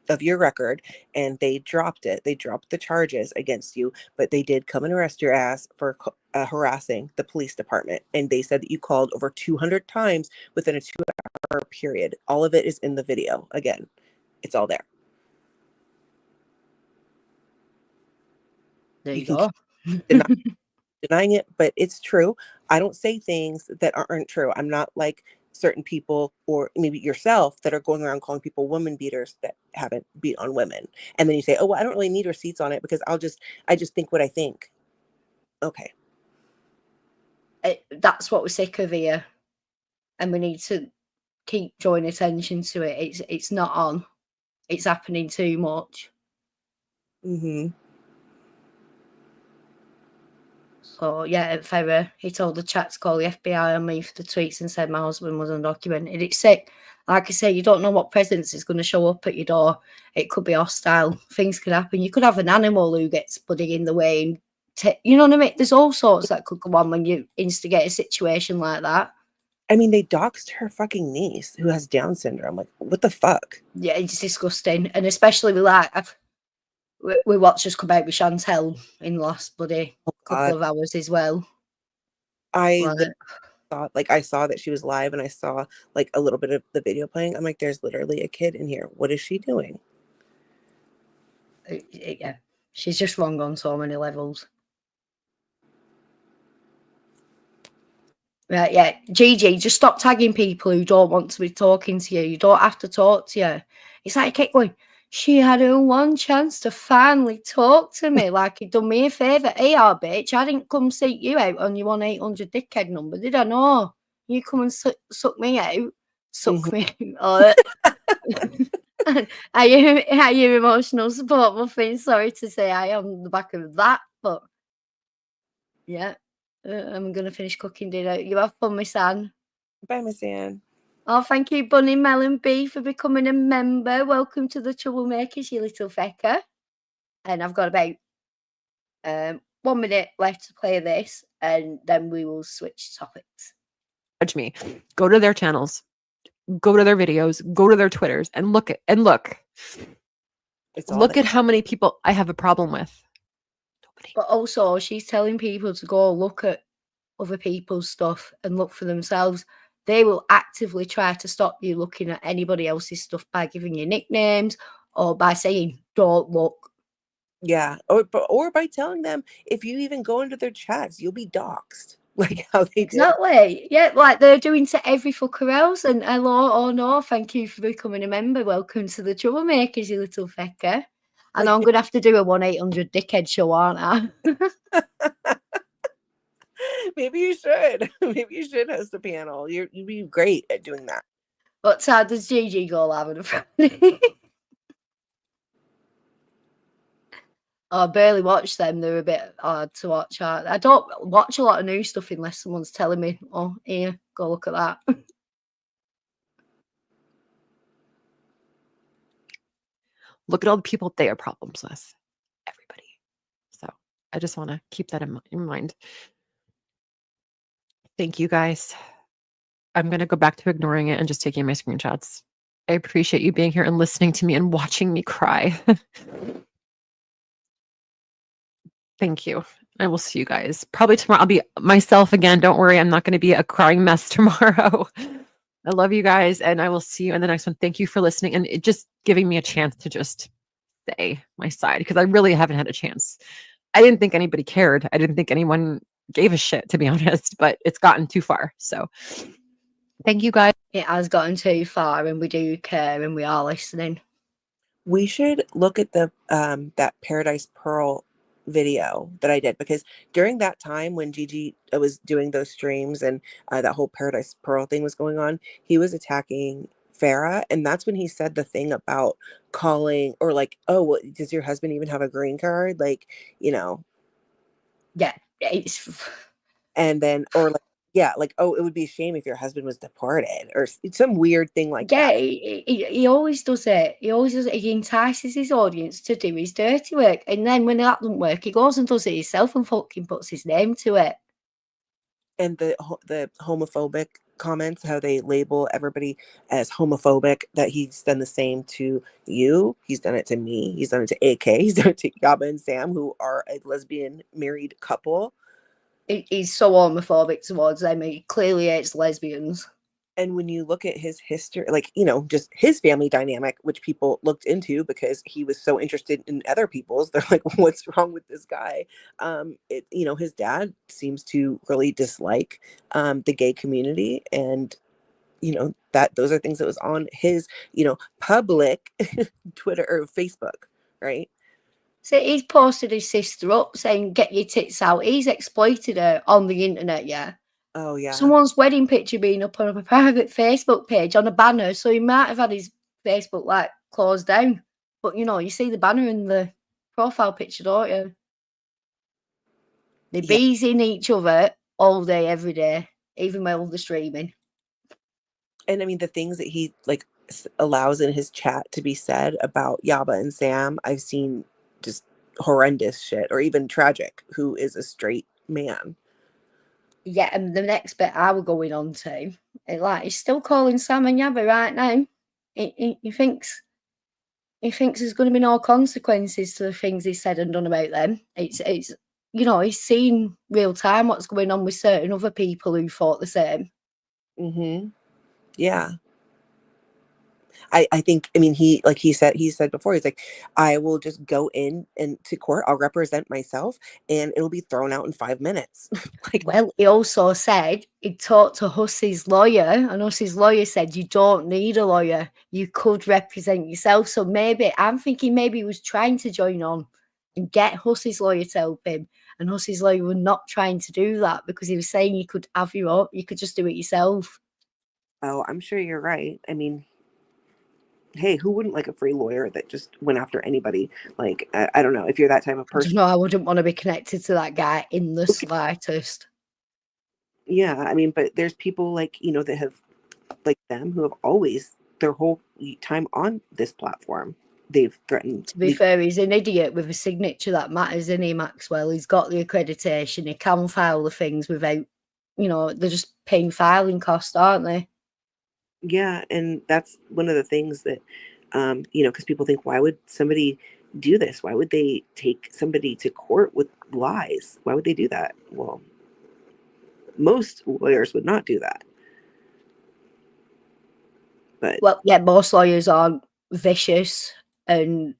of your record, and they dropped it. They dropped the charges against you, but they did come and arrest your ass for harassing the police department. And they said that you called over 200 times within a 2-hour period. All of it is in the video. Again, it's all there. There you go. Denying it, but it's true. I don't say things that aren't true. I'm not like certain people, or maybe yourself, that are going around calling people woman beaters that haven't beat on women. And then you say, oh, well, I don't really need receipts on it because I just think what I think. Okay. That's what we're sick of here. And we need to keep drawing attention to it. It's not on. It's happening too much. Mm-hmm. So, yeah, Farah, he told the chat to call the FBI on me for the tweets and said my husband was undocumented. It's sick. Like I say, you don't know what presence is going to show up at your door. It could be hostile. Things could happen. You could have an animal who gets bloody in the way. And you know what I mean? There's all sorts that could go on when you instigate a situation like that. I mean, they doxed her fucking niece who has Down syndrome. Like, what the fuck? Yeah, it's disgusting. And especially with like, we watched us come out with Chantel in the last bloody couple of hours as well. I saw that she was live, and I saw like a little bit of the video playing. I'm like, there's literally a kid in here. What is she doing? Yeah, she's just wrong on so many levels. Right, yeah, Gigi, just stop tagging people who don't want to be talking to you. You don't have to talk to you. It's like I kept going, she had her one chance to finally talk to me, like he'd done me a favour. Hey, bitch, I didn't come seek you out on your 1-800 dickhead number, did I? No. You come and suck me out. Suck me out. Are you emotional support muffin? Sorry to say I am on the back of that, but yeah. I'm going to finish cooking dinner. You have fun, Miss Anne. Bye, Miss Anne. Oh, thank you, Bunny Melon B, for becoming a member. Welcome to the Troublemakers, you little fecker. And I've got about 1 minute left to play this, and then we will switch topics. Judge me. Go to their channels. Go to their videos. Go to their Twitters and look. Look at how many people I have a problem with. But also, she's telling people to go look at other people's stuff and look for themselves. They will actively try to stop you looking at anybody else's stuff by giving you nicknames or by saying, don't look. Yeah. Or by telling them, if you even go into their chats, you'll be doxxed. Like how they Exactly. did. Yeah, like they're doing to every fucker else. And hello, oh no, thank you for becoming a member. Welcome to the Troublemakers, you little fecker. I know I'm going to have to do a 1-800 dickhead show, aren't I? Maybe you should. Maybe you should host a panel. You'd be great at doing that. What time does Gigi go live on a Friday? I barely watch them. They're a bit hard to watch. I don't watch a lot of new stuff unless someone's telling me, oh, here, go look at that. Look at all the people they have problems with. Everybody. So I just want to keep that in mind. Thank you, guys. I'm going to go back to ignoring it and just taking my screenshots. I appreciate you being here and listening to me and watching me cry. Thank you. I will see you guys. Probably tomorrow. I'll be myself again. Don't worry. I'm not going to be a crying mess tomorrow. I love you guys, and I will see you in the next one. Thank you for listening and just giving me a chance to just say my side, because I really haven't had a chance. I didn't think anybody cared. I didn't think anyone gave a shit, to be honest, but it's gotten too far. So thank you, guys. It has gotten too far, and we do care, and we are listening. We should look at the that Paradise Pearl video that I did, because during that time when Gigi was doing those streams and that whole Paradise Pearl thing was going on, he was attacking Farah, and that's when he said the thing about calling, or like, oh, well, does your husband even have a green card? Like, yeah, it's and then, or like, yeah, like, oh, it would be a shame if your husband was deported, or some weird thing like that. He always does it. He always does it. He entices his audience to do his dirty work, and then when that doesn't work, he goes and does it himself and fucking puts his name to it. And the homophobic comments, how they label everybody as homophobic, that he's done the same to you. He's done it to me. He's done it to AK. He's done it to Yaba and Sam, who are a lesbian married couple. He's so homophobic towards them. He clearly hates lesbians. And when you look at his history, like, just his family dynamic, which people looked into because he was so interested in other people's, they're like, what's wrong with this guy? His dad seems to really dislike the gay community. And, those are things that was on his, public Twitter or Facebook, right? So he's posted his sister up saying, get your tits out. He's exploited her on the internet, yeah. Oh, yeah. Someone's wedding picture being up on a private Facebook page on a banner. So he might have had his Facebook, closed down. But, you see the banner in the profile picture, don't you? They're beezing each other all day, every day, even while they're streaming. And I mean, the things that he like allows in his chat to be said about Yaba and Sam, I've seen just horrendous shit, or even Tragic, who is a straight man. Yeah, and the next bit I was going on to, he's still calling Sam and Yabba right now. He thinks there's going to be no consequences to the things he said and done about them. It's he's seen real time what's going on with certain other people who thought the same. Mm-hmm. Yeah. I think, I mean, he said before, he's like, I will just go in and to court, I'll represent myself, and it'll be thrown out in 5 minutes. Like, Well, he also said he talked to Hussey's lawyer, and Hussey's lawyer said you don't need a lawyer. You could represent yourself. So I'm thinking maybe he was trying to join on and get Hussey's lawyer to help him. And Hussey's lawyer was not trying to do that because he was saying you could have your own, you could just do it yourself. oh, I'm sure you're right. I mean, hey, who wouldn't like a free lawyer that just went after anybody? Like, I don't know if you're that type of person. No, I wouldn't want to be connected to that guy in the slightest. Yeah, I mean, but there's people like, that have like them who have always their whole time on this platform, they've threatened. To be fair, he's an idiot with a signature that matters, isn't he, Maxwell? He's got the accreditation. He can file the things without, they're just paying filing costs, aren't they? Yeah, and that's one of the things that, because people think, why would somebody do this? Why would they take somebody to court with lies? Why would they do that? Well, most lawyers would not do that. But well, yeah, most lawyers are vicious and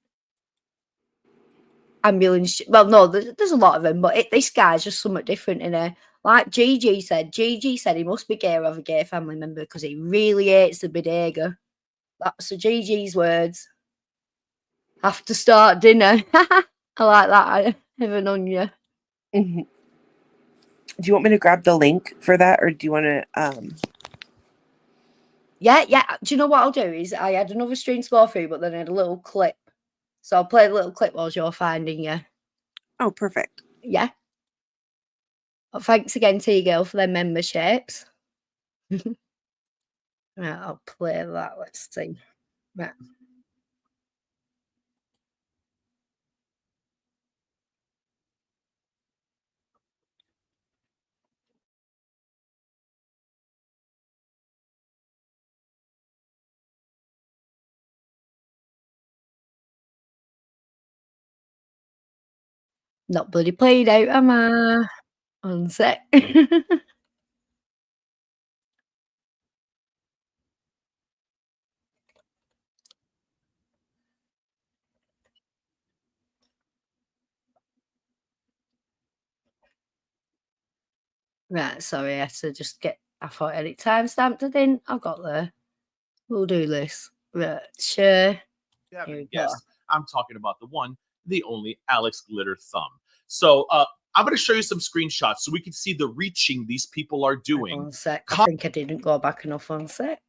ambulance. Well, no, there's a lot of them, but this guy's just somewhat different in a. Like Gigi said he must be gay or have a gay family member because he really hates the bodega. That's Gigi's words. Have to start dinner. I like that. I have an onion. mm-hmm. Do you want me to grab the link for that, or do you want to? Yeah. Do you know what I'll do? Is I had another stream to go through, but then I had a little clip. So I'll play a little clip while you're finding you. Oh, perfect. Yeah. Well, thanks again to you, girl, for their memberships. Right, I'll play that. Let's see. Right. Not bloody played out, am I? One sec. Right, sorry, I had to just get. I thought edit timestamped. I didn't. I got there. We'll do this. Right, share. Here we go. Yes, I'm talking about the one, the only Alex Glitter Thumb. So I'm going to show you some screenshots so we can see the reaching these people are doing. One sec. I think I didn't go back enough. One sec.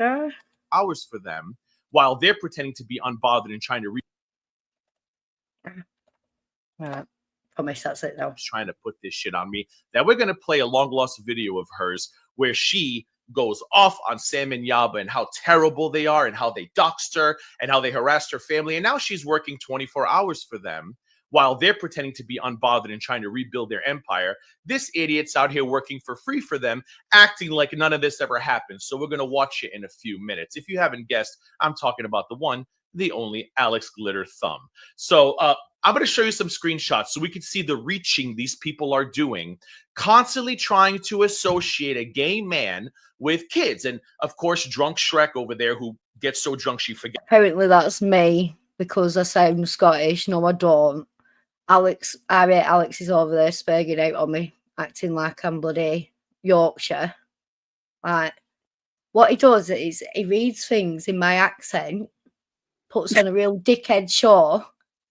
Hours for them while they're pretending to be unbothered and trying to reach. Right. Promise that's it now. Trying to put this shit on me. That we're going to play a long lost video of hers where she goes off on Sam and Yaba and how terrible they are and how they doxed her and how they harassed her family. And now she's working 24 hours for them while they're pretending to be unbothered and trying to rebuild their empire. This idiot's out here working for free for them, acting like none of this ever happened. So we're going to watch it in a few minutes. If you haven't guessed, I'm talking about the one, the only Alex Glitter Thumb. So I'm going to show you some screenshots so we can see the reaching these people are doing, constantly trying to associate a gay man with kids. And of course, drunk Shrek over there who gets so drunk she forgets. Apparently that's me because I sound Scottish. No, I don't. Alex is over there spurging out on me, acting like I'm bloody Yorkshire. Like, what he does is he reads things in my accent, puts on a real dickhead show,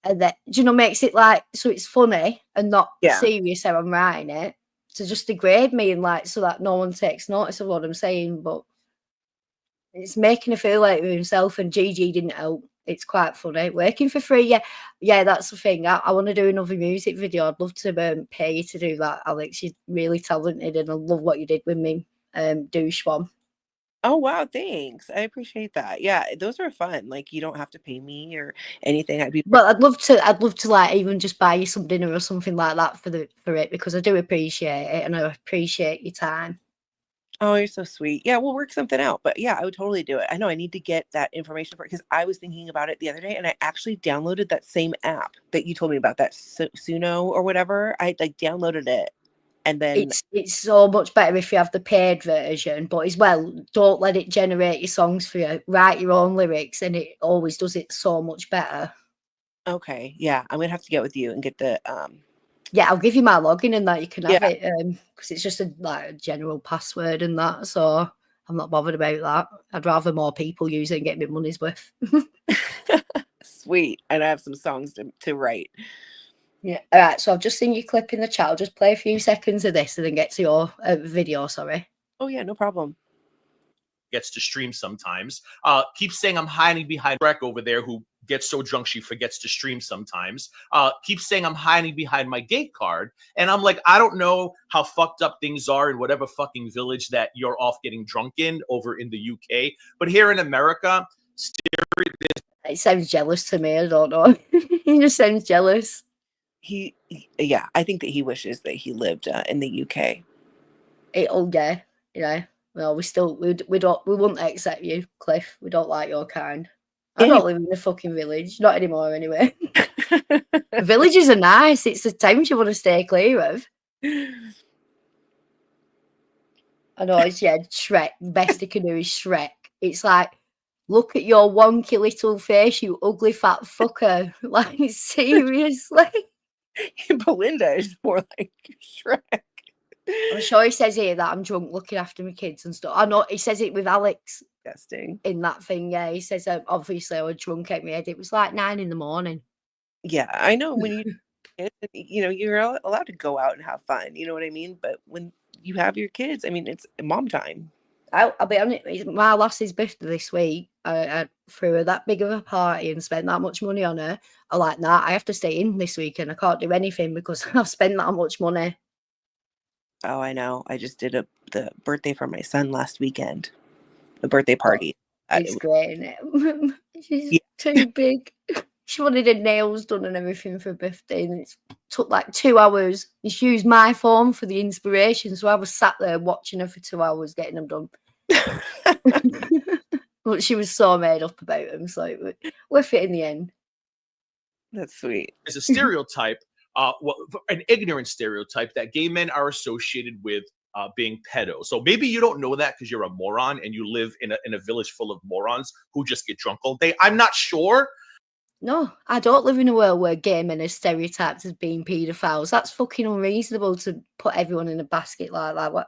and then, makes it like, so it's funny and not serious how I'm writing it, to just degrade me and like, so that no one takes notice of what I'm saying. But it's making her feel like with himself, and Gigi didn't help. It's quite funny. Working for free, yeah, that's the thing. I want to do another music video. I'd love to pay you to do that, Alex. You're really talented, and I love what you did with me, douche one. Oh wow, thanks. I appreciate that. Yeah, those are fun. Like you don't have to pay me or anything. I'd be Well, I'd love to like even just buy you some dinner or something like that for it because I do appreciate it and I appreciate your time. Oh, you're so sweet. Yeah, we'll work something out. But yeah, I would totally do it. I know I need to get that information for it because I was thinking about it the other day and I actually downloaded that same app that you told me about, that Suno or whatever. I like downloaded it and then It's so much better if you have the paid version, but as well, don't let it generate your songs for you. Write your own lyrics, and it always does it so much better. okay, yeah, I'm gonna have to get with you and get the Yeah, I'll give you my login and that you can have yeah. it because it's just a general password and that. So I'm not bothered about that. I'd rather more people use it and get me money's worth. Sweet. And I have some songs to write. Yeah. All right. So I've just seen you clip in the chat. I'll just play a few seconds of this and then get to your video. Sorry. Oh yeah, no problem. Gets to stream sometimes. Keeps saying I'm hiding behind Breck over there, who gets so drunk she forgets to stream sometimes. Keeps saying I'm hiding behind my gate card. And I'm like, I don't know how fucked up things are in whatever fucking village that you're off getting drunk in over in the UK. But here in America, It sounds jealous to me. I don't know. He just sounds jealous. Yeah, I think that he wishes that he lived in the UK. Yeah, yeah. Well, we wouldn't accept you, Cliff. We don't like your kind. I don't live in the fucking village, not anymore anyway. The villages are nice. It's the towns you want to stay clear of. I know, it's Shrek. The best he can do is Shrek. It's like, look at your wonky little face, you ugly fat fucker. Like, seriously. Belinda is more like Shrek. I'm sure he says here that I'm drunk looking after my kids and stuff. I know he says it with Alex in that thing. Yeah, he says obviously I was drunk at my head. It was like 9 a.m. Yeah, I know when you're allowed to go out and have fun. You know what I mean? But when you have your kids, I mean, it's mom time. I'll be honest. It's my lass's birthday this week. I threw her that big of a party and spent that much money on her. I'm like, nah, I have to stay in this weekend. I can't do anything because I've spent that much money. Oh, I know. I just did the birthday for my son last weekend. The birthday party. It's great, isn't it? She's too big. She wanted her nails done and everything for her birthday, and it took like 2 hours. And she used my phone for the inspiration, so I was sat there watching her for 2 hours getting them done. But she was so made up about them, so worth it in the end. That's sweet. There's a stereotype, an ignorant stereotype, that gay men are associated with being pedo. So maybe you don't know that because you're a moron and you live in a village full of morons who just get drunk all day. I'm not sure. No, I don't live in a world where gay men are stereotyped as being paedophiles. That's fucking unreasonable to put everyone in a basket like that.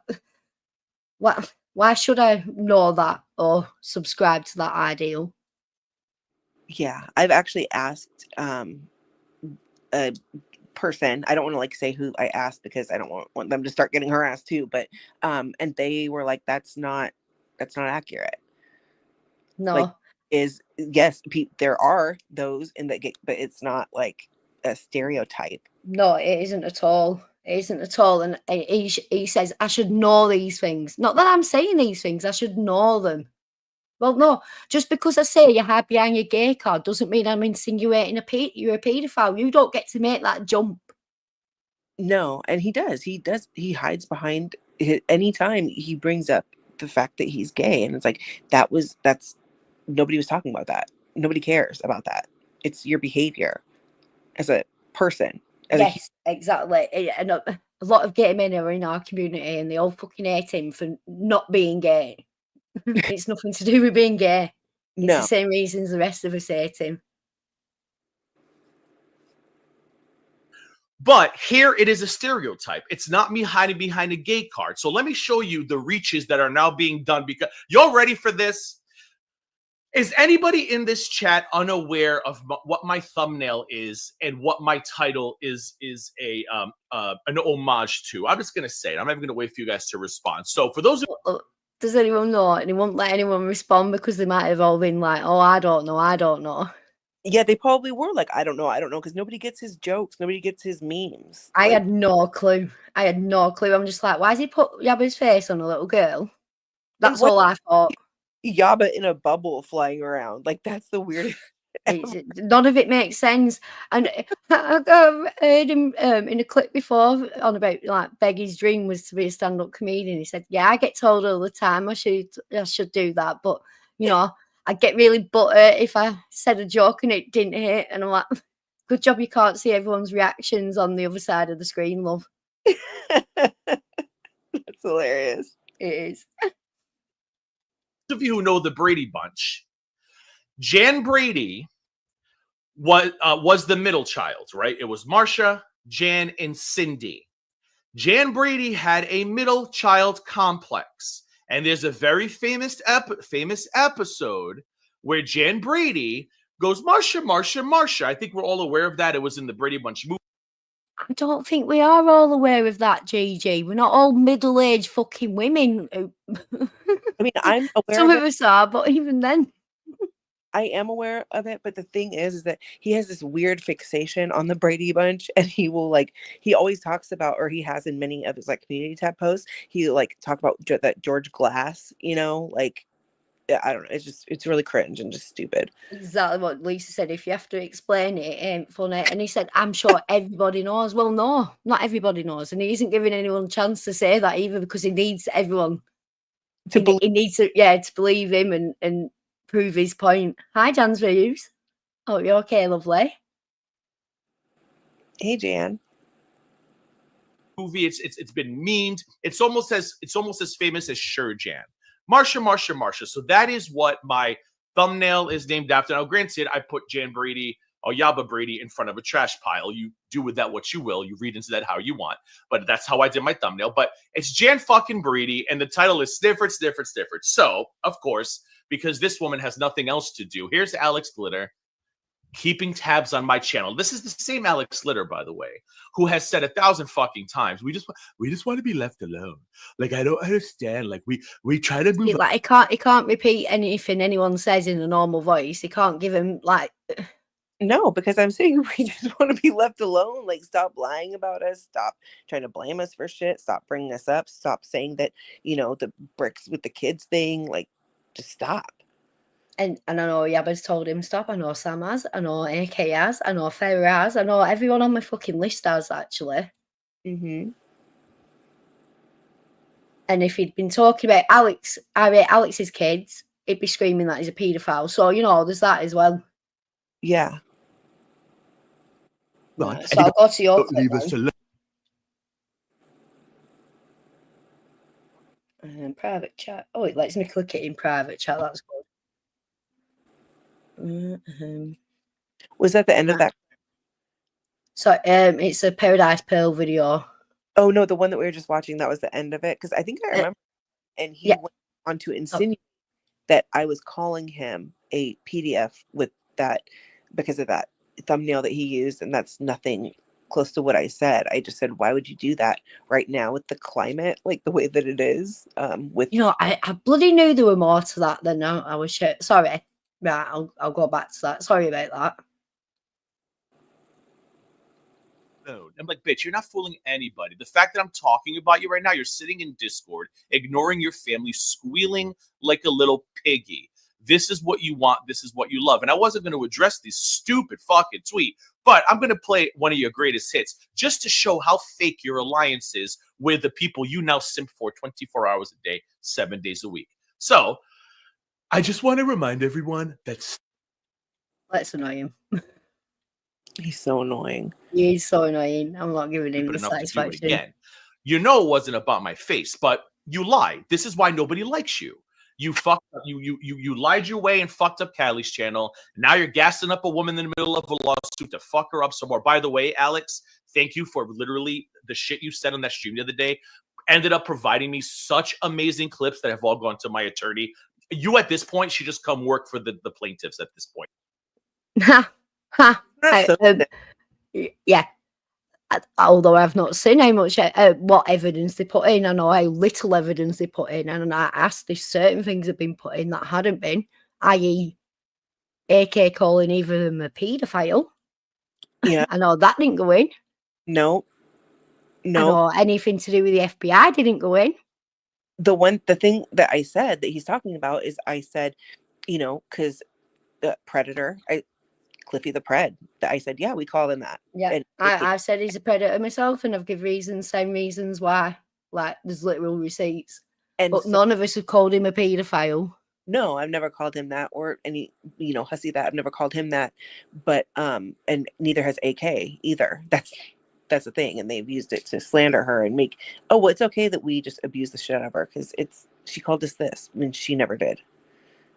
What? Why should I know that or subscribe to that ideal? Yeah, I've actually asked a person. I don't want to say who I asked because I don't want them to start getting harassed too. But and they were like, that's not accurate. No. Yes, there are those in that, but it's not like a stereotype. No, it isn't at all. It isn't at all. And he says, I should know these things. Not that I'm saying these things, I should know them. Well, no, just because I say you hide behind your gay card doesn't mean I'm insinuating you're a paedophile. You don't get to make that jump. No, and he does. He hides behind anytime he brings up the fact that he's gay. And it's like, that's nobody was talking about that. Nobody cares about that. It's your behavior as a person. Yes, exactly. And a lot of gay men are in our community and they all fucking hate him for not being gay. It's nothing to do with being gay. It's the same reasons the rest of us hate him. But here it is a stereotype. It's not me hiding behind a gay card. So let me show you the reaches that are now being done, because you're ready for this. Is anybody in this chat unaware of what my thumbnail is and what my title is an homage to? I'm just going to say it. I'm not even going to wait for you guys to respond. So for those who... Does anyone know? And he won't let anyone respond because they might have all been like, oh, I don't know. Yeah, they probably were like, I don't know, because nobody gets his jokes. Nobody gets his memes. I had no clue. I'm just like, why has he put Yabba's face on a little girl? That's all I thought. Yaba in a bubble flying around. Like, that's the weirdest. None of it makes sense. And I heard him in a clip before on about like Beggy's dream was to be a stand-up comedian. He said, "Yeah, I get told all the time I should do that, but you know, I get really butthurt if I said a joke and it didn't hit." And I'm like, "Good job you can't see everyone's reactions on the other side of the screen, love." That's hilarious. It is. Those of you who know the Brady Bunch, Jan Brady was the middle child, right? It was Marcia, Jan, and Cindy. Jan Brady had a middle child complex, and there's a very famous episode where Jan Brady goes, "Marcia, Marcia, Marcia." I think we're all aware of that. It was in the Brady Bunch movie. I don't think we are all aware of that, Gigi. We're not all middle-aged fucking women. I mean, I'm aware Some of of it. us are, but even then. I am aware of it, but the thing is that he has this weird fixation on the Brady Bunch, and he will he always talks about, or he has in many of his like community tab posts, he talk about that George Glass, I don't know, it's really cringe and just stupid. Exactly what Lisa said. If you have to explain it, it ain't funny. And he said, "I'm sure everybody knows." Well, no, not everybody knows, and he isn't giving anyone a chance to say that either, because he needs everyone To he needs to believe him and prove his point. Hi, Jan's Views. Oh, you're okay, lovely. Hey, Jan. Movie, it's been memed. It's almost as famous as Sure Jan. Marcia, Marcia, Marcia. So that is what my thumbnail is named after. Now, granted, I put Jan Brady or Yaba Brady in front of a trash pile. You do with that what you will. You read into that how you want. But that's how I did my thumbnail. But it's Jan fucking Brady, and the title is Snifford, Snifford, Snifford. So, of course, because this woman has nothing else to do, here's Alex Glitter keeping tabs on my channel. This is the same Alex Glitter, by the way, who has said 1,000 fucking times, we just want to be left alone. Like, I don't understand. Like, we try to move. Like, he can't repeat anything anyone says in a normal voice. He can't give him No, because I'm saying we just want to be left alone. Like, stop lying about us. Stop trying to blame us for shit. Stop bringing us up. Stop saying that, the bricks with the kids thing. Like, just stop. And I know Yaba's told him stop. I know Sam has. I know AK has. I know Farah has. I know everyone on my fucking list has, actually. Mm-hmm. And if he'd been talking about Alex's kids, he'd be screaming that he's a paedophile. So, there's that as well. Yeah. Right, so I'll go to your clip then. Private chat. Oh, it lets me click it in private chat. That's good. Was that the end of that? So it's a Paradise Pearl video. Oh no, the one that we were just watching, that was the end of it. Because I think I remember, and he went on to insinuate that I was calling him a PDF with that because of that thumbnail that he used, and that's nothing close to what I said. I just said, why would you do that right now with the climate, like the way that it is? I bloody knew there were more to that than I was sure. Sorry. Right, I'll go back to that. Sorry about that. I'm like, bitch, you're not fooling anybody. The fact that I'm talking about you right now, you're sitting in Discord, ignoring your family, squealing like a little piggy. This is what you want. This is what you love. And I wasn't going to address this stupid fucking tweet, but I'm going to play one of your greatest hits just to show how fake your alliance is with the people you now simp for 24 hours a day, 7 days a week. So I just want to remind everyone that. Let's annoy him. He's so annoying. He's so annoying. I'm not giving him the satisfaction. Again. You know it wasn't about my face, but you lied. This is why nobody likes you. You fucked up. You lied your way and fucked up Callie's channel. Now you're gassing up a woman in the middle of a lawsuit to fuck her up some more. By the way, Alex, thank you for literally the shit you said on that stream the other day. Ended up providing me such amazing clips that have all gone to my attorney. You at this point should just come work for the plaintiffs at this point. Yeah. Although I've not seen how much what evidence they put in, I know how little evidence they put in, and I asked if certain things have been put in that hadn't been, i.e., AK calling either of them a paedophile. Yeah, I know that didn't go in. No. I know anything to do with the FBI didn't go in. the thing that I said that he's talking about is I said, because the predator, Cliffy the Pred, that I said, yeah, we call him that. Yeah, And I've said he's a predator myself, and I've given reasons, same reasons why. Like, there's literal receipts. But so, none of us have called him a paedophile. no, I've never called him that, or any, hussy that. I've never called him that. But and neither has AK either. That's the thing, and they've used it to slander her and make, oh, well, it's okay that we just abuse the shit out of her because she called us this when she never did.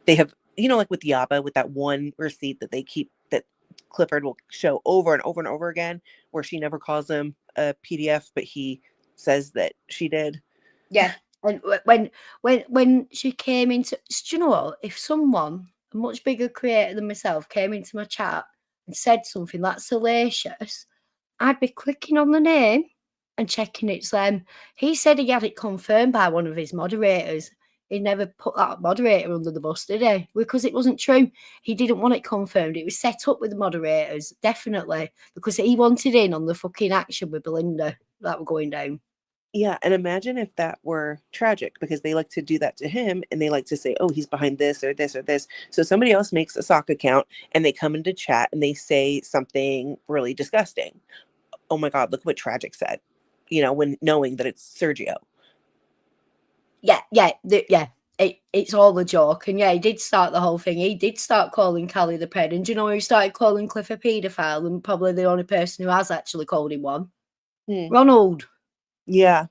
They have, like with Yaba, with that one receipt that they keep, that Clifford will show over and over and over again, where she never calls him a PDF, but he says that she did. Yeah, and when she came into, do you know what? If someone, a much bigger creator than myself, came into my chat and said something that's salacious, I'd be clicking on the name and checking it's them. He said he had it confirmed by one of his moderators. He never put that moderator under the bus, did he? Because it wasn't true. He didn't want it confirmed. It was set up with the moderators, definitely, because he wanted in on the fucking action with Belinda that were going down. Yeah, and imagine if that were tragic, because they like to do that to him, and they like to say, oh, he's behind this or this or this. So somebody else makes a sock account, and they come into chat, and they say something really disgusting. Oh my God, look what Tragic said, when knowing that it's Sergio. Yeah. It's all a joke. And yeah, he did start the whole thing. He did start calling Callie the Pred. And do you know who started calling Cliff a paedophile? And probably the only person who has actually called him one? Ronald. Yeah.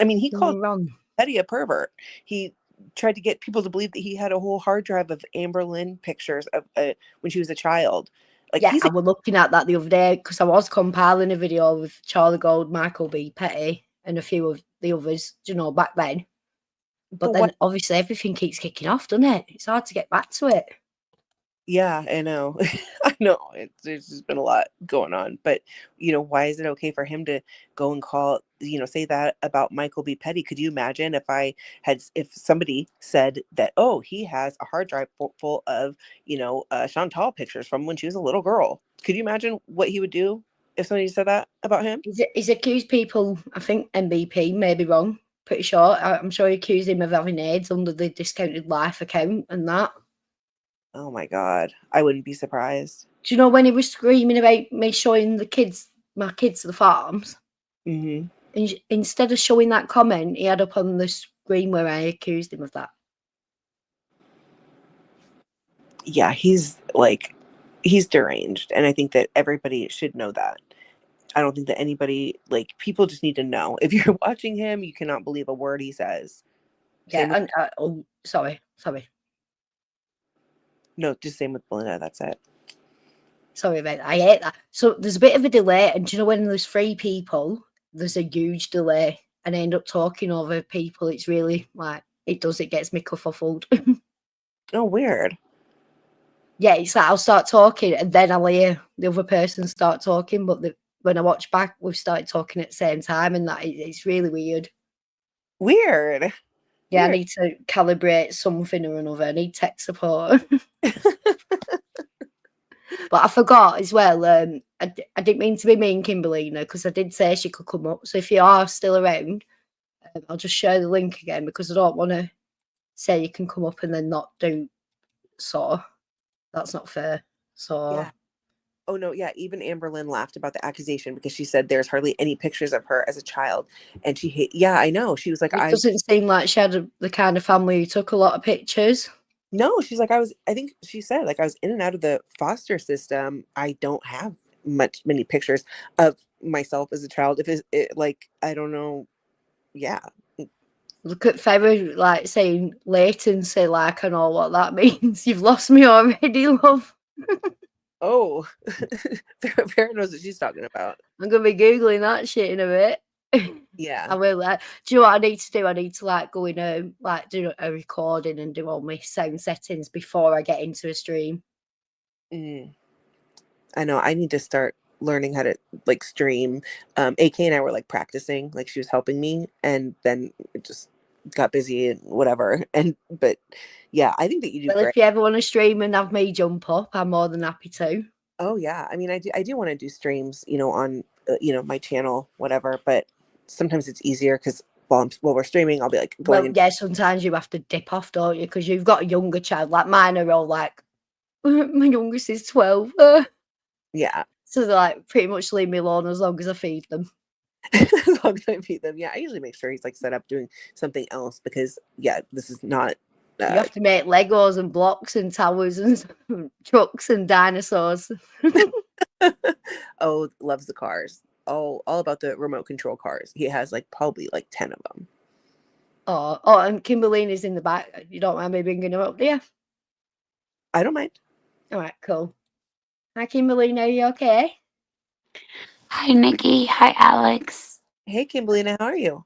I mean, he called Ron Petty a pervert. He tried to get people to believe that he had a whole hard drive of Amber Lynn pictures of when she was a child. Like, yeah, I was looking at that the other day because I was compiling a video with Charlie Gold, Michael B. Petty, and a few of the others, back then. But then obviously everything keeps kicking off, doesn't it? It's hard to get back to it. Yeah, I know. I know. There's just been a lot going on. But, why is it okay for him to go and call, say that about Michael B. Petty? Could you imagine if somebody said that, oh, he has a hard drive full of, Chantal pictures from when she was a little girl? Could you imagine what he would do if somebody said that about him? He's accused people, I think MVP, may be wrong, pretty sure. I'm sure he accused him of having AIDS under the Discounted Life account and that. Oh my God, I wouldn't be surprised. Do you know when he was screaming about me showing my kids the farms? Mm-hmm. Instead of showing that comment, he had up on the screen where I accused him of that. Yeah, he's deranged, and I think that everybody should know that. I don't think that anybody, people just need to know. If you're watching him, you cannot believe a word he says. Yeah, sorry. No, just same with Belinda. That's it. Sorry about that. I hate that. So there's a bit of a delay, and do you know when there's 3 people, there's a huge delay, and I end up talking over people. It's really it gets me kerfuffled. Oh, weird. Yeah, it's like I'll start talking, and then I'll hear the other person start talking, but when I watch back, we've started talking at the same time, and it's really weird. Weird. Yeah, I need to calibrate something or another. I need tech support. But I forgot as well. I didn't mean to be mean, Kimberly, because I did say she could come up. So if you are still around, I'll just share the link again because I don't want to say you can come up and then not do so. That's not fair. So. Yeah. Oh no, yeah. Even Amber Lynn laughed about the accusation because she said there's hardly any pictures of her as a child, and yeah, I know. She was like, it doesn't seem like she had the kind of family who took a lot of pictures. No, she's like, I think she said, I was in and out of the foster system. I don't have many pictures of myself as a child. If I don't know. Yeah. Look at Farah, saying latency, I know what that means. You've lost me already, love. Oh, Farah knows what she's talking about. I'm going to be Googling that shit in a bit. Yeah. I will. Do you know what I need to do? I need to go in do a recording and do all my sound settings before I get into a stream. I know. I need to start learning how to stream. AK and I were practicing, she was helping me, and then it just got busy and whatever. But yeah, I think that you do. Well, great. If you ever want to stream and have me jump up, I'm more than happy to. Oh yeah, I mean, I do want to do streams, on my channel, whatever. But sometimes it's easier because while we're streaming, I'll be like going Well, in. yeah, sometimes you have to dip off, don't you? Because you've got a younger child. Like mine are all like, my youngest is 12. Yeah. So they're like, pretty much leave me alone as long as I feed them. As long as I feed them. Yeah, I usually make sure he's like set up doing something else because yeah, this is not. You have to make Legos and blocks and towers and trucks and dinosaurs. Oh, loves the cars. All about the remote control cars. He has like probably like 10 of them. Oh, and Kimberly is in the back. You don't mind me bringing her up, do you? I don't mind. All right, cool. Hi, Kimberly. Are you okay? Hi, Nikki. Hi, Alex. Hey, Kimberly, how are you?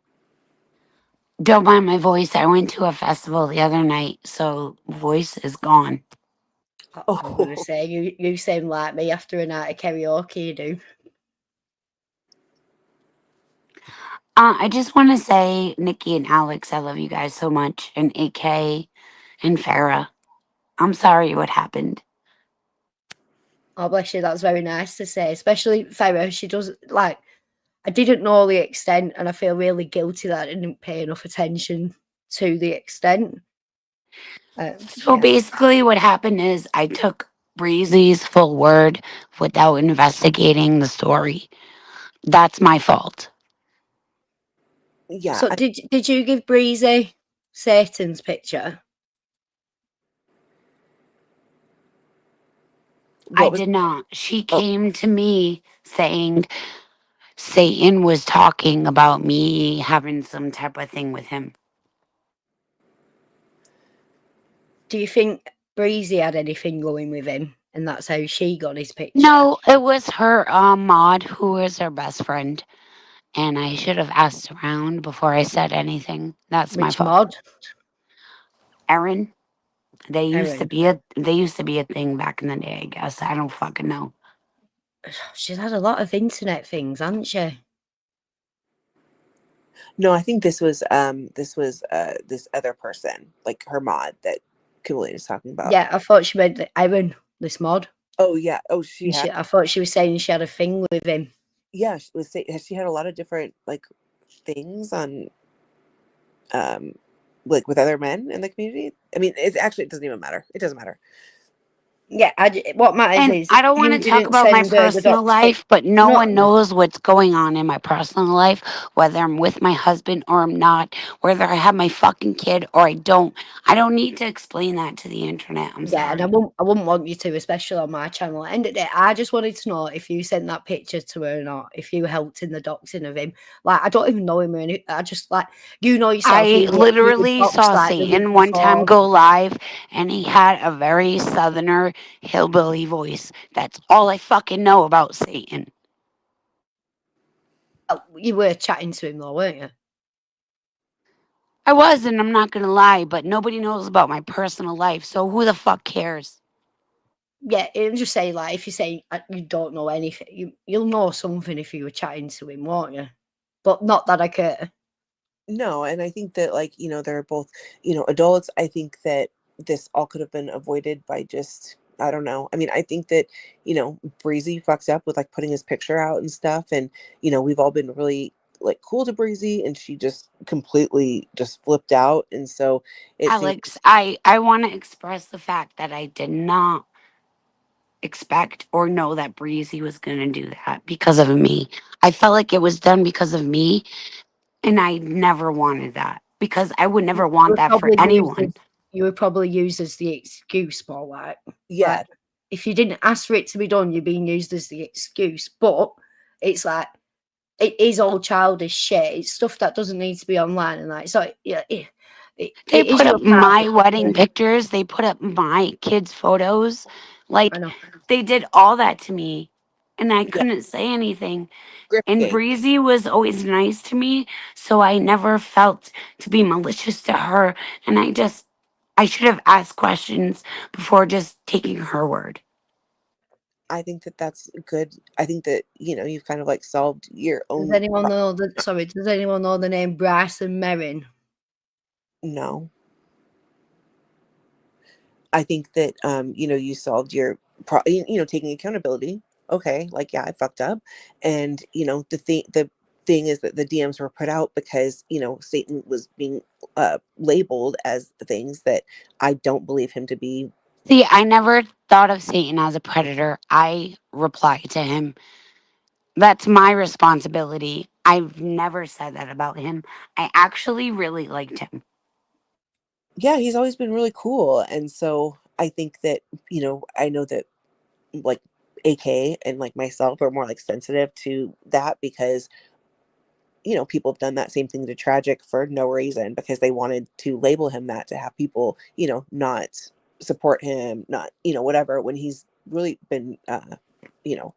Don't mind my voice. I went to a festival the other night, so voice is gone. I'm going to say, you sound like me after a night of karaoke, you do. I just want to say, Nikki and Alex, I love you guys so much, and AK and Farah. I'm sorry what happened. Oh, bless you. That's very nice to say, especially Farah. She does, like, I didn't know the extent, and I feel really guilty that I didn't pay enough attention to the extent. So Yeah. basically, what happened is I took Breezy's full word without investigating the story. That's my fault. Yeah. So did you give Breezy Satan's picture? I did not. She came to me saying Satan was talking about me having some type of thing with him. Do you think Breezy had anything going with him, and that's how she got his picture? No, it was her Maud, who was her best friend. And I should have asked around before I said anything. That's my Which fault. mod? Erin. They used to Erin. be a thing back in the day, I guess. I don't fucking know. She's had a lot of internet things, hasn't she? No, I think this was this other person, like her mod that Kimberly is talking about. Yeah, I thought she meant Erin, this mod. Oh yeah. Oh, I thought she was saying she had a thing with him. Yeah, she had a lot of different like things on like with other men in the community. I mean, it doesn't even matter. It doesn't matter. Yeah, what matters And is I don't want to talk about my personal life, but no one knows what's going on in my personal life, whether I'm with my husband or I'm not, whether I have my fucking kid or I don't. I don't need to explain that to the internet. I'm sorry. And I wouldn't want you to, especially on my channel. At the end of the day, I just wanted to know if you sent that picture to her or not, if you helped in the doxing of him. Like, I don't even know him or anything. I just, like, yourself. I literally saw Satan one time go live, and he had a very southerner hillbilly voice. That's all I fucking know about Satan. You were chatting to him though, weren't you? I was, and I'm not gonna lie, but nobody knows about my personal life, so who the fuck cares? Yeah, I'm just saying, like, if you say you don't know anything, you'll know something if you were chatting to him, won't you? But not that I care. No, and I think that, like, they're both, adults. I think that this all could have been avoided by just, I don't know. I mean, I think that, Breezy fucks up with like putting his picture out and stuff. And, we've all been really like cool to Breezy, and she just completely just flipped out. And so Alex, I want to express the fact that I did not expect or know that Breezy was going to do that because of me. I felt like it was done because of me, and I never wanted that because I would never want that for anyone. You would probably use as the excuse more, like, yeah. Like, if you didn't ask for it to be done, you're being used as the excuse. But it's like, it is all childish shit. It's stuff that doesn't need to be online, and like, so yeah. They put up my wedding pictures. They put up my kids' photos. Like, they did all that to me, and I couldn't say anything. And Breezy was always nice to me, so I never felt to be malicious to her. And I should have asked questions before just taking her word. I think that that's good. I think that, you've kind of like solved your own. Does anyone know the name Bryson Merrin? No. I think that, you solved your, taking accountability. Okay. Like, yeah, I fucked up. And, the thing is that the DMs were put out because, Satan was being labeled as the things that I don't believe him to be. See, I never thought of Satan as a predator. I reply to him. That's my responsibility. I've never said that about him. I actually really liked him. Yeah, he's always been really cool. And so I think that, I know that like AK and like myself are more like sensitive to that because people have done that same thing to Tragic for no reason because they wanted to label him that to have people, not support him, not, whatever, when he's really been,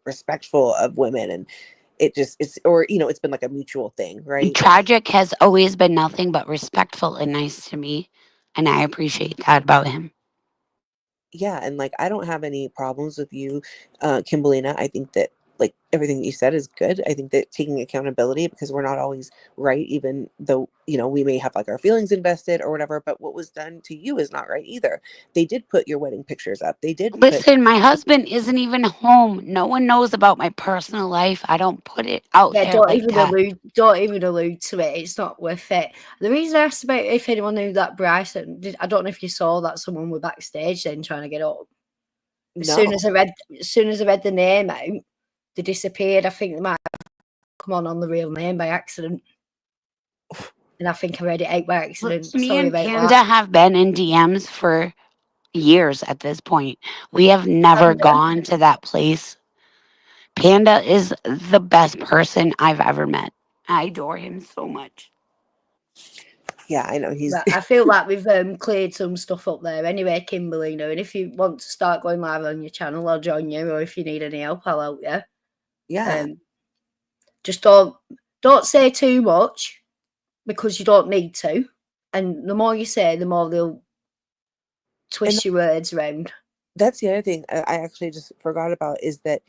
respectful of women. And it's been like a mutual thing, right? Tragic has always been nothing but respectful and nice to me. And I appreciate that about him. Yeah. And like, I don't have any problems with you, Kimberlina. I think that like everything that you said is good. I think that taking accountability, because we're not always right, even though, we may have like our feelings invested or whatever, but what was done to you is not right either. They did put your wedding pictures up. They did Listen, my husband isn't even home. No one knows about my personal life. I don't put it out Yeah, there like that. don't even allude to it. It's not worth it. The reason I asked about if anyone knew that Bryson, I don't know if you saw that someone were backstage then trying to get up. As soon as I read the name out, they disappeared. I think they might have come on the real name by accident. And I think I read it out by accident. Me Sorry and about Panda that. have been in DMs for years at this point. We have never gone to that place. Panda is the best person I've ever met. I adore him so much. Yeah, I know he's. But I feel like we've cleared some stuff up there. Anyway, Kimberly, and if you want to start going live on your channel, I'll join you. Or if you need any help, I'll help you. Yeah. Just don't say too much because you don't need to. And the more you say, the more they'll twist your words around. That's the other thing I actually just forgot about is that,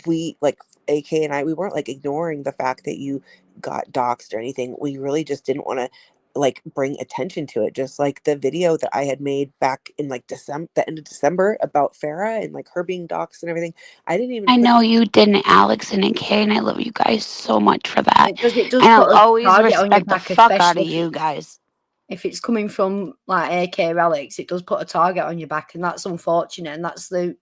we like AK and I, we weren't like ignoring the fact that you got doxxed or anything. We really just didn't want to like bring attention to it. Just like the video that I had made back in like the end of December about Farah and like her being doxxed and everything. I didn't even. I know you didn't, Alex and AK, and I love you guys so much for that. It does and I'll put a always target on your respect the back, fuck out of especially you guys. if it's coming from like AK or Alex, it does put a target on your back, and that's unfortunate. And that's the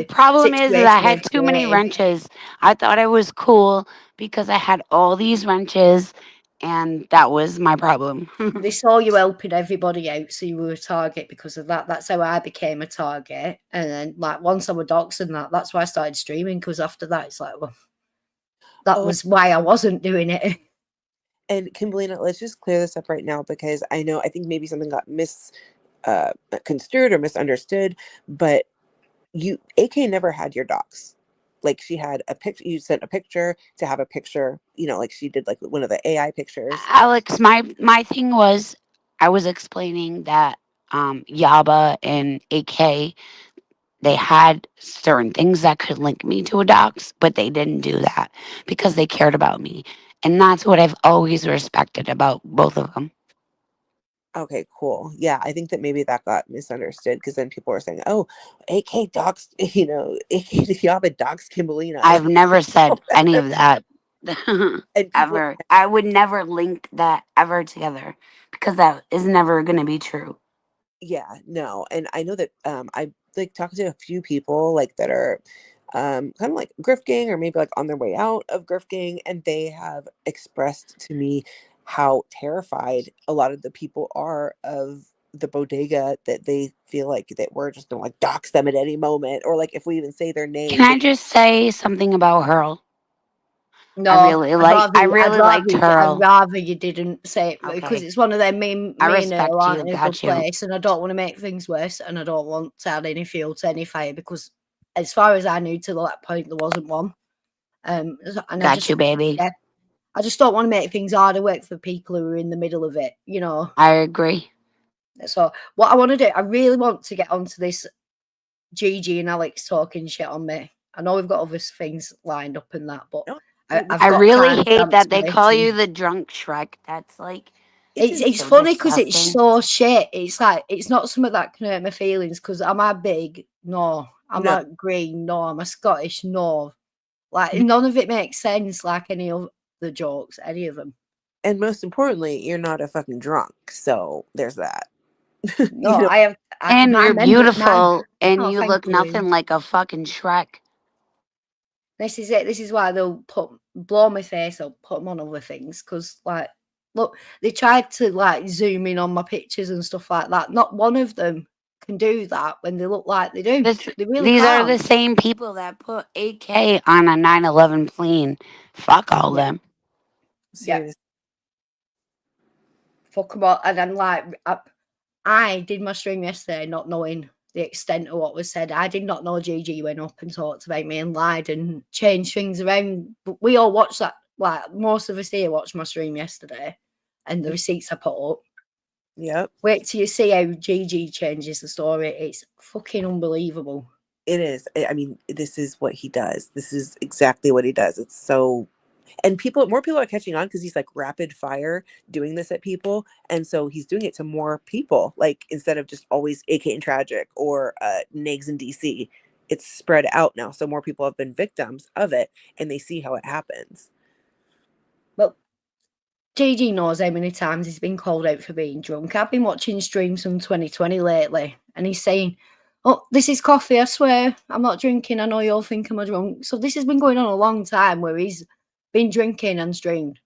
problem is that I situation had they've too many created. wrenches. I thought I was cool because I had all these wrenches, and that was my problem. They saw you helping everybody out, so you were a target because of that. That's how I became a target. And then, like, once I was doxing that's why I started streaming. Because after that, it's like, well, that was why I wasn't doing it. And Kimberlina, let's just clear this up right now because I think maybe something got misconstrued or misunderstood, but AK never had your docs. Like she had a picture, you sent a picture to have a picture, like she did like one of the AI pictures. Alex, my thing was I was explaining that Yaba and AK, they had certain things that could link me to a docs, but they didn't do that because they cared about me. And that's what I've always respected about both of them. Okay, cool. Yeah, I think that maybe that got misunderstood because then people were saying, "Oh, AK docs, AK Yaba docs Kimberlina." I've never said any of that. Ever. I would never link that ever together because that is never going to be true. Yeah, no. And I know that I like talked to a few people like that are kind of like grifting or maybe like on their way out of grifting, and they have expressed to me how terrified a lot of the people are of the bodega, that they feel like that we're just gonna like dox them at any moment, or like if we even say their name. Can I just say something about Hurl? No, I really liked Hurl. I'd rather you didn't say it because Okay. it's one of them me I and respect Earl aren't you, in a got good you. place, and I don't want to make things worse, and I don't want to add any fuel to any fire because, as far as I knew to that point, there wasn't one. And Got you, baby. Yeah, I just don't want to make things harder work for people who are in the middle of it, I agree. So what I want to do, I really want to get onto this Gigi and Alex talking shit on me. I know we've got other things lined up and that, but No, I've I got really hate that they waiting. call you the drunk Shrek. That's like It's so funny because it's disgusting. so shit. It's like it's not something that can hurt my feelings because am I big? No. Am I green? No. Am I Scottish? No. Like none of it makes sense. Like any of the jokes, any of them. And most importantly, you're not a fucking drunk. So there's that. No, You know, I have. And My you're beautiful and Oh, you thank look you. nothing like a fucking Shrek. This is it. This is why they'll blow my face up, put them on other things. Because, like, look, they tried to, like, zoom in on my pictures and stuff like that. Not one of them can do that when they look like they do. They really These are can't. the same people that put AK on a 9/11 plane. Fuck all Yeah. them. seriously. Fuck them all. And I'm like, I did my stream yesterday not knowing the extent of what was said. I did not know Gigi went up and talked about me and lied and changed things around. But we all watched that. Like, most of us here watched my stream yesterday and the receipts I put up. Yep. Wait till you see how Gigi changes the story. It's fucking unbelievable. It is. I mean, this is what he does. This is exactly what he does. It's so, and more people are catching on because he's like rapid fire doing this at people. And so he's doing it to more people, like instead of just always AK and Tragic or Nags in DC, it's spread out now. So more people have been victims of it and they see how it happens. Well, Gigi knows how many times he's been called out for being drunk. I've been watching streams from 2020 lately and he's saying, "Oh, this is coffee, I swear. I'm not drinking. I know you all think I'm a drunk." So this has been going on a long time where he's been drinking and streamed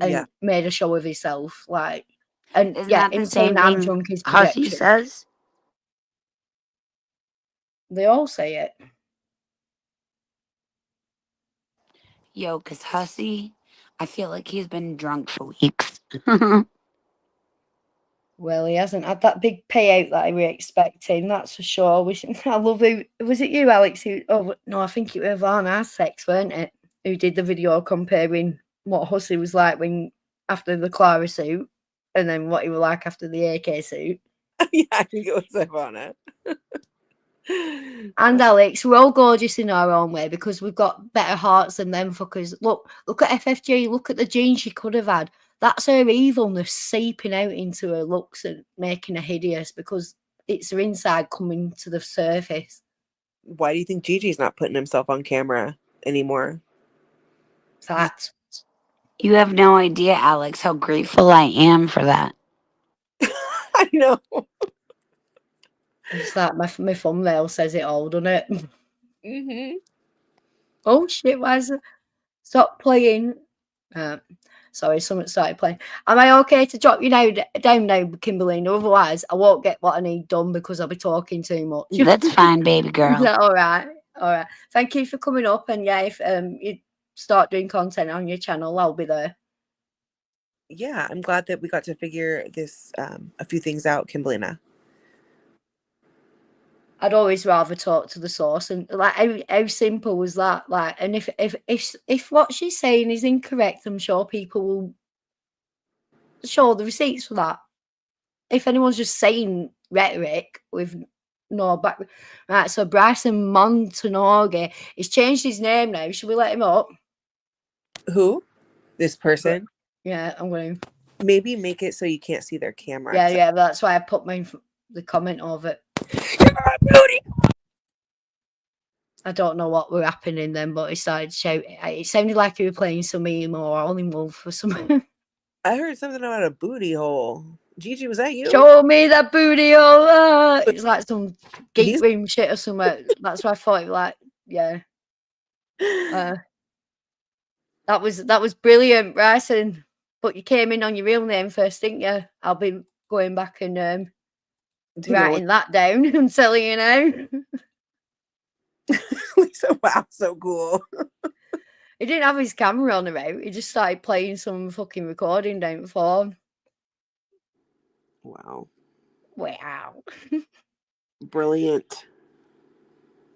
and made a show of himself. Like, and Isn't yeah, that the him same saying I'm thing drunk is Hussey projection. says? They all say it. Yo, because Hussey, I feel like he's been drunk for weeks. Well, he hasn't had that big payout that we were expecting, that's for sure. I love who was it you, Alex? Oh no, I think it was Varna Sex, weren't it? Who did the video comparing what Hussey was like when after the Clara suit and then what he was like after the AK suit. Yeah, I think it was Ivana. And Alex, we're all gorgeous in our own way because we've got better hearts than them fuckers. Look at FFG, look at the genes she could have had. That's her evilness seeping out into her looks and making her hideous because it's her inside coming to the surface. Why do you think Gigi's not putting himself on camera anymore? That. You have no idea, Alex, how grateful I am for that. I know. It's like my thumbnail says it all, doesn't it? Mm-hmm. Oh shit, why is it? Stop playing. Sorry, someone started playing. Am I okay to drop you down now, Kimberly? Otherwise, I won't get what I need done because I'll be talking too much. That's fine, baby girl. All right. Thank you for coming up. And yeah, if you start doing content on your channel, I'll be there. Yeah, I'm glad that we got to figure this a few things out, Kimberlina. I'd always rather talk to the source, and like how simple was that? Like, and if what she's saying is incorrect, I'm sure people will show the receipts for that. If anyone's just saying rhetoric with no back, right? So Bryson Montanoghi, he's changed his name now. Should we let him up? Who? This person? Yeah, I'm going to maybe make it so you can't see their camera. Yeah, that's why I put the comment of it. I don't know what were happening then, but he started shouting. It sounded like he was playing some emo or Howling Wolf or something. I heard something about a booty hole. Gigi, was that you? Show me that booty hole. It's like some geek room shit or something. That's why I thought it was like, yeah. That was brilliant, Bryson. But you came in on your real name first, didn't you? I'll be going back and writing that down and telling you now. Lisa, wow, so cool. He didn't have his camera on about. He just started playing some fucking recording down before. Wow. Brilliant.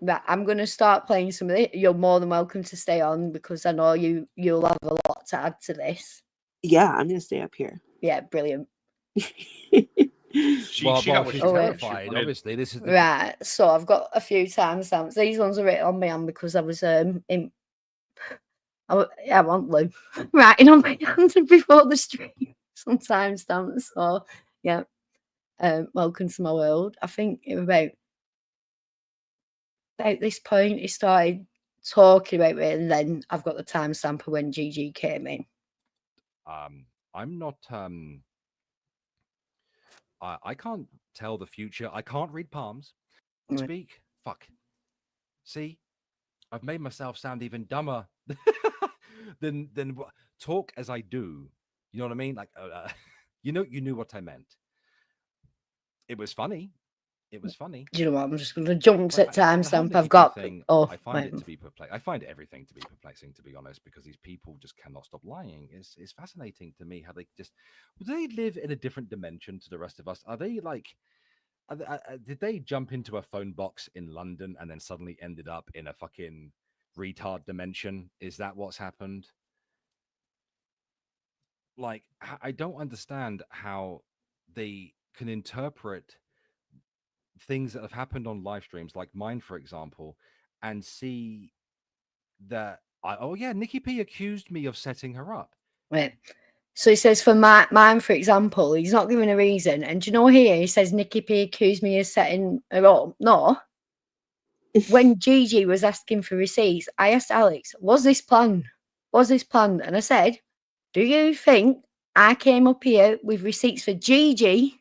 But I'm going to start playing some of it. You're more than welcome to stay on because I know you'll have a lot to add to this. Yeah, I'm going to stay up here. Yeah, brilliant. She's terrified. Obviously, this is right. So I've got a few timestamps. These ones are written on my hand because I was I want Lou writing on my hand before the stream. Some timestamps. So yeah. Welcome to my world. I think it was about this point he started talking about it, and then I've got the timestamp of when Gigi came in. I'm not. I can't tell the future. I can't read palms. Speak. Fuck. See, I've made myself sound even dumber than talk as I do. You know what I mean? Like, you knew what I meant. It was funny. It was funny. Do you know what? I'm just going to jump to But the whole timestamp. Nikki I've P got. thing, Oh, I find it to be perplexing. I find everything to be perplexing, to be honest, because these people just cannot stop lying. It's fascinating to me how they just. Do they live in a different dimension to the rest of us? Are they like? Did they jump into a phone box in London and then suddenly ended up in a fucking retard dimension? Is that what's happened? Like, I don't understand how they can interpret things that have happened on live streams, like mine, for example, and see that oh yeah, Nikki P accused me of setting her up. Right. So he says for mine, for example, he's not giving a reason. And do you know here, he says Nikki P accused me of setting her up. No. When Gigi was asking for receipts, I asked Alex, was this planned? Was this planned? And I said, do you think I came up here with receipts for Gigi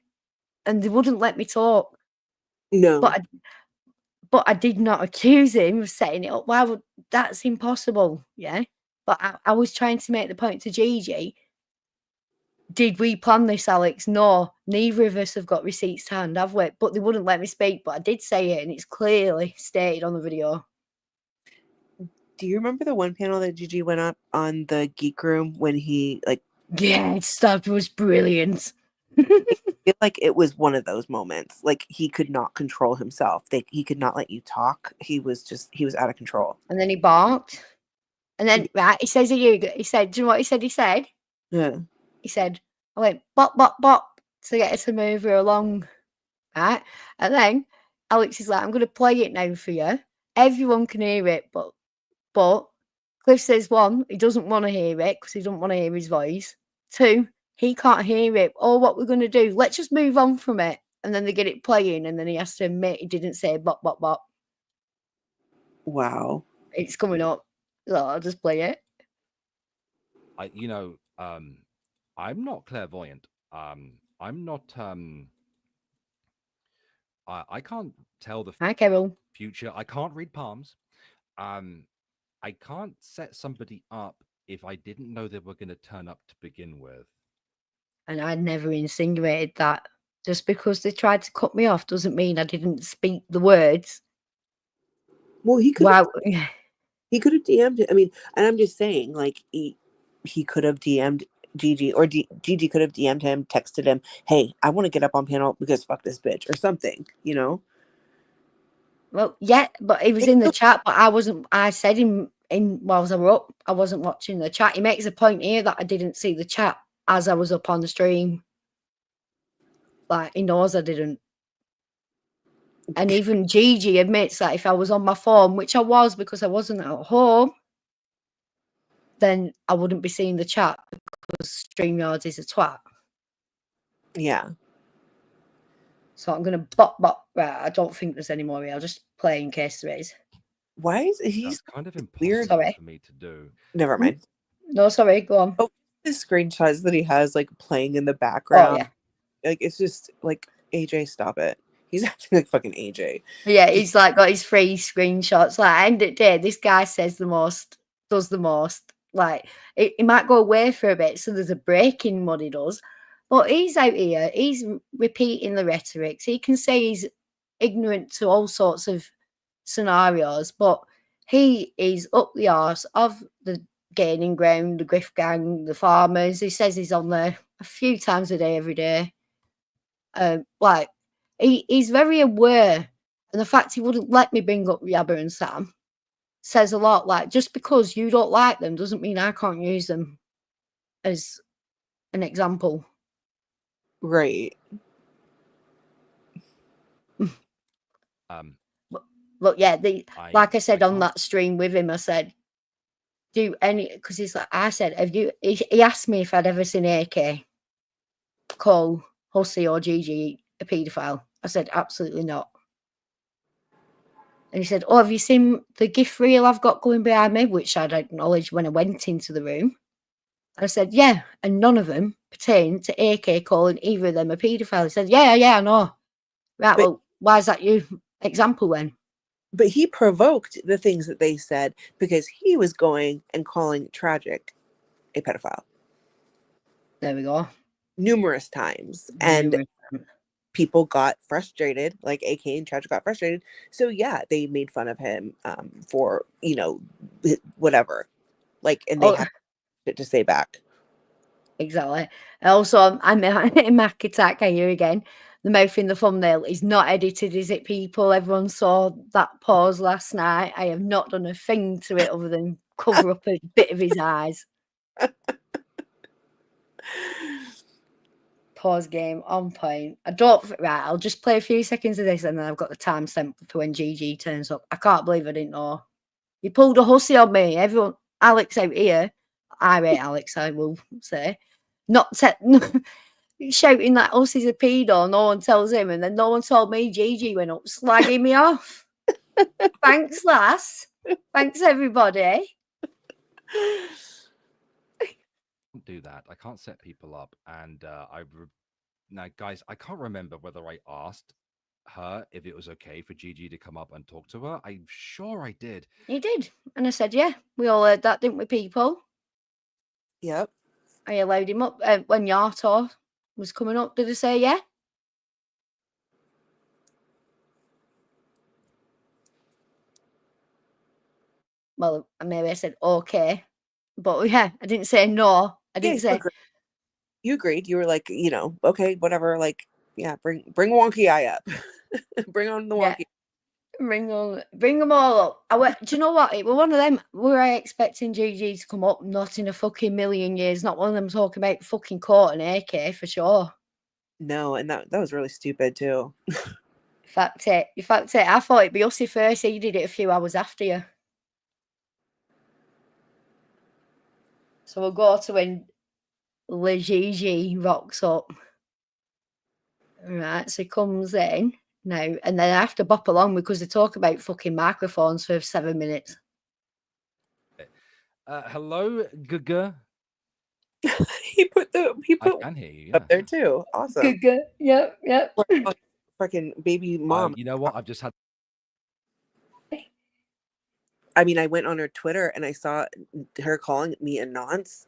and they wouldn't let me talk? No. But I did not accuse him of setting it up. Why would that's impossible? Yeah. But I was trying to make the point to Gigi. Did we plan this, Alex? No, neither of us have got receipts to hand, have we? But they wouldn't let me speak. But I did say it, and it's clearly stated on the video. Do you remember the one panel that Gigi went up on the Geek Room when he like? Yeah, stuff was brilliant. I feel like it was one of those moments. Like he could not control himself. He could not let you talk. He was out of control. And then he barked. And then right, he says, he said, do you know what he said? He said, Yeah. He said, I went bop bop bop to get her to move her along. Right. And then Alex is like, I'm gonna play it now for you. Everyone can hear it, but Cliff says one, he doesn't want to hear it because he doesn't want to hear his voice. Two, he can't hear it. Oh, what we're gonna do? Let's just move on from it. And then they get it playing, and then he has to admit he didn't say bop bop bop. Wow. It's coming up. So I'll just play it. I'm not clairvoyant. I'm not. I can't tell the Hi, Carol. future. I can't read palms. I can't set somebody up if I didn't know they were going to turn up to begin with. And I never insinuated that. Just because they tried to cut me off doesn't mean I didn't speak the words. Well, he could. Wow. He could have DM'd it. I mean, and I'm just saying, like he could have DM'd Gigi, or Gigi could have DM'd him, texted him, "Hey, I want to get up on panel because fuck this bitch," or something. You know. Well, yeah, but he was in the chat, but I wasn't. I said him whilst I were up. I wasn't watching the chat. He makes a point here that I didn't see the chat as I was up on the stream. Like he knows I didn't. And even Gigi admits that if I was on my phone, which I was because I wasn't at home, then I wouldn't be seeing the chat because StreamYard is a twat. Yeah. So I'm going to bop. Right, I don't think there's any more here. I'll just play in case there is. Why is he's kind of impossible weird for me to do? Never mind. No, sorry, go on. Oh, the screenshots that he has like playing in the background. Oh, yeah. Like it's just like AJ, stop it. He's acting like fucking AJ. Yeah, he's like got his free screenshots. Like, at the end of the day, this guy says the most, does the most. Like, it might go away for a bit, so there's a break in what he does. But he's out here, he's repeating the rhetoric. So he can say he's ignorant to all sorts of scenarios, but he is up the arse of the gaining ground, the grift gang, the farmers. He says he's on there a few times a day, every day. Like, he's very aware, and the fact he wouldn't let me bring up Yabba and Sam says a lot. Like, just because you don't like them doesn't mean I can't use them as an example. Right. Look, yeah, like I said on that stream with him, I said, because he's like, I said, he asked me if I'd ever seen AK call Hussey or Gigi a paedophile. I said, absolutely not. And he said, "Oh, have you seen the gift reel I've got going behind me?" Which I'd acknowledged when I went into the room. I said, "Yeah," and none of them pertain to AK calling either of them a paedophile. He said, "Yeah, I know." Right, But, well, why is that your example then? but he provoked the things that they said because he was going and calling Tragic a pedophile There we go. numerous times. And Numerous. people got frustrated, like AK and Tragic got frustrated. So yeah, they made fun of him for, whatever. Like, and they Oh, had shit to say back. exactly. Also, I'm in Mac attack here again. The mouth in the thumbnail is not edited, is it, people? Everyone saw that pause last night. I have not done a thing to it other than cover up a bit of his eyes. Pause game on point. I don't right. I'll just play a few seconds of this, and then I've got the timestamp for when GG turns up. I can't believe I didn't know. You pulled a hussy on me. Everyone, Alex out here. I rate Alex. I will say, not shouting that hussy's a pedo. No one tells him, and then no one told me. GG went up slagging me off. Thanks, lass. Thanks, everybody. Do that. I can't set people up, and now, guys, I can't remember whether I asked her if it was okay for Gigi to come up and talk to her. I'm sure I did. You did, and I said, yeah. We all heard that, didn't we, people? Yep. I allowed him up when Yato was coming up. Did I say yeah? Well, maybe I said okay, but yeah, I didn't say no. I didn't say. You agreed. You were like, okay, whatever. Like, yeah, bring Wonky Eye up. Bring on the Wonky. Yeah. Bring them all up. Do you know what? It was one of them. Were I expecting GG to come up? Not in a fucking million years. Not one of them talking about fucking court and AK for sure. No, and that was really stupid too. In fact, I thought it'd be Ussie first. He did it a few hours after you. So we'll go to when Gigi rocks up. Right, so he comes in now, and then I have to bop along because they talk about fucking microphones for 7 minutes. Hello, Guga. he put I can hear you, up there too. Awesome. Good. Yep. Fucking baby mom. You know what? I've just had. I mean, I went on her Twitter and I saw her calling me a nonce.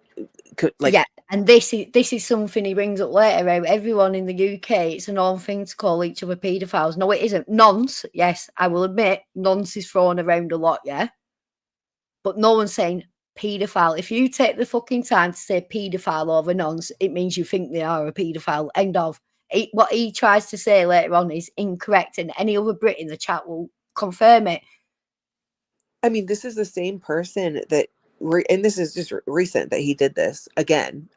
Yeah, and this is something he brings up later. How everyone in the UK, it's a normal thing to call each other paedophiles. No, it isn't. Nonce, yes, I will admit, nonce is thrown around a lot, yeah. But no one's saying paedophile. If you take the fucking time to say paedophile over nonce, it means you think they are a paedophile. End of. What he tries to say later on is incorrect, and any other Brit in the chat will confirm it. I mean, this is the same person that, and this is just recent that he did this again,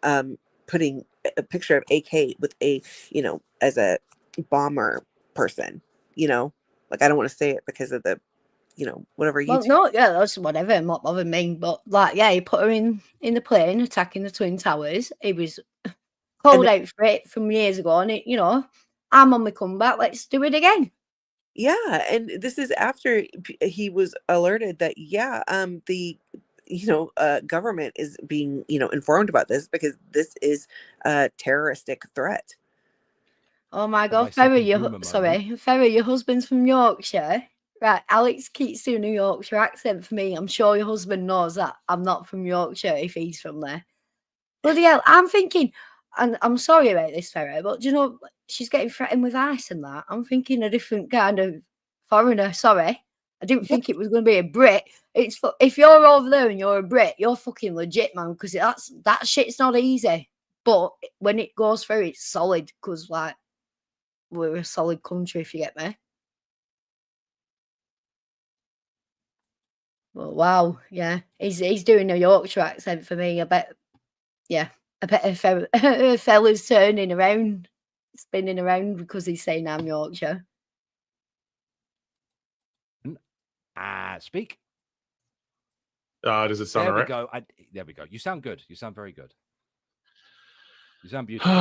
putting a picture of AK with a, as a bomber person, like, I don't want to say it because of the, whatever. Well, no, yeah, that's whatever. I'm not bothered me, but yeah, he put her in the plane attacking the Twin Towers. He was called out for it from years ago, and I'm on my comeback. Let's do it again. Yeah, and this is after he was alerted that the government is being informed about this because this is a terroristic threat. Oh my God, Farah, your husband's from Yorkshire, right? Alex keeps doing a Yorkshire accent for me. I'm sure your husband knows that I'm not from Yorkshire if he's from there. Bloody hell, I'm thinking, and I'm sorry about this, Farah, but she's getting threatened with ice and that. I'm thinking a different kind of foreigner. Sorry, I didn't think it was going to be a Brit. If you're over there and you're a Brit, you're fucking legit, man, because that shit's not easy. But when it goes through, it's solid because we're a solid country, if you get me. Well, wow, yeah, he's doing a Yorkshire accent for me. I bet a fella's turning around, spinning around because he's saying I'm Yorkshire. Speak. Does it sound all right? There we go. You sound good. You sound very good. You sound beautiful.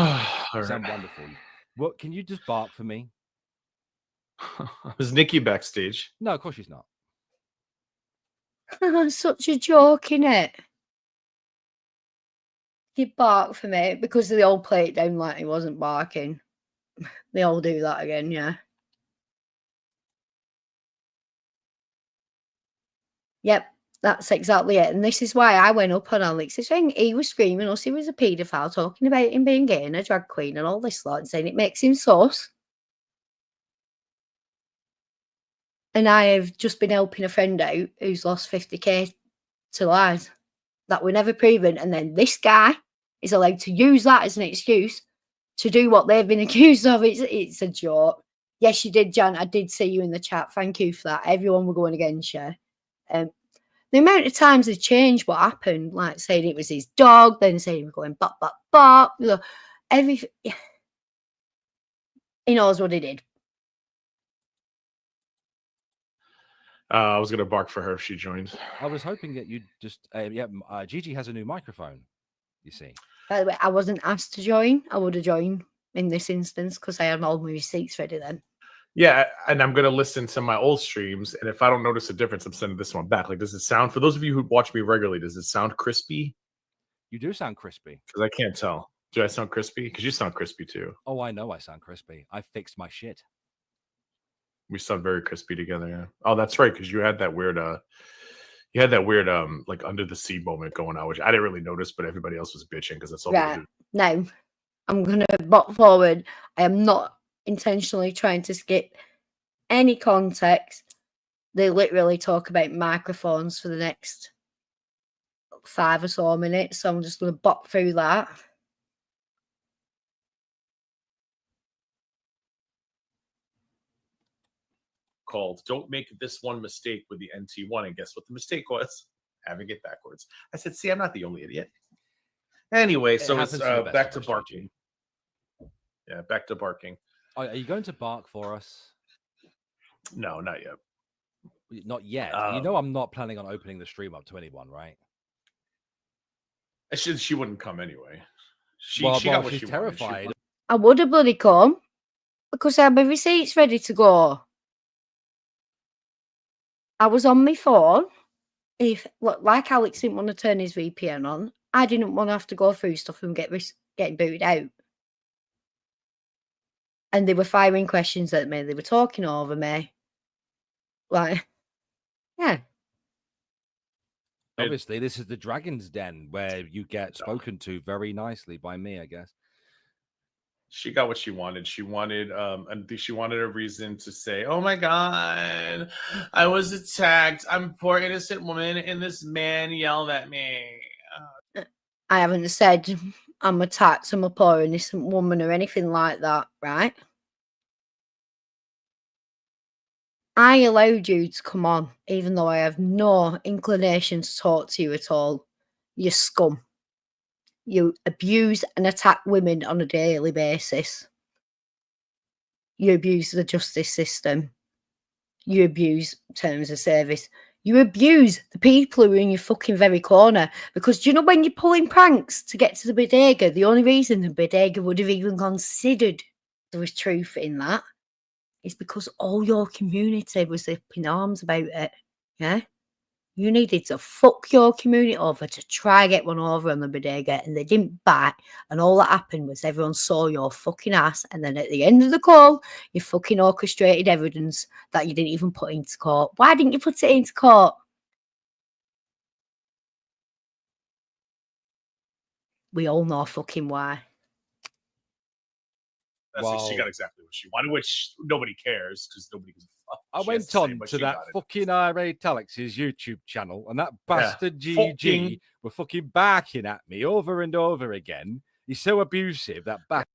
You sound wonderful. What? Can you just bark for me? Was Nikki backstage? No, of course she's not. Such a joke, innit? He barked for me because they all played it down like he wasn't barking. They all do that again, yeah. Yep, that's exactly it. And this is why I went up on Alex's thing. He was screaming us he was a paedophile, talking about him being gay and a drag queen and all this lot, and saying it makes him sus. And I have just been helping a friend out who's lost 50k to lies that were never proven. And then this guy is allowed to use that as an excuse to do what they've been accused of. It's a joke. Yes, you did, Jan. I did see you in the chat. Thank you for that. Everyone were going against you. The amount of times they changed what happened, like saying it was his dog, then saying he was going bark, bark, bark. You know, everything. He knows what he did. I was gonna bark for her if she joined. I was hoping that you'd just Gigi has a new microphone. You see. By the way, I wasn't asked to join. I would have joined in this instance because I had all my receipts ready then. Yeah, and I'm gonna listen to my old streams, and if I don't notice a difference, I'm sending this one back. Like, does it sound, for those of you who watch me regularly, does it sound crispy? You do sound crispy. Because I can't tell. Do I sound crispy? Because you sound crispy too. Oh, I know I sound crispy. I fixed my shit. We sound very crispy together. Yeah. Oh, that's right. Because you had that weird, like under the sea moment going on, which I didn't really notice, but everybody else was bitching because that's all. Right. Now, I'm gonna bot forward. I am not intentionally trying to skip any context. They literally talk about microphones for the next 5 or so minutes, so I'm just gonna bot through that. Called "Don't Make This One Mistake" with the NT1, and guess what the mistake was? Having it backwards. I said, see, I'm not the only idiot. Anyway, so it's back to barking. Yeah, back to barking. Are you going to bark for us? No, not yet. Not yet. You know I'm not planning on opening the stream up to anyone, right? She wouldn't come anyway. She got what she's she terrified. I would have bloody come because I had my receipts ready to go. I was on my phone. Like Alex didn't want to turn his VPN on, I didn't want to have to go through stuff and getting booted out. And they were firing questions at me. They were talking over me. Like, yeah. Obviously, this is the Dragon's Den where you get spoken to very nicely by me, I guess. She got what she wanted. She wanted a reason to say, "Oh my God, I was attacked. I'm a poor innocent woman, and this man yelled at me." I haven't said I'm attacked, I'm a poor innocent woman or anything like that, right? I allowed you to come on, even though I have no inclination to talk to you at all. You scum. You abuse and attack women on a daily basis. You abuse the justice system. You abuse terms of service. You abuse the people who are in your fucking very corner. Because do you know when you're pulling pranks to get to the bodega, the only reason the bodega would have even considered there was truth in that is because all your community was up in arms about it. Yeah? You needed to fuck your community over to try get one over on the bodega, and they didn't bite. And all that happened was everyone saw your fucking ass, and then at the end of the call, you fucking orchestrated evidence that you didn't even put into court. Why didn't you put it into court? We all know fucking why. She got exactly what she wanted, which nobody cares because nobody gives a fuck. I went on to that fucking irate Alex's YouTube channel, and that bastard GG were fucking barking at me over and over again. He's so abusive, that bastard.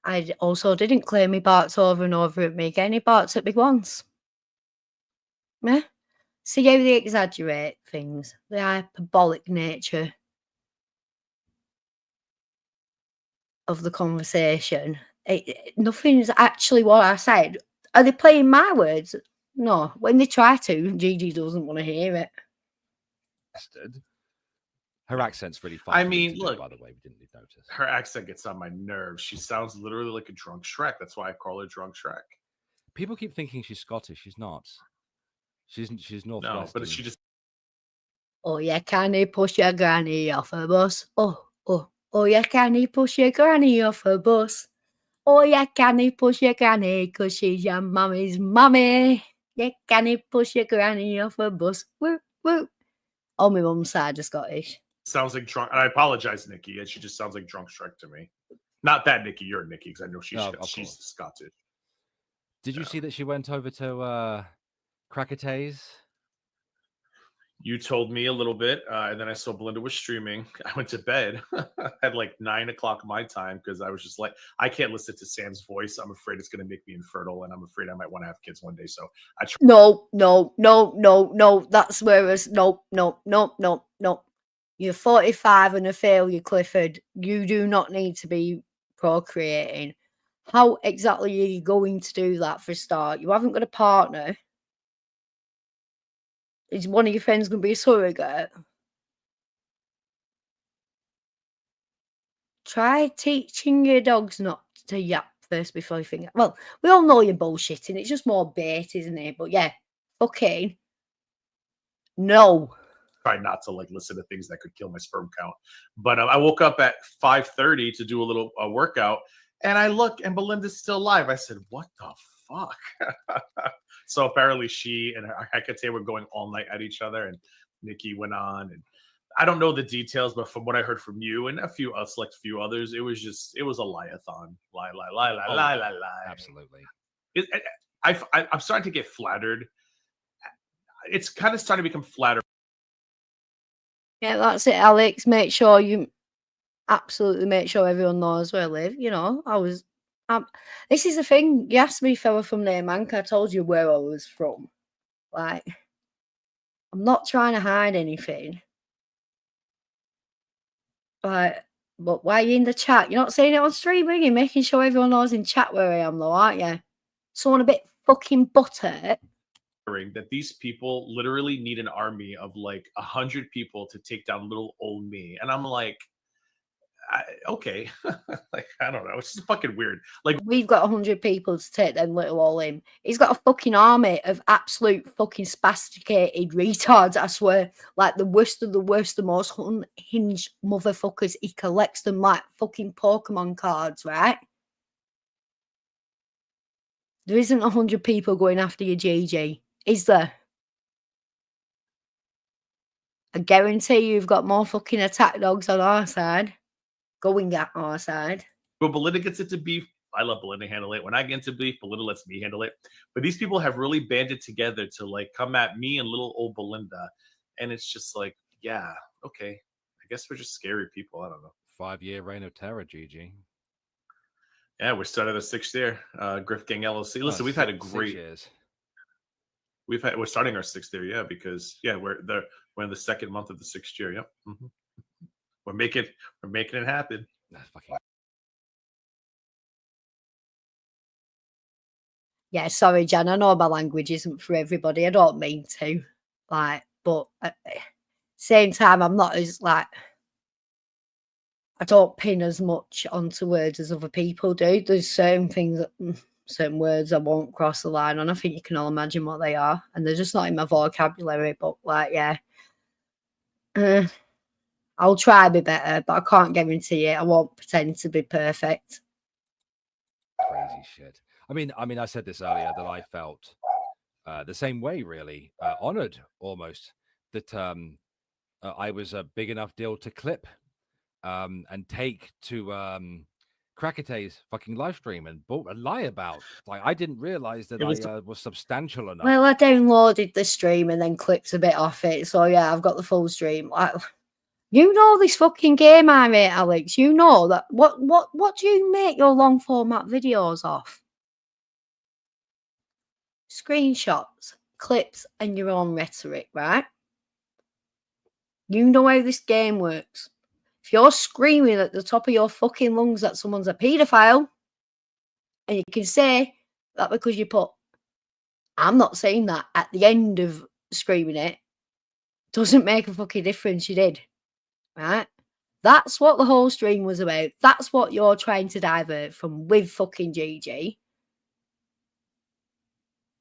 I also didn't claim he barked over and over at me again. He barked at me once. Yeah? See how they exaggerate things, the hyperbolic nature of the conversation. Nothing's actually what I said. Are they playing my words? No. When they try to, Gigi doesn't want to hear it. Her accent's really fun. I mean, look, by the way, we didn't notice. Her accent gets on my nerves. She sounds literally like a drunk Shrek. That's why I call her Drunk Shrek. People keep thinking she's Scottish. She's not. She's No, Northwestern. but she just Oh, yeah, can he push your granny off a bus? Oh, yeah, can he push your granny off a bus? Oh, yeah, can he push your granny because she's your mummy's mummy? Yeah, can he push your granny off a bus? Woo, woo. Oh, my mum's side is Scottish. sounds like drunk. And I apologize, Nikki. She just sounds like drunk Shrek to me. Not that Nikki, you're Nikki, because I know she's Scottish. Did you see that she went over to Krakatay's? You told me a little bit, and then I saw Belinda was streaming. I went to bed at like 9 o'clock my time because I was just like, I can't listen to Sam's voice. I'm afraid it's going to make me infertile, and I'm afraid I might want to have kids one day. So I tried. No. That's where it's no. You're 45 and a failure, Clifford. You do not need to be procreating. How exactly are you going to do that for a start? You haven't got a partner. Is one of your friends going to be a surrogate? Try teaching your dogs not to yap first before you think. Well, we all know you're bullshitting. It's just more bait, isn't it? But yeah, fucking no. Try not to like listen to things that could kill my sperm count. But I woke up at 5:30 to do a little workout, and I look, and Belinda's still alive. I said, "What the fuck?" So apparently she and Hecate were going all night at each other, and Nikki went on, and I don't know the details, but from what I heard from you and a few others, it was a lie-a-thon. Lie. Absolutely. I'm starting to get flattered. It's kind of starting to become flattered. Yeah, that's it, Alex. Make sure everyone knows where I live. You know, this is the thing. You asked me if I was from Neymanka. I told you where I was from. Like, I'm not trying to hide anything. But why are you in the chat? You're not saying it on stream, are you? Making sure everyone knows in chat where I am, though, aren't you? Someone a bit fucking butter. That these people literally need an army of like 100 people to take down little old me, and I'm like, okay, like I don't know, it's just fucking weird. Like we've got 100 people to take them little all in. He's got a fucking army of absolute fucking spasticated retards. I swear, like the worst of the worst, the most unhinged motherfuckers. He collects them like fucking Pokemon cards, right? There isn't 100 people going after you, GG. Is there? I guarantee you've got more fucking attack dogs on our side. Going at our side. When Belinda gets into beef, I love Belinda handle it. When I get into beef, Belinda lets me handle it. But these people have really banded together to like come at me and little old Belinda. And it's just like, yeah, okay. I guess we're just scary people. I don't know. 5-year reign of terror, GG. Yeah, we're starting the 6th year. Grift Gang LLC. Listen, we've had a great 6 years. We're starting our 6th year, yeah, because we're in the 2nd month of the 6th year. Yep. Mm-hmm. We're making it happen. Yeah, sorry, Jan. I know my language isn't for everybody. I don't mean to, like, but at the same time, I'm not as like I don't pin as much onto words as other people do. There's certain things, certain words I won't cross the line on. I think you can all imagine what they are, and they're just not in my vocabulary. But like, yeah. I'll try to be better, but I can't guarantee it. I won't pretend to be perfect. Crazy shit. I mean, I said this earlier that I felt the same way, really honored almost that I was a big enough deal to clip and take to Krakatay's fucking live stream and lie about. Like, I didn't realize that I was substantial enough. Well, I downloaded the stream and then clipped a bit off it. So yeah, I've got the full stream. You know this fucking game I made, Alex. You know that. What do you make your long format videos off? Screenshots, clips, and your own rhetoric, right? You know how this game works. If you're screaming at the top of your fucking lungs that someone's a paedophile, and you can say that because you put, I'm not saying that at the end of screaming it, doesn't make a fucking difference. You did. Right? That's what the whole stream was about. That's what you're trying to divert from with fucking GG.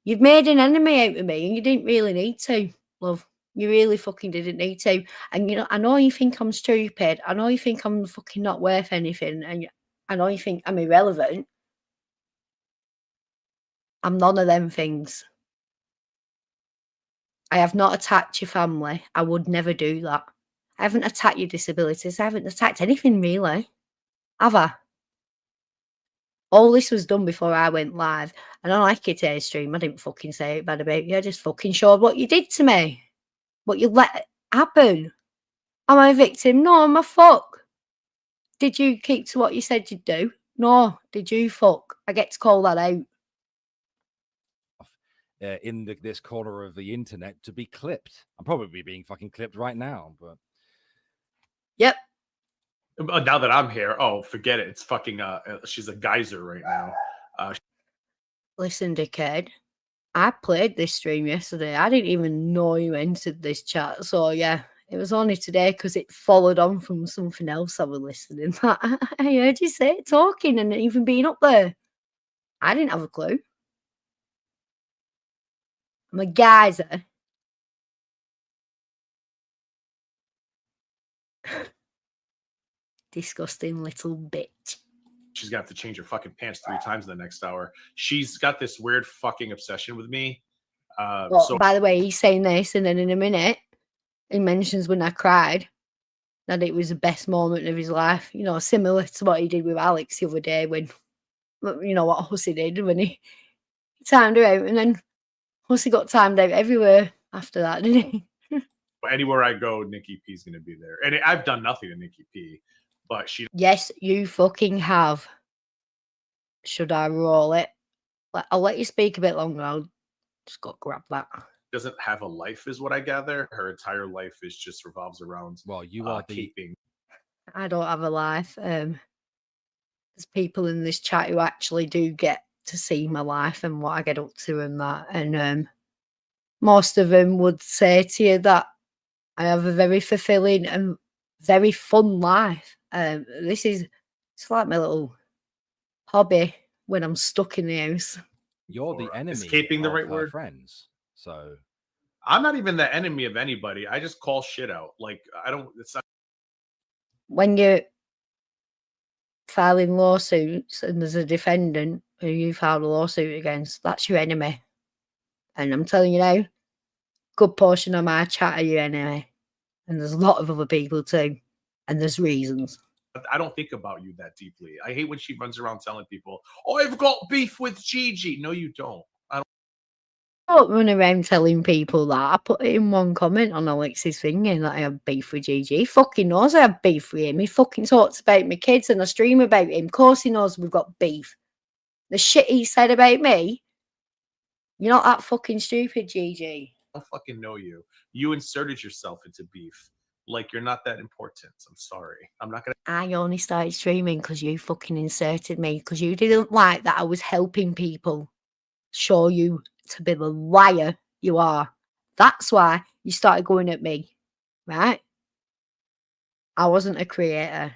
You've made an enemy out of me and you didn't really need to, love. You really fucking didn't need to. And, you know, I know you think I'm stupid. I know you think I'm fucking not worth anything. And I know you think I'm irrelevant. I'm none of them things. I have not attacked your family. I would never do that. I haven't attacked your disabilities. I haven't attacked anything, really. Have I? All this was done before I went live. And on like today's stream, I didn't fucking say it bad about you. I just fucking showed what you did to me. What you let happen. Am I a victim? No, I'm a fuck. Did you keep to what you said you'd do? No. Did you fuck? I get to call that out. In this corner of the internet to be clipped. I'm probably being fucking clipped right now, but yep. Now that I'm here, oh, forget it. It's fucking she's a geyser right now. Listen, dickhead. I played this stream yesterday. I didn't even know you entered this chat. So yeah, it was only today because it followed on from something else I was listening. I heard you say it, talking and even being up there. I didn't have a clue. I'm a geyser. Disgusting little bitch. She's gonna have to change her fucking pants 3 times in the next hour. She's got this weird fucking obsession with me. So by the way, he's saying this, and then in a minute, he mentions when I cried that it was the best moment of his life. You know, similar to what he did with Alex the other day when, you know, what Hussey did when he timed her out, and then Hussey got timed out everywhere after that, didn't he? Anywhere I go, Nikki P's gonna be there, and I've done nothing to Nikki P, but she. Yes, you fucking have. Should I roll it? I'll let you speak a bit longer. I'll just go grab that. Doesn't have a life, is what I gather. Her entire life is just revolves around. Well, you are keeping. I don't have a life. There's people in this chat who actually do get to see my life and what I get up to and that, and most of them would say to you that I have a very fulfilling and very fun life. It's like my little hobby when I'm stuck in the house. You're the enemy. Escaping the right word. Friends. So I'm not even the enemy of anybody. I just call shit out. Like I don't. It's not. When you're filing lawsuits and there's a defendant who you filed a lawsuit against, that's your enemy. And I'm telling you now, good portion of my chat are your enemy. And there's a lot of other people too. And there's reasons. I don't think about you that deeply. I hate when she runs around telling people, "Oh, I've got beef with Gigi." No, you don't. I don't run around telling people that. I put it in one comment on Alex's thing that I have beef with Gigi. He fucking knows I have beef with him. He fucking talks about my kids and I stream about him. Of course he knows we've got beef. The shit he said about me, you're not that fucking stupid, Gigi. I don't fucking know you. You inserted yourself into beef. Like, you're not that important. I'm sorry. I'm not going to. I only started streaming because you fucking inserted me, because you didn't like that I was helping people show you to be the liar you are. That's why you started going at me, right? I wasn't a creator.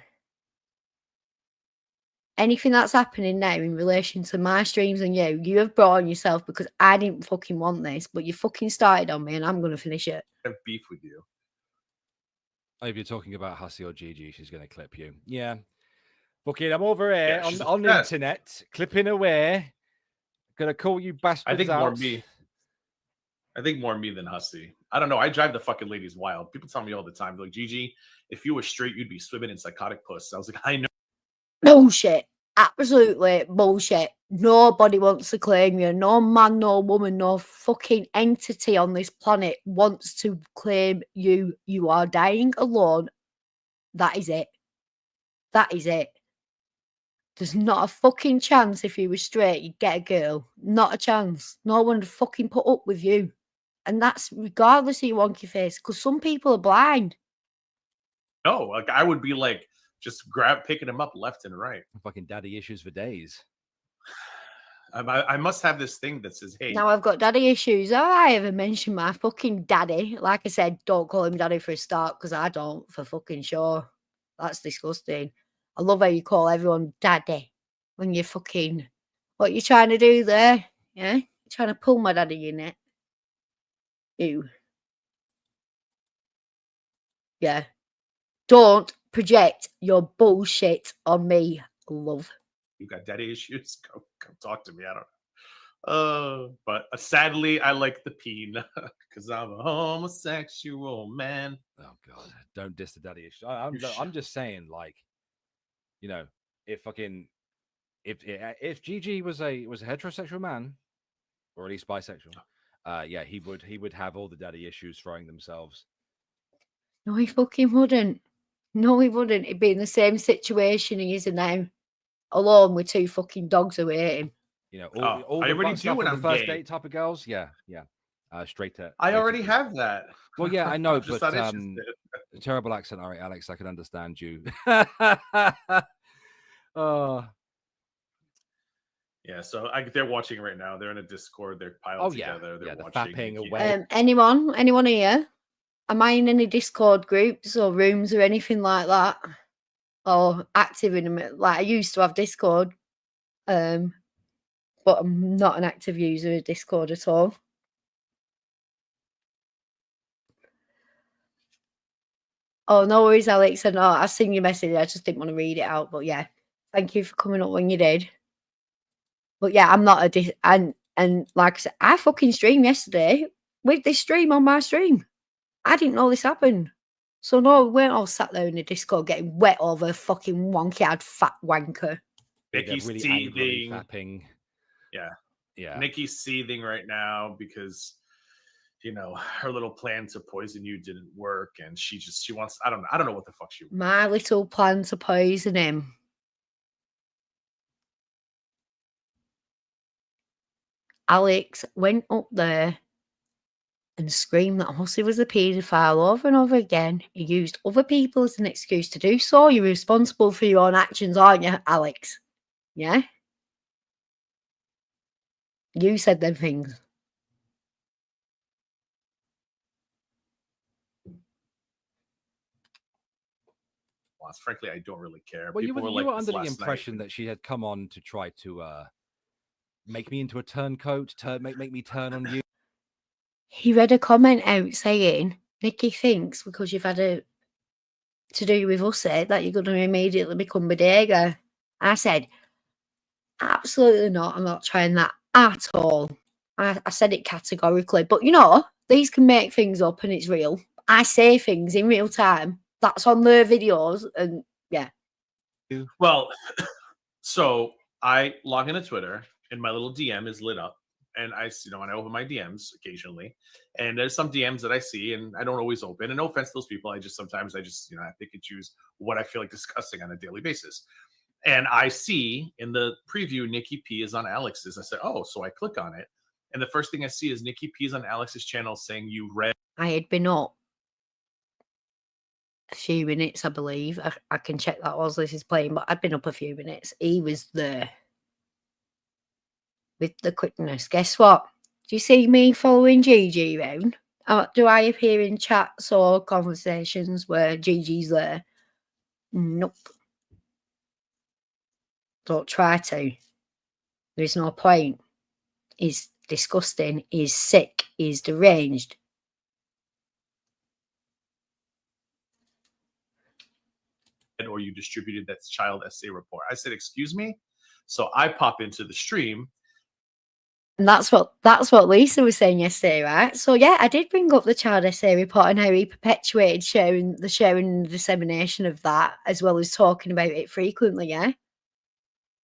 Anything that's happening now in relation to my streams and you have brought on yourself because I didn't fucking want this, but you fucking started on me and I'm going to finish it. I have beef with you. If you're talking about Hussey or Gigi, she's going to clip you. Yeah. Fucking, I'm over here on the internet, clipping away. Going to call you bastards I think out. more me. I think more me than Hussey. I don't know. I drive the fucking ladies wild. People tell me all the time, like, Gigi, if you were straight, you'd be swimming in psychotic puss. I was like, I know. Bullshit. Absolutely bullshit. Nobody wants to claim you. No man, no woman, no fucking entity on this planet wants to claim you. You are dying alone. That is it. That is it. There's not a fucking chance if you were straight, you'd get a girl. Not a chance. No one would fucking put up with you. And that's regardless of your wonky face, because some people are blind. No, like I would be like, just picking him up left and right. Fucking daddy issues for days. I must have this thing that says, hey. Now I've got daddy issues. Oh, I ever mentioned my fucking daddy. Like I said, don't call him daddy for a start, because I don't, for fucking sure. That's disgusting. I love how you call everyone daddy when you're fucking... What you trying to do there? Yeah? trying to pull my daddy in it. You. Yeah. Don't project your bullshit on me, love. You got daddy issues? Come talk to me. I don't know. But sadly, I like the peen because I'm a homosexual man. Oh God, don't diss the daddy issue. I'm just saying, like, you know, if Gigi was a heterosexual man, or at least bisexual, yeah, he would have all the daddy issues throwing themselves. No, he fucking wouldn't. No, he wouldn't. He'd be in the same situation he is now, alone with 2 fucking dogs who hate him. You know, all I the already butt do stuff when with I'm the first gay. date type of girls. Yeah. Straight to. I already have that. Well, yeah, I know, I'm just but not interested. terrible accent. All right, Alex, I can understand you. Oh. Yeah, so they're watching right now. They're in a Discord. They're piled together. They're the watching. fapping away. Anyone here? Am I in any Discord groups or rooms or anything like that? Or active in them? Like I used to have Discord, but I'm not an active user of Discord at all. Oh, no worries, Alex. I know I've seen your message. I just didn't want to read it out. But yeah, thank you for coming up when you did. But yeah, I'm not and like I said, I fucking streamed yesterday with this stream on my stream. I didn't know this happened. So no, we weren't all sat there in the Discord getting wet over fucking wonky-eyed fat wanker. Nikki's really seething. Fapping. Yeah. Nikki's seething right now because her little plan to poison you didn't work, and she wants. I don't know what the fuck she wants. My little plan to poison him. Alex went up there and screamed that Hussey was a paedophile over and over again. He used other people as an excuse to do so. You're responsible for your own actions, aren't you, Alex? Yeah? You said them things. Well, frankly, I don't really care. Well, you were under the impression night. that she had come on to try to make me into a turncoat, make me turn on you. He read a comment out saying, Nikki thinks because you've had a to do with Hussey that you're going to immediately become bodega. I said, absolutely not. I'm not trying that at all. I said it categorically. But, these can make things up and it's real. I say things in real time. That's on their videos. And, yeah. Well, so I log into Twitter and my little DM is lit up. And I open my DMs occasionally, and there's some DMs that I see, and I don't always open. And no offense to those people, sometimes I pick and choose what I feel like discussing on a daily basis. And I see in the preview Nikki P is on Alex's. I said, oh, so I click on it, and the first thing I see is Nikki P is on Alex's channel saying you read. I had been up a few minutes, I believe. I can check that while this is playing, but I'd been up a few minutes. He was there. With the quickness. Guess what? Do you see me following Gigi around? Do I appear in chats or conversations where Gigi's there? Nope. Don't try to. There's no point. He's disgusting. He's sick. He's deranged. Or you distributed that child essay report. I said, excuse me? So I pop into the stream. And that's what Lisa was saying yesterday, right? So yeah, I did bring up the child essay report and how he perpetuated sharing and dissemination of that, as well as talking about it frequently, yeah?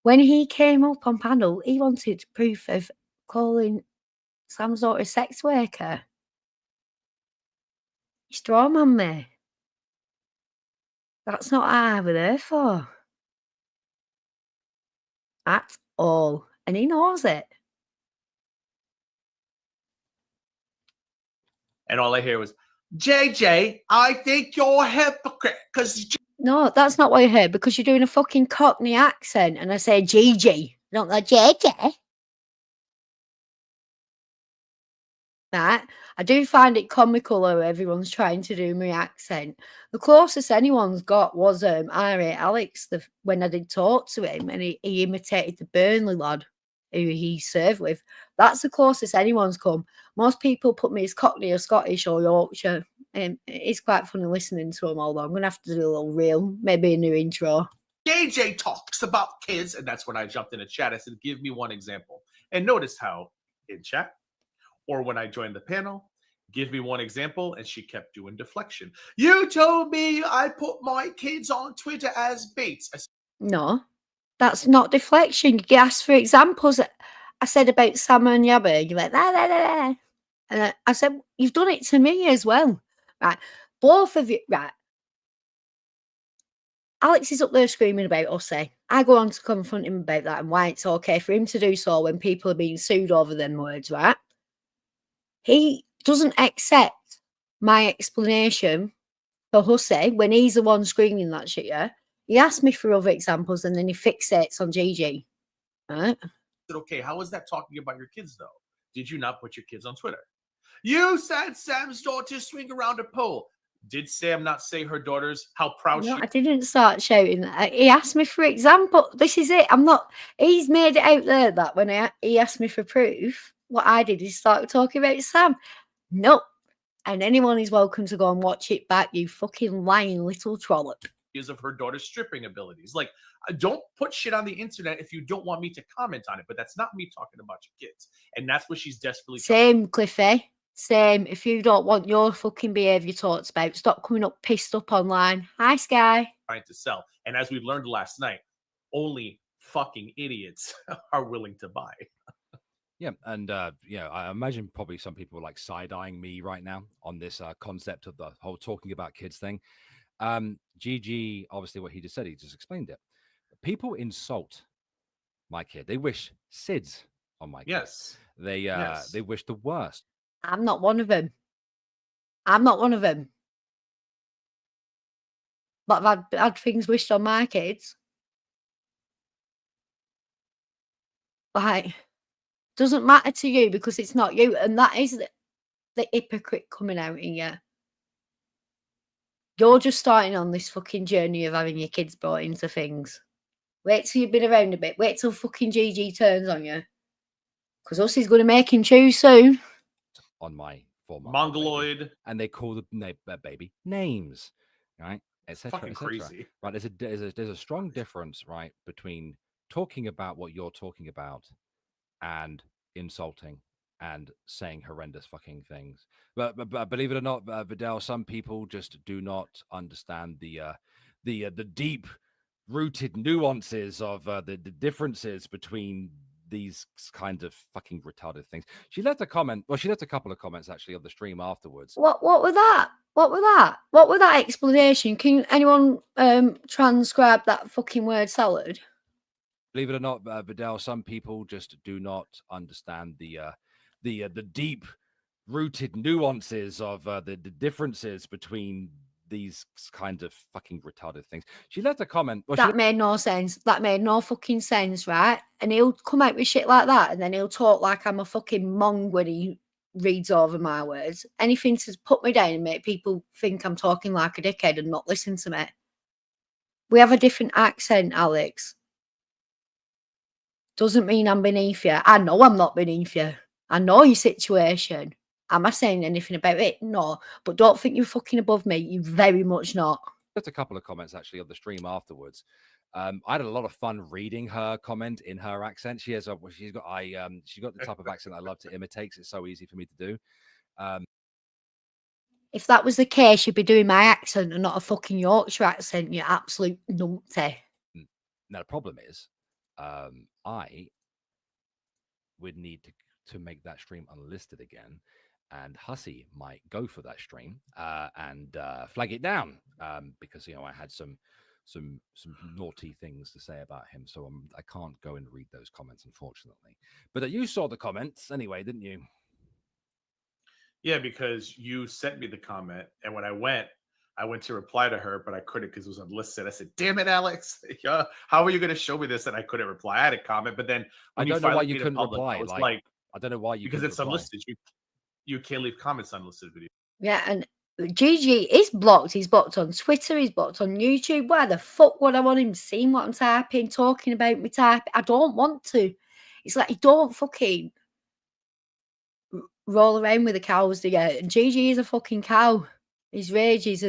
When he came up on panel, he wanted proof of calling Sam's daughter a sex worker. He's strawman me. That's not what I were there for. At all. And he knows it. And all I hear was, JJ, I think you're a hypocrite. No, that's not what I heard, because you're doing a fucking Cockney accent. And I say, Gigi, not like JJ. Right? I do find it comical how everyone's trying to do my accent. The closest anyone's got was Alex when I did talk to him, and he imitated the Burnley lad. who he served with. That's the closest anyone's come. Most people put me as Cockney or Scottish or Yorkshire. It's quite funny listening to them, although I'm going to have to do a little reel, maybe a new intro. JJ talks about kids, and that's when I jumped in a chat. I said, give me one example. And notice how in chat or when I joined the panel, give me one example, and she kept doing deflection. You told me I put my kids on Twitter as baits. No, that's not deflection. You asked for examples. I said about Sam and Yabba. You went, da. And I said, you've done it to me as well. Right. Both of you, right. Alex is up there screaming about Ussy. I go on to confront him about that and why it's okay for him to do so when people are being sued over them words, right? He doesn't accept my explanation for Hussey when he's the one screaming that shit, yeah? He asked me for other examples and then he fixates on Gigi, right? Okay, how is that talking about your kids, though? Did you not put your kids on Twitter? You said Sam's daughters swing around a pole. Did Sam not say her daughters how proud No, she? I didn't start shouting that. He asked me for example. This is it. I'm not. He's made it out there that when he asked me for proof, what I did is start talking about Sam. Nope. And anyone is welcome to go and watch it back. You fucking lying little trollop. Of her daughter's stripping abilities. Like, don't put shit on the internet if you don't want me to comment on it. But that's not me talking about your kids, and that's what she's desperately. Same, Cliffy. Same. If you don't want your fucking behaviour talked about, stop coming up pissed up online. Hi, Sky. Trying to sell, and as we learned last night, only fucking idiots are willing to buy. Yeah, and I imagine probably some people are like side-eyeing me right now on this concept of the whole talking about kids thing. Gigi, obviously what he just said, he just explained it. People insult my kid. They wish SIDS on my kid. Yes. They wish the worst. I'm not one of them. I'm not one of them. But I've had things wished on my kids. Like, doesn't matter to you because it's not you. And that is the hypocrite coming out in you. You're just starting on this fucking journey of having your kids brought into things. Wait till you've been around a bit. Wait till fucking Gigi turns on you. Because Ussie's going to make him choose soon. On my former Mongoloid. Baby. And they call the baby names, right? Etc. Fucking crazy. Right? There's a strong difference, right, between talking about what you're talking about and insulting and saying horrendous fucking things. But believe it or not, Vidal, some people just do not understand the deep rooted nuances of the differences between these kinds of fucking retarded things. She left a comment. Well, she left a couple of comments actually on the stream afterwards. What was that? What was that? What was that explanation? Can anyone transcribe that fucking word salad? Believe it or not, Vidal, some people just do not understand the deep rooted nuances of the differences between these kinds of fucking retarded things. She left a comment. Well, that made no sense. That made no fucking sense, right? And he'll come out with shit like that, and then he'll talk like I'm a fucking mong when he reads over my words. Anything to put me down and make people think I'm talking like a dickhead and not listen to me. We have a different accent, Alex. Doesn't mean I'm beneath you. I know I'm not beneath you. I know your situation. Am I saying anything about it? No. But don't think you're fucking above me. You're very much not. Just a couple of comments actually on the stream afterwards. I had a lot of fun reading her comment in her accent. She's got the type of accent I love to imitate. It's so easy for me to do. If that was the case, you'd be doing my accent and not a fucking Yorkshire accent, you absolute numpty. Now the problem is, I would need to make that stream unlisted again, and Hussey might go for that stream and flag it down because I had some naughty things to say about him, so I can't go and read those comments, unfortunately. But you saw the comments anyway, didn't you? Yeah, because you sent me the comment, and when I went to reply to her, but I couldn't because it was unlisted. I said, "Damn it, Alex! How are you going to show me this?" And I couldn't reply. I had a comment, but then I don't know why you couldn't reply. I don't know why you because it's unlisted. You can't leave comments on unlisted videos. Yeah, and Gigi is blocked. He's blocked on Twitter. He's blocked on YouTube. Why the fuck would I want him seeing what I'm typing, talking about me typing? I don't want to. It's like, you don't fucking roll around with the cows together. And Gigi is a fucking cow. His rage is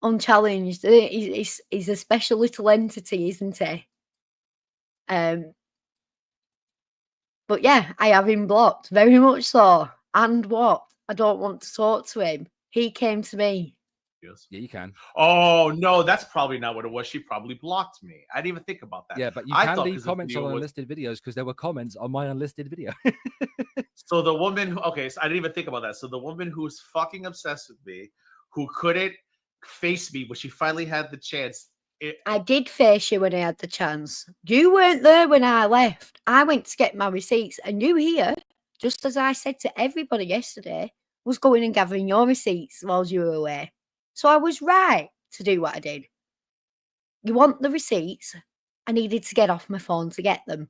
unchallenged. He's a special little entity, isn't he? But yeah, I have him blocked, very much so. And what? I don't want to talk to him. He came to me. Yes. Yeah, you can. Oh no, that's probably not what it was. She probably blocked me. I didn't even think about that. Yeah, but you I can thought leave 'cause the comments on video was- unlisted videos because there were comments on my unlisted video. So the woman who, okay, so I didn't even think about that. So the woman who's fucking obsessed with me, who couldn't face me, but she finally had the chance. I did face you when I had the chance. You weren't there when I left. I went to get my receipts, and you here, just as I said to everybody yesterday, was going and gathering your receipts while you were away. So I was right to do what I did. You want the receipts? I needed to get off my phone to get them.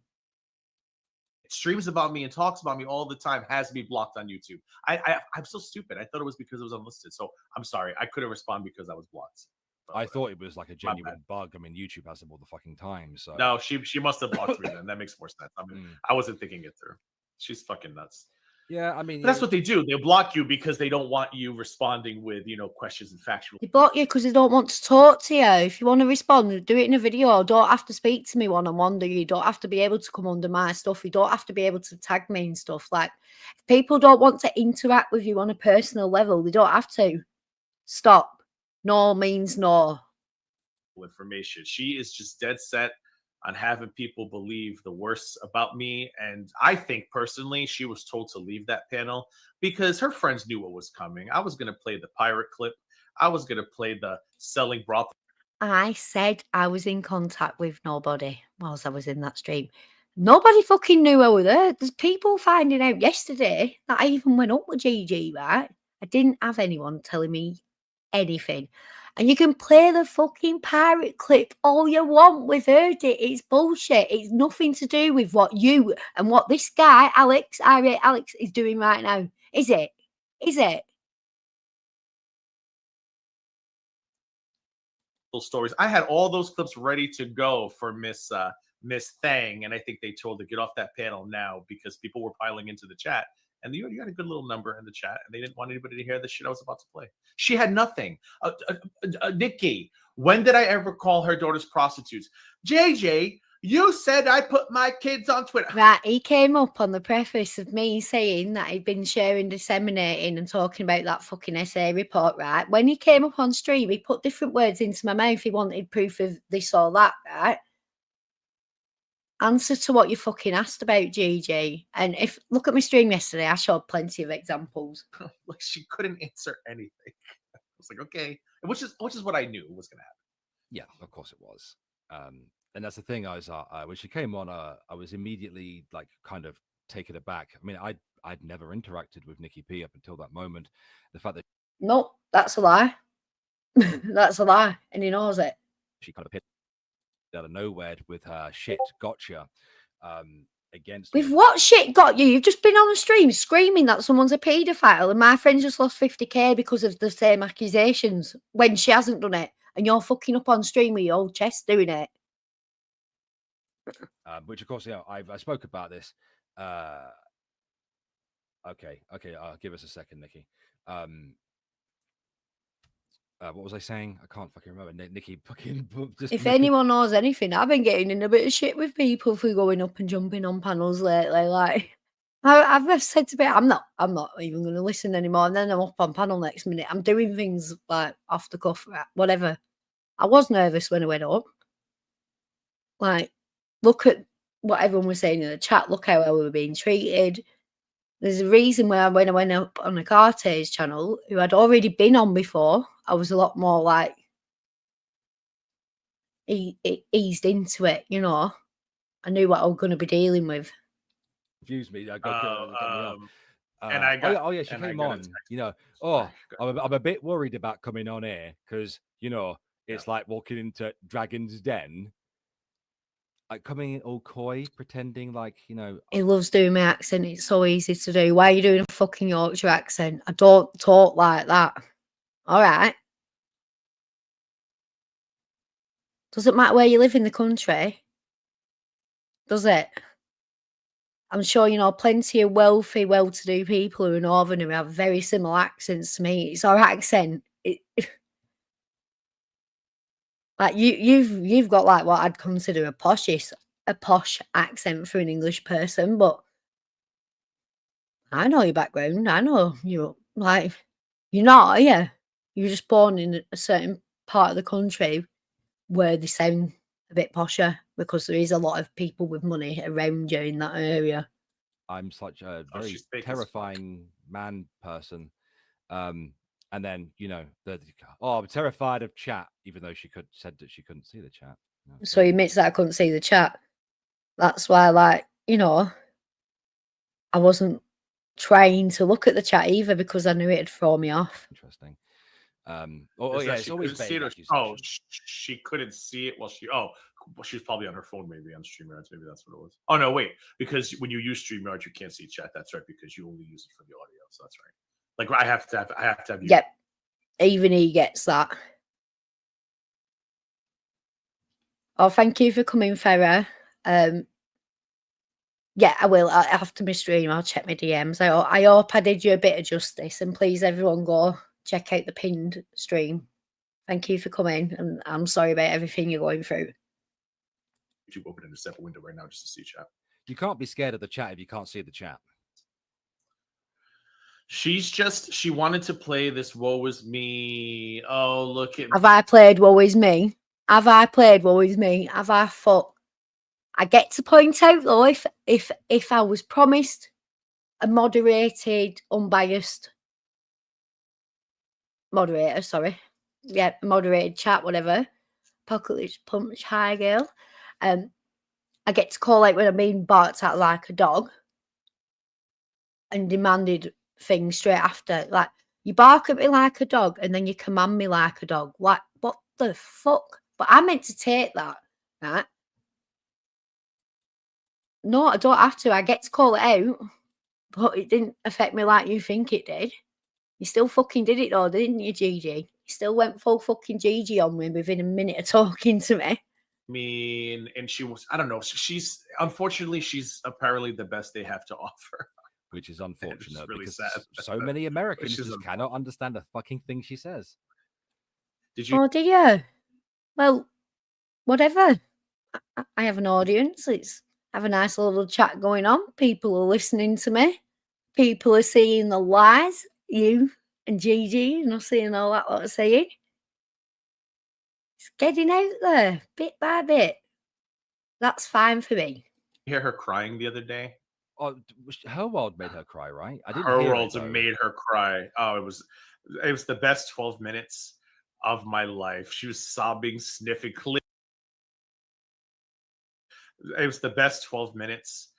Streams about me and talks about me all the time, has me blocked on YouTube. I'm so stupid. I thought it was because it was unlisted. So I'm sorry. I couldn't respond because I was blocked. But I thought it was like a genuine bug. I mean, YouTube has them all the fucking time. So no, she must have blocked me then. That makes more sense. I mean, I wasn't thinking it through. She's fucking nuts. Yeah, I mean, but that's what they do. They block you because they don't want you responding with, you know, questions and factual. They block you because they don't want to talk to you. If you want to respond, do it in a video. Don't have to speak to me one-on-one. You don't have to be able to come under my stuff. You don't have to be able to tag me and stuff. Like, if people don't want to interact with you on a personal level, they don't have to. Stop. No means no. Information. She is just dead set on having people believe the worst about me. And I think personally, she was told to leave that panel because her friends knew what was coming. I was going to play the pirate clip. I was going to play the selling broth. I said I was in contact with nobody whilst I was in that stream. Nobody fucking knew I was there. There's people finding out yesterday that I even went up with GG, right? I didn't have anyone telling me anything. And you can play the fucking pirate clip all you want. We've heard it. It's bullshit. It's nothing to do with what you and what this guy, Alex, Alex, is doing right now. Is it? Is it? Stories. I had all those clips ready to go for Miss Thang, and I think they told her to get off that panel now because people were piling into the chat. And you had a good little number in the chat, and they didn't want anybody to hear the shit I was about to play. She had nothing. Nikki, when did I ever call her daughters prostitutes? JJ, you said I put my kids on Twitter. Right, he came up on the preface of me saying that he'd been sharing, disseminating, and talking about that fucking essay report, right? When he came up on stream, he put different words into my mouth. He wanted proof of this or that, right? Answer to what you fucking asked about, GG. And if look at my stream yesterday, I showed plenty of examples. Like she couldn't answer anything. I was like, okay, which is what I knew was going to happen. Yeah, of course it was. And that's the thing. I was when she came on, I was immediately like kind of taken aback. I mean, I'd never interacted with Nikki P up until that moment. The fact that no, that's a lie. That's a lie, and he knows it. She kind of hit out of nowhere with her shit gotcha against with me. What shit got you? You've just been on a stream screaming that someone's a paedophile and my friend just lost 50k because of the same accusations when she hasn't done it, and you're fucking up on stream with your old chest doing it. Which of course, yeah, I spoke about this. Okay, give us a second, Nikki. What was I saying? I can't fucking remember. Nikki fucking just. If anyone knows anything, I've been getting in a bit of shit with people for going up and jumping on panels lately. Like, I've said to me, I'm not even going to listen anymore. And then I'm up on panel next minute. I'm doing things like off the cuff, whatever. I was nervous when I went up. Like, look at what everyone was saying in the chat. Look how we were being treated. There's a reason where when I went up on a Carte's channel, who I'd already been on before, I was a lot more like eased into it, you know. I knew what I was going to be dealing with. Confused me. I got, she came on. You know, I'm a bit worried about coming on here because you know it's like walking into Dragon's Den. Like coming in all coy, pretending like, you know. He loves doing my accent. It's so easy to do. Why are you doing a fucking Yorkshire accent? I don't talk like that. All right. Doesn't matter where you live in the country. does it? I'm sure you know plenty of wealthy, well-to-do people who are northern who have very similar accents to me. It's our accent. Like you've got like what I'd consider a posh accent for an English person, but I know your background. I know you're like you're not, are you? You're just born in a certain part of the country where they sound a bit posher because there is a lot of people with money around you in that area. I'm such a very terrifying man person. And then I'm terrified of chat, even though she said that she couldn't see the chat. So he admits that I couldn't see the chat. That's why, like, you know, I wasn't trying to look at the chat either because I knew it'd throw me off. Interesting. It's always better. She couldn't see it. Well, she was probably on her phone, maybe on StreamYards. Maybe that's what it was. Oh no, wait, because when you use StreamYards, you can't see chat. That's right, because you only use it for the audio. So that's right. Like I have to have. Yep, even he gets that. Oh, thank you for coming, Farah. Yeah, I will. After my stream, I'll check my DMs. I hope I did you a bit of justice, and please, everyone, go check out the pinned stream. Thank you for coming, and I'm sorry about everything you're going through. YouTube open in a separate window right now just to see chat. You can't be scared of the chat if you can't see the chat. She wanted to play this Woe Is Me. Oh, look at Have I played Woe Is Me? Have I played Woe Is Me? Have I fucked? I get to point out though, if I was promised a moderated, unbiased moderator, sorry. Yeah, moderated chat, whatever. Apocalypse Punch, hi girl. I get to call out when I'm being barked at like a dog and demanded things straight after. Like, you bark at me like a dog and then you command me like a dog. Like, what the fuck? But I meant to take that, right? No, I don't have to. I get to call it out, but it didn't affect me like you think it did. You still fucking did it though, didn't you, Gigi? You still went full fucking Gigi on me within a minute of talking to me. And she was, I don't know. She's unfortunately she's apparently the best they have to offer. Which is unfortunate really because sad. so many Americans just cannot understand a fucking thing she says. Did you? Oh, do you? Well, whatever. I have an audience. It's have a nice little chat going on. People are listening to me. People are seeing the lies. You and Gigi, not seeing all that lot of saying. It's getting out there bit by bit. That's fine for me. Hear her crying the other day? Oh, her world made her cry, right? I didn't her hear world it, though. made her cry. Oh, it was the best 12 minutes of my life. She was sobbing, sniffing. It was the best 12 minutes.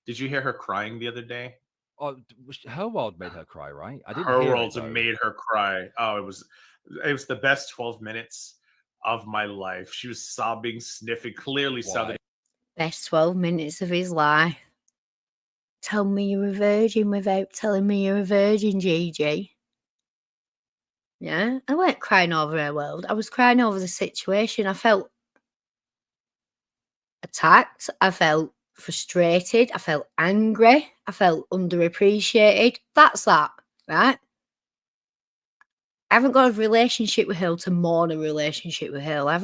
Did you hear her crying the other day? Oh, her world made her cry, right? I didn't her hear world it, though. Made her cry. Oh, it was the best 12 minutes of my life. She was sobbing, sniffing, clearly sounded. Best 12 minutes of his life. Tell me you're a virgin without telling me you're a virgin, Gigi. Yeah, I weren't crying over her world. I was crying over the situation. I felt attacked. I felt frustrated. I felt angry. I felt underappreciated. That's that, right? I haven't got a relationship with her to mourn a relationship with her. I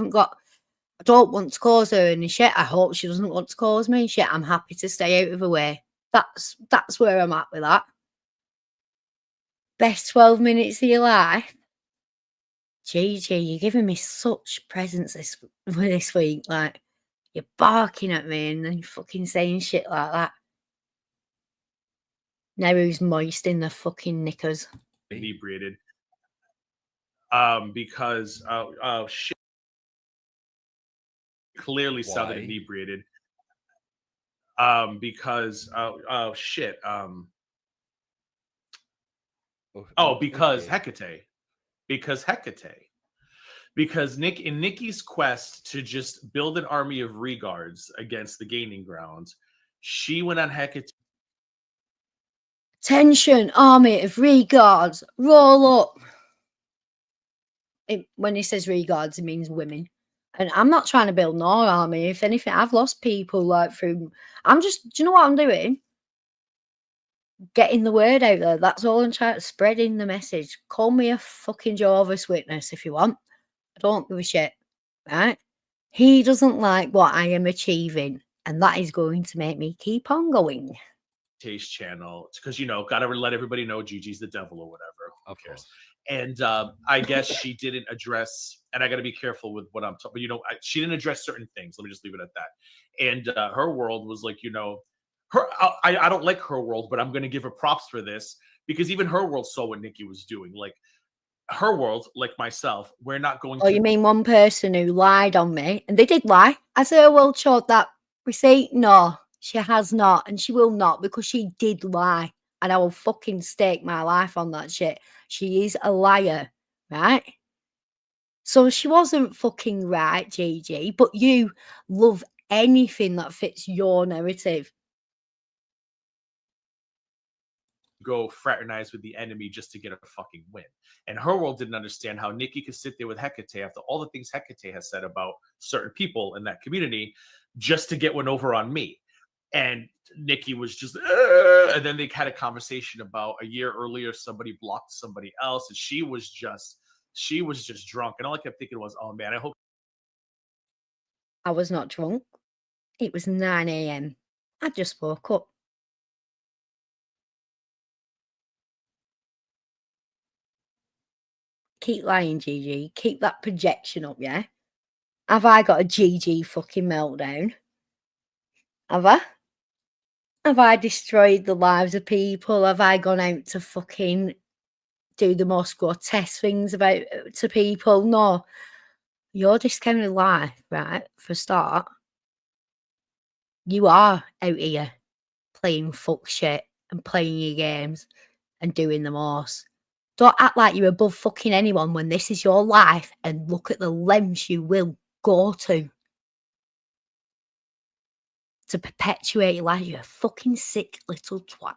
don't want to cause her any shit. I hope she doesn't want to cause me shit. I'm happy to stay out of her way. That's where I'm at with that. Best 12 minutes of your life. Gigi, you're giving me such presents this week. Like, you're barking at me and then fucking saying shit like that. Now who's moist in the fucking knickers? Inebriated. Because shit. Clearly sounded inebriated. Because shit. Because Hecate. Because Hecate. Because in Nikki's quest to just build an army of reguards against the gaining ground, she went on Hecate. Attention, army of reguards, roll up. When he says reguards, it means women. And I'm not trying to build no army. If anything, I've lost people like through. I'm just. Do you know what I'm doing? Getting the word out there. That's all I'm trying to spreading the message. Call me a fucking Jehovah's Witness if you want. I don't give a shit. Right? He doesn't like what I am achieving, and that is going to make me keep on going. Taste channel, because gotta let everybody know Gigi's the devil or whatever. Who cares? And I guess she didn't address, and I got to be careful with what I'm talking. But she didn't address certain things. Let me just leave it at that. And her world was like, her. I don't like her world, but I'm going to give her props for this, because even her world saw what Nikki was doing. Like her world, like myself, we're not going. Oh, you mean one person who lied on me, and they did lie? Has her world showed that receipt? No, she has not, and she will not, because she did lie, and I will fucking stake my life on that shit. She is a liar, right? So she wasn't fucking right, Gigi, but you love anything that fits your narrative. Go fraternize with the enemy just to get a fucking win. And her world didn't understand how Nikki could sit there with Hecate after all the things Hecate has said about certain people in that community just to get one over on me. And Nikki was just, and then they had a conversation about a year earlier, somebody blocked somebody else, and she was just drunk. And all I kept thinking was, oh man, I hope. I was not drunk. It was 9 a.m. I just woke up. Keep lying, Gigi. Keep that projection up, yeah? Have I got a Gigi fucking meltdown? Have I? Have I destroyed the lives of people? Have I gone out to fucking do the most grotesque things to people? No. You're discounting life, right? For a start. You are out here playing fuck shit and playing your games and doing the most. Don't act like you're above fucking anyone when this is your life, and look at the lengths you will go to perpetuate your life. You're a fucking sick little twat.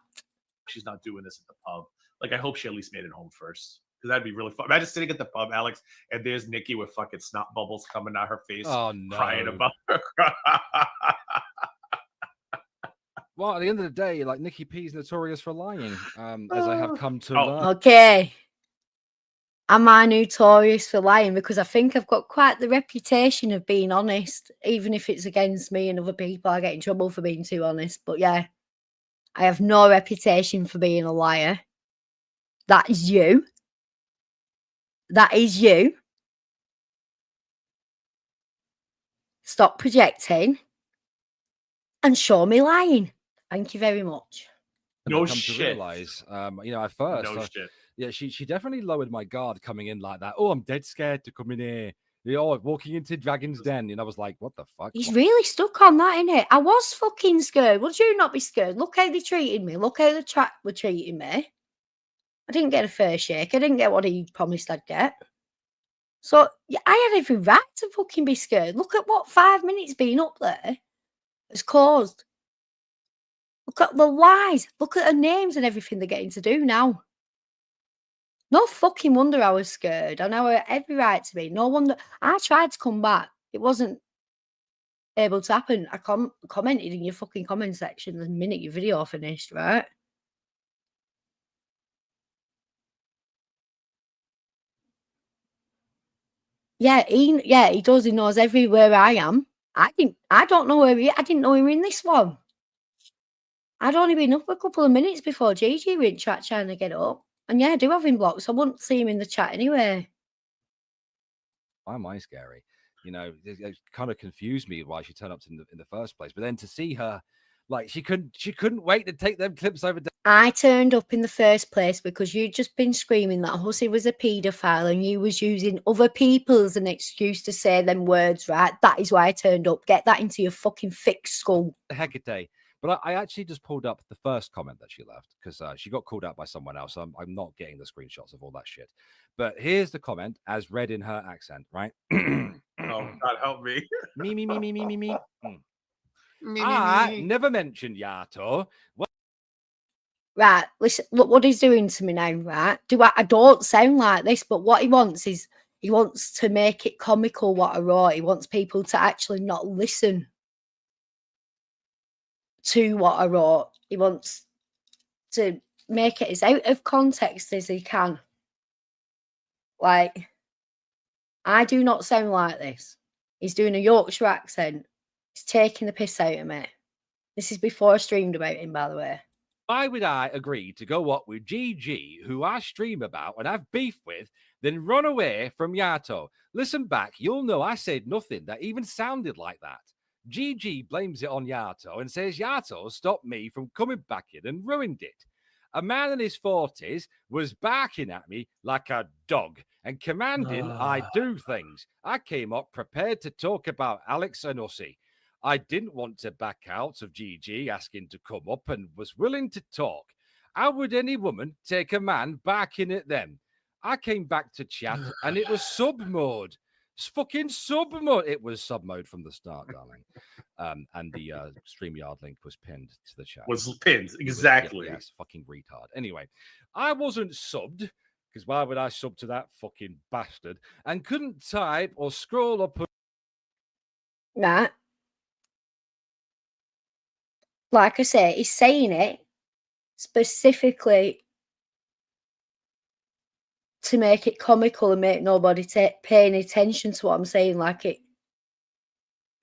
She's not doing this at the pub. Like, I hope she at least made it home first, because that'd be really fun. Imagine sitting at the pub, Alex, and there's Nikki with fucking snot bubbles coming out her face, crying about her. Well, at the end of the day, like, Nikki P's notorious for lying, as I have come to learn. Okay. Am I notorious for lying? Because I think I've got quite the reputation of being honest, even if it's against me and other people. I get in trouble for being too honest. But yeah, I have no reputation for being a liar. That is you. That is you. Stop projecting and show me lying. Thank you very much. No come shit. To realize, at first, shit. Yeah, she definitely lowered my guard coming in like that. Oh, I'm dead scared to come in here. Walking into Dragon's Den, and I was like, "What the fuck?" He's really stuck on that, innit? I was fucking scared. Would you not be scared? Look how they treated me. Look how the chat were treating me. I didn't get a fair shake. I didn't get what he promised I'd get. So yeah, I had every right to fucking be scared. Look at what 5 minutes being up there has caused. Look at the lies. Look at the names and everything they're getting to do now. No fucking wonder I was scared. I know I had every right to be. No wonder. I tried to come back. It wasn't able to happen. I commented in your fucking comment section the minute your video finished, right? Yeah, he does. He knows everywhere I am. I don't know where I didn't know he was in this one. I'd only been up a couple of minutes before Gigi went chat trying to get up. And yeah, I do have him blocked, so I wouldn't see him in the chat anyway. Why am I scary? It kind of confused me why she turned up in the first place. But then to see her, like, she couldn't wait to take them clips over. I turned up in the first place because you'd just been screaming that Hussy was a paedophile and you was using other people as an excuse to say them words, right? That is why I turned up. Get that into your fucking thick skull. Hecate. But I actually just pulled up the first comment that she left because she got called out by someone else. I'm not getting the screenshots of all that shit. But here's the comment as read in her accent, right? Oh, God help me. Me. I never mentioned Yato. Right, listen, look what he's doing to me now, right? I don't sound like this, but what he wants is He wants to make it comical what I wrote. He wants people to actually not listen to what I wrote. He wants to make it as out of context as he can. Like, I do not sound like this. He's doing a Yorkshire accent. He's taking the piss out of me. This is before I streamed about him, by the way. Why would I agree to go up with GG, who I stream about and have beef with, then run away from Yato? Listen back, you'll know I said nothing that even sounded like that. GG blames it on Yato and says Yato stopped me from coming back in and ruined it. A man in his 40s was barking at me like a dog and commanding I do things. I came up prepared to talk about Alex and Ussie. I didn't want to back out of GG asking to come up and was willing to talk. How would any woman take a man barking at them? I came back to chat and it was sub mode. It's fucking sub mode. It was sub mode from the start, darling. And the StreamYard link was pinned to the chat. Was pinned, exactly. Yes, fucking retard. Anyway, I wasn't subbed, because why would I sub to that fucking bastard? And couldn't type or scroll up. Right. Like I say, he's saying it specifically to make it comical and make nobody pay any attention to what I'm saying, like it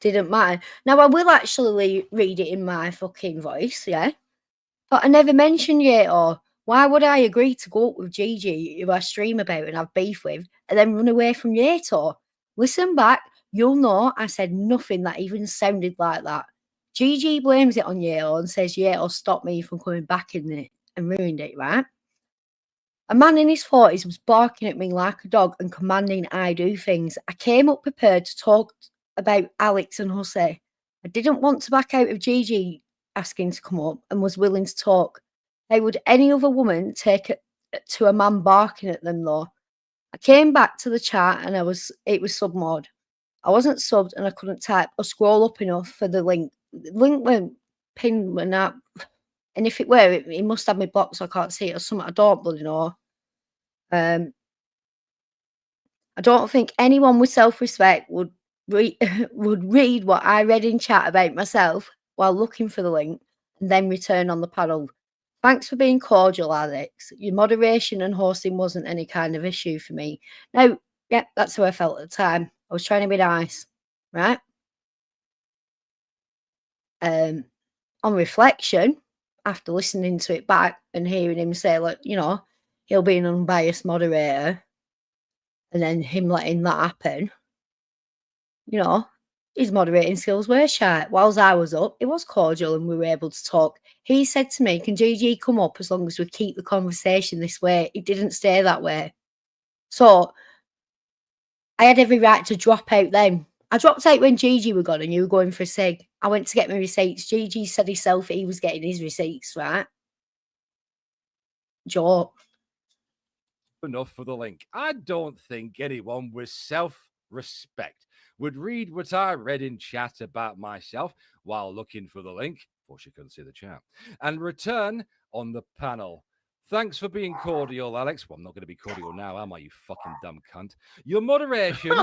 didn't matter. Now, I will actually read it in my fucking voice, yeah? But I never mentioned yet, or why would I agree to go up with Gigi, who I stream about and have beef with, and then run away from Yato? Listen back, you'll know I said nothing that even sounded like that. Gigi blames it on Yato and says Yato stopped me from coming back in it and ruined it, right? A man in his 40s was barking at me like a dog and commanding I do things. I came up prepared to talk about Alex and Hussey. I didn't want to back out of Gigi asking to come up and was willing to talk. How would any other woman take it to a man barking at them, though? I came back to the chat and it was sub mod. I wasn't subbed and I couldn't type or scroll up enough for the link. The link went pinned when that, and if it were, it must have me blocked so I can't see it or something. I don't bloody know. I don't think anyone with self-respect would read what I read in chat about myself while looking for the link and then return on the panel. Thanks for being cordial, Alex. Your moderation and hosting wasn't any kind of issue for me. Now, yeah, that's how I felt at the time. I was trying to be nice, right? On reflection, after listening to it back and hearing him say, like, you know, he'll be an unbiased moderator, and then him letting that happen, you know, his moderating skills were shy. Whilst I was up, it was cordial and we were able to talk. He said to me, can GG come up as long as we keep the conversation this way? It didn't stay that way. So I had every right to drop out then. I dropped out when Gigi were gone and you were going for a cig. I went to get my receipts. Gigi said himself he was getting his receipts, right? Joke. Enough for the link. I don't think anyone with self-respect would read what I read in chat about myself while looking for the link, for she couldn't see the chat, and return on the panel. Thanks for being cordial, Alex. Well, I'm not going to be cordial now, am I, you fucking dumb cunt? Your moderation...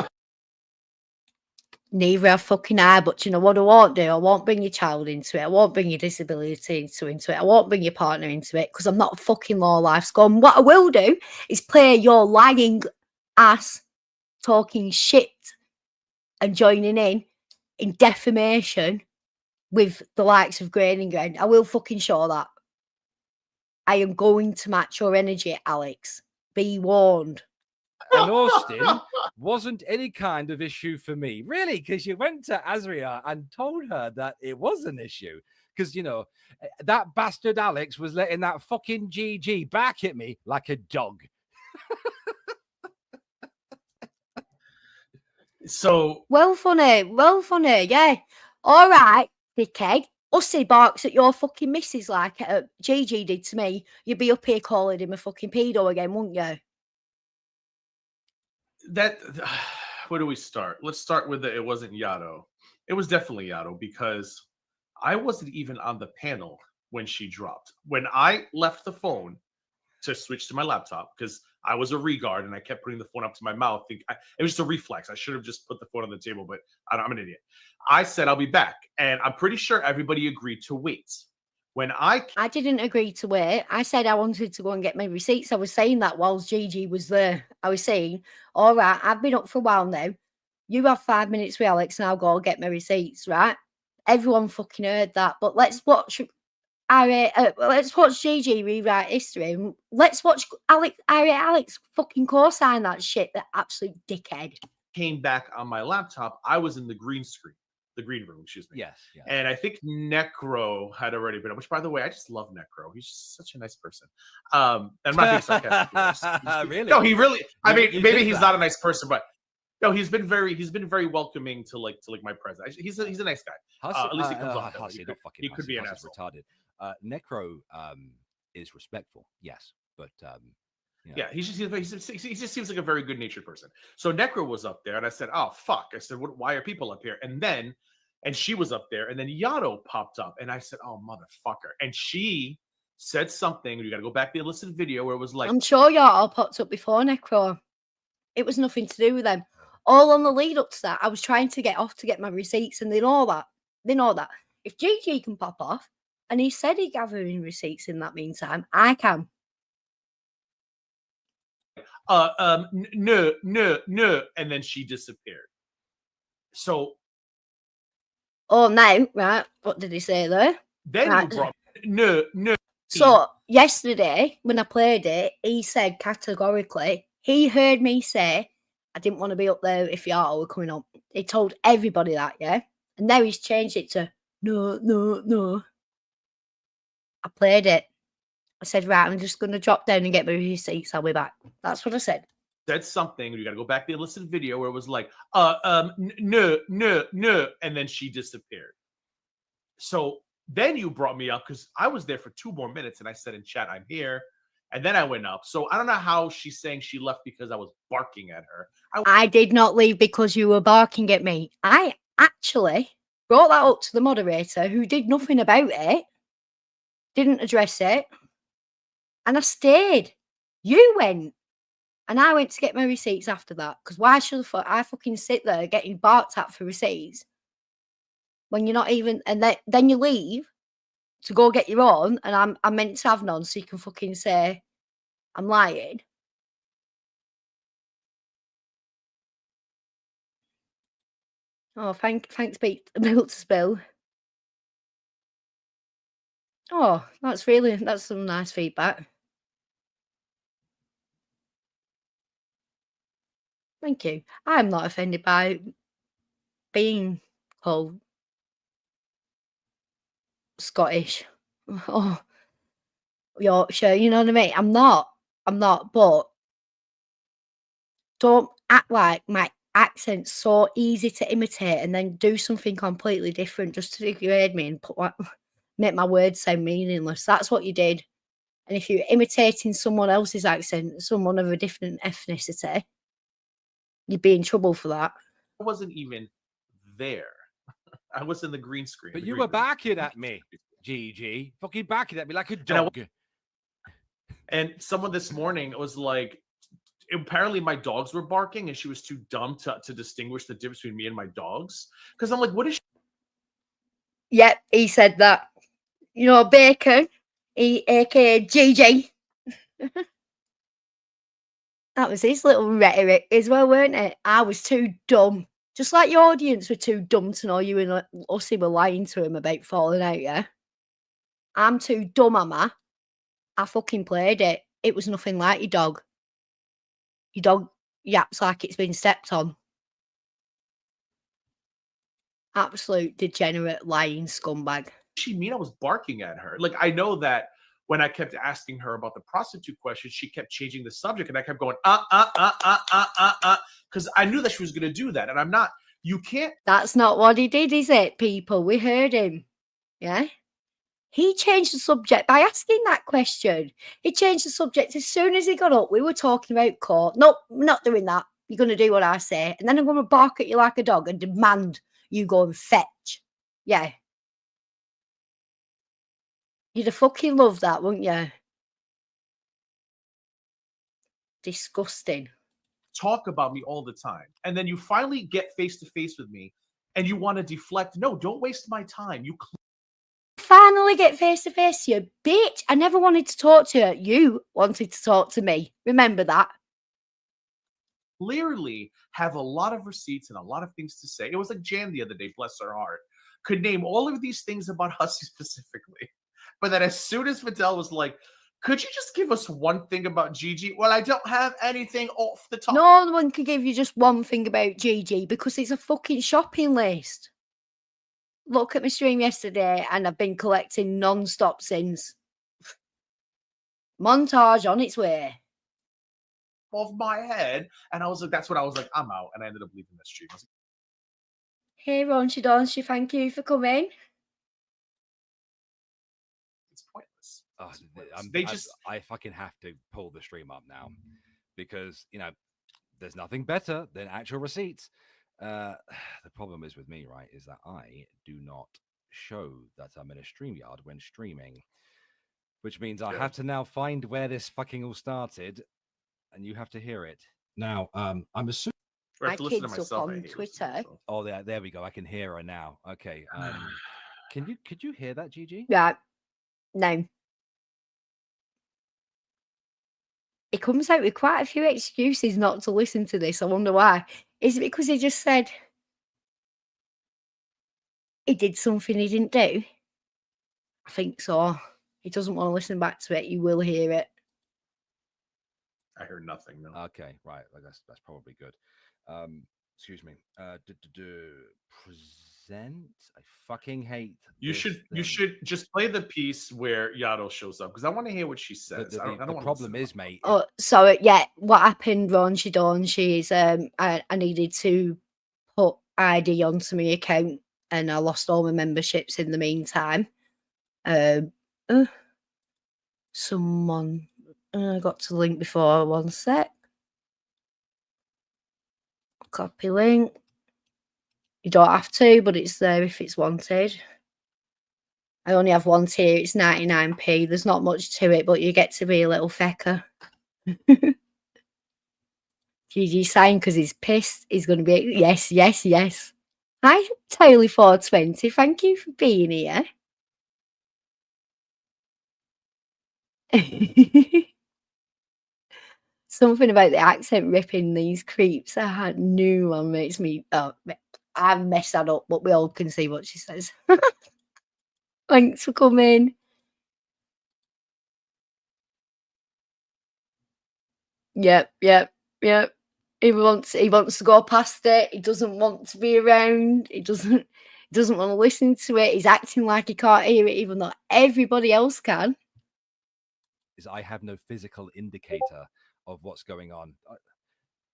Neither I fucking are, but you know what I won't do? I won't bring your child into it. I won't bring your disability into it. I won't bring your partner into it because I'm not a fucking low-life scum. What I will do is play your lying ass talking shit and joining in defamation with the likes of Grain and Grain. I will fucking show that. I am going to match your energy, Alex. Be warned. And Austin wasn't any kind of issue for me, really, because you went to Azria and told her that it was an issue. Because, you know, that bastard Alex was letting that fucking GG back at me like a dog. So well funny, yeah. All right, dickhead. Ussie barks at your fucking missus like GG did to me. You'd be up here calling him a fucking pedo again, wouldn't you? That, where do we start? Let's start with it wasn't Yato. It was definitely Yato because I wasn't even on the panel when she dropped. When I left the phone to switch to my laptop, because I was a regard and I kept putting the phone up to my mouth. It was just a reflex. I should have just put the phone on the table, but I'm an idiot. I said, I'll be back. And I'm pretty sure everybody agreed to wait. When I didn't agree to wait. I said I wanted to go and get my receipts. I was saying that whilst Gigi was there. I was saying, all right, I've been up for a while now. You have 5 minutes with Alex and I'll go get my receipts, right? Everyone fucking heard that. But let's watch Gigi rewrite history. And let's watch Alex fucking co-sign that shit, that absolute dickhead. Came back on my laptop, I was in the green room, excuse me. Yes. And I think Necro had already been up, which, by the way, I just love Necro. He's just such a nice person. And I'm not being sarcastic. Really? No, he really. I mean, You maybe think he's that? not a nice person, but no, he's been very welcoming to my presence. He's a nice guy. At least he comes off that way. He could be an asshole. Retarded. Necro is respectful, yes, but yeah, he just seems like a very good natured person. So Necro was up there, and I said, "Oh fuck!" I said, "Why are people up here?" And she was up there, and then Yato popped up, and I said, "Oh motherfucker!" And she said something. You got to go back to the illicit video where it was like, I'm sure Yato popped up before Necro. It was nothing to do with them. All on the lead up to that, I was trying to get off to get my receipts, and they know that. They know that if Gigi can pop off, and he said he's gathering receipts in that meantime, I can. no, and then she disappeared. So, no, right? What did he say there? Then right. you brought no. So yesterday when I played it, he said categorically he heard me say I didn't want to be up there if y'all were coming up. He told everybody that, yeah, and now he's changed it to no. I played it. I said, right, I'm just going to drop down and get my receipts. I'll be back. That's what I said. Said something. You got to go back to the illicit video where it was like, no, and then she disappeared. So then you brought me up because I was there for 2 more minutes, and I said in chat, I'm here. And then I went up. So I don't know how she's saying she left because I was barking at her. I did not leave because you were barking at me. I actually brought that up to the moderator who did nothing about it, didn't address it. And I stayed. You went. And I went to get my receipts after that. Because why should I fucking sit there getting barked at for receipts when you're not even... And then you leave to go get your own. And I'm meant to have none so you can fucking say I'm lying. Oh, thanks, Milk to Spill. Oh, that's some nice feedback. Thank you. I'm not offended by being called Scottish. Oh, Yorkshire, you know what I mean? I'm not, but don't act like my accent's so easy to imitate and then do something completely different just to degrade me and make my words sound meaningless. That's what you did. And if you're imitating someone else's accent, someone of a different ethnicity, you'd be in trouble for that. I wasn't even there. I was in the green screen. But you were barking at me, Gigi. Fucking barking at me like a dog. And someone this morning was like, apparently my dogs were barking and she was too dumb to distinguish the difference between me and my dogs. Because I'm like, what is she? Yep, he said that. You know, Bacon, aka Gigi. That was his little rhetoric as well, weren't it? I was too dumb. Just like your audience were too dumb to know you and Ussy were lying to him about falling out, yeah? I'm too dumb, am I? I fucking played it. It was nothing like your dog. Your dog yaps like it's been stepped on. Absolute degenerate lying scumbag. She mean I was barking at her? Like, I know that when I kept asking her about the prostitute question, she kept changing the subject, and I kept going, because I knew that she was going to do that, and I'm not. You can't. That's not what he did, is it, people? We heard him. Yeah? He changed the subject by asking that question. He changed the subject as soon as he got up. We were talking about court. Nope, I'm not doing that. You're going to do what I say. And then I'm going to bark at you like a dog and demand you go and fetch. Yeah. You'd have fucking loved that, wouldn't you? disgusting. Talk about me all the time. And then you finally get face to face with me and you want to deflect. No, don't waste my time. You Finally get face to face, you bitch. I never wanted to talk to you. You wanted to talk to me. Remember that. clearly have a lot of receipts and a lot of things to say. It was like Jan the other day, bless her heart, could name all of these things about Hussey specifically. But then as soon as Fidel was like, could you just give us one thing about Gigi? Well, I don't have anything off the top. No one can give you just one thing about Gigi because it's a fucking shopping list. Look at my stream yesterday and I've been collecting non-stop since. Montage on its way. Of my head. And I was like, that's what I was like, I'm out. And I ended up leaving the stream. I was like, Hey, Raunchy Daunchy, thank you for coming. it's pointless. I fucking have to pull the stream up now because, you know, there's nothing better than actual receipts. The problem is with me, right, is that I do not show that I'm in a StreamYard when streaming, which means I have to now find where this fucking all started, and you have to hear it. Now, I'm assuming I have to listen to kids myself. up on Twitter. Oh, there we go. I can hear her now. Okay. Could you hear that, Gigi? Yeah. No. He comes out with quite a few excuses not to listen to this. I wonder why. Is it because he just said he did something he didn't do? I think so. He doesn't want to listen back to it. You will hear it. I heard nothing. No. Okay, right. That's probably good. Excuse me. Present. I fucking hate. You should just play the piece where Yato shows up because I want to hear what she says. The problem is, mate. Oh, so yeah, what happened, Raunchy Daunchy, is I needed to put ID onto my account and I lost all my memberships in the meantime. Someone I got to the link before. 1 sec. Copy link. You don't have to, but it's there if it's wanted. I only have one tier. It's 99p. There's not much to it, but you get to be a little fecker. GG sign because he's pissed. He's going to be yes, yes, yes. Hi, Taylor420. Thank you for being here. Something about the accent ripping these creeps. I had new one makes me. Oh, I messed that up, but we all can see what she says. Thanks for coming. Yep. He wants to go past it. He doesn't want to be around. He doesn't want to listen to it. He's acting like he can't hear it, even though everybody else can. Is I have no physical indicator of what's going on.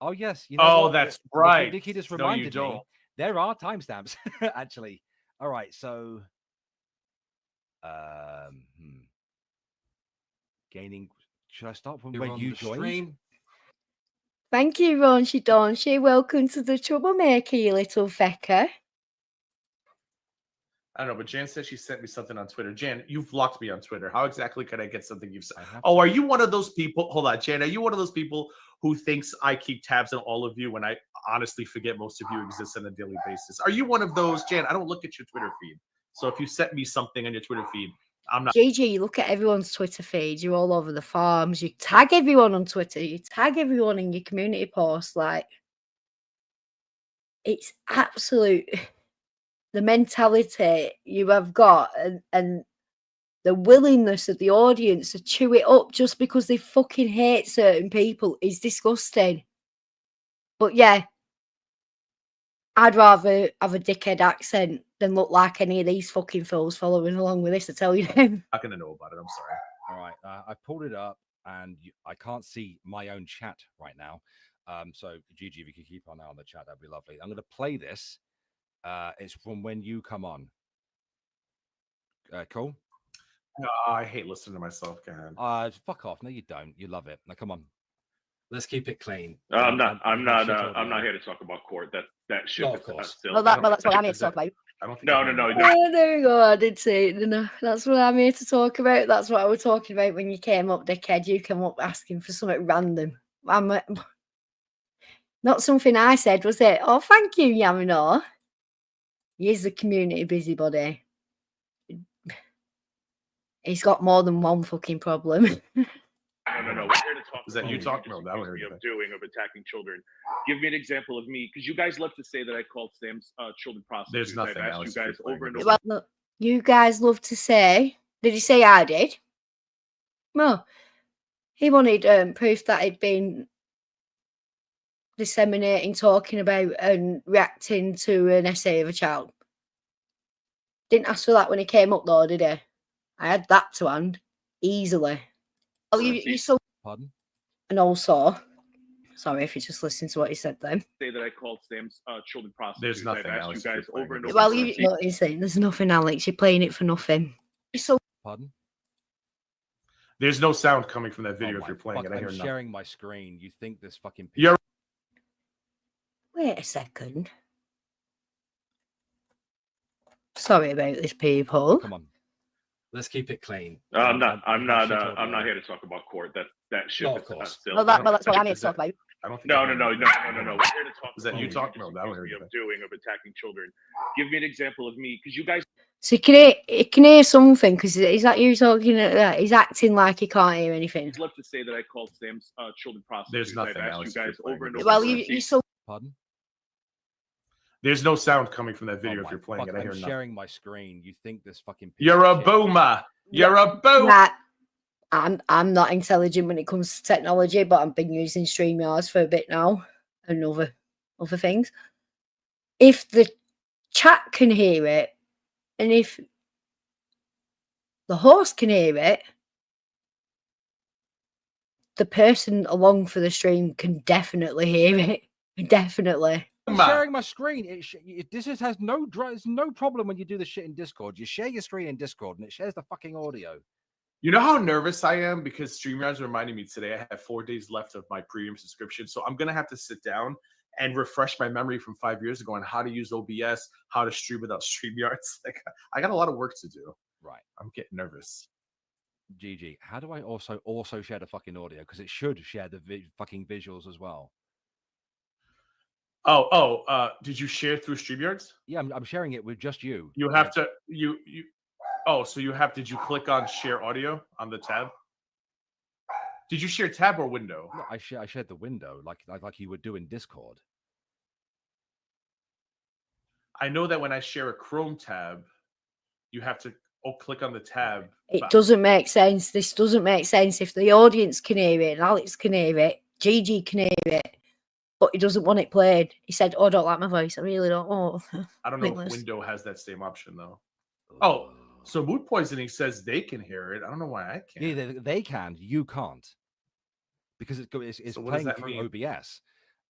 Oh yes, you know. Oh, that's right. Nikki just reminded me. There are timestamps actually. All right, so gaining. Should I start from where you joined? Thank you, Raunchy Daunchy. Welcome to the troublemaker, you little fecker. I don't know, but Jan said she sent me something on Twitter. Jan, you've blocked me on Twitter. How exactly could I get something you've said? Oh, are you one of those people? Hold on, Jan. Are you one of those people who thinks I keep tabs on all of you when I honestly forget most of you exist on a daily basis? Are you one of those, Jan? I don't look at your Twitter feed. So if you sent me something on your Twitter feed, I'm not. GG, you look at everyone's Twitter feed. You're all over the farms. You tag everyone on Twitter. You tag everyone in your community posts. Like, it's absolute. The mentality you have got and the willingness of the audience to chew it up just because they fucking hate certain people is disgusting. But yeah, I'd rather have a dickhead accent than look like any of these fucking fools following along with this, I tell you now. I'm not going to know about it. I'm sorry. All right. I pulled it up and I can't see my own chat right now. So Gigi, if you could keep an eye on the chat, that'd be lovely. I'm going to play this. It's from when you come on. Cool. No, I hate listening to myself. Go ahead. Fuck off. No, you don't. You love it. Now, come on. Let's keep it clean. I'm not here to talk about court. That ship is still. Well, that's what I'm here to talk about. No. Oh, there we go. I did say it. No, that's what I'm here to talk about. That's what I was talking about when you came up, dickhead. You came up asking for something random. Not something I said, was it? Oh, thank you, Yamino. He is the community busybody. He's got more than one fucking problem. No. We're here to talk. Is that you talking about? Of doing of attacking children. Give me an example of me, because you guys love to say that I called Sam's children prostitutes. There's nothing. I've asked you guys over and over. Well, look, you guys love to say. Did you say I did? No. He wanted proof that he'd been disseminating, talking about, and reacting to an essay of a child. Didn't ask for that when he came up, though, did he? I had that to hand easily. Oh, you saw. Pardon? And also, sorry if you just listened to what he said then. Say that I called Sam's children prostitutes. There's nothing. I've asked you guys over and over. Well, he's saying there's nothing, Alex. You're playing it for nothing. Pardon? There's no sound coming from that video if you're playing it. I hear I'm nothing. sharing my screen. You think this fucking... Wait a second. Sorry about this, people. Come on. Let's keep it clean. I'm not here to talk about court. That shit. No, of course. Well, that's what I'm here to talk about. I don't think. No. We're here to talk. Is that you talking about? Of doing of attacking children. Give me an example of me, because you guys. So you can hear something, because is that you talking? He's acting like he can't hear anything. I'd love to say that I called Sam's children prostitutes. There's nothing. I've asked you guys over and over. Well, you saw. Pardon? There's no sound coming from that video if you're playing it. I hear I'm nothing. sharing my screen. You think this fucking... You're a boomer. You're a boomer. I'm not intelligent when it comes to technology, but I've been using StreamYards for a bit now and other things. If the chat can hear it, and if the host can hear it, the person along for the stream can definitely hear it. Definitely. I'm sharing my screen. This has no problem when you do the shit in Discord. You share your screen in Discord and it shares the fucking audio. You know how nervous I am because StreamYards reminded me today I have 4 days left of my premium subscription. So I'm going to have to sit down and refresh my memory from 5 years ago on how to use OBS, how to stream without StreamYards. Like, I got a lot of work to do. Right. I'm getting nervous. GG. How do I also share the fucking audio? Because it should share the fucking visuals as well. Did you share through StreamYards? Yeah, I'm sharing it with just you. You have to did you click on share audio on the tab? Did you share tab or window? No, I shared the window like you would do in Discord. I know that when I share a Chrome tab, you have to click on the tab. It doesn't make sense. This doesn't make sense. If the audience can hear it and Alex can hear it, GG can hear it, but he doesn't want it played. He said, "Oh, I don't like my voice. I really don't." Oh, I don't know if window has that same option though. Oh, so Mood Poisoning says they can hear it. I don't know why I can't. Yeah, they can. You can't, because it's So playing through OBS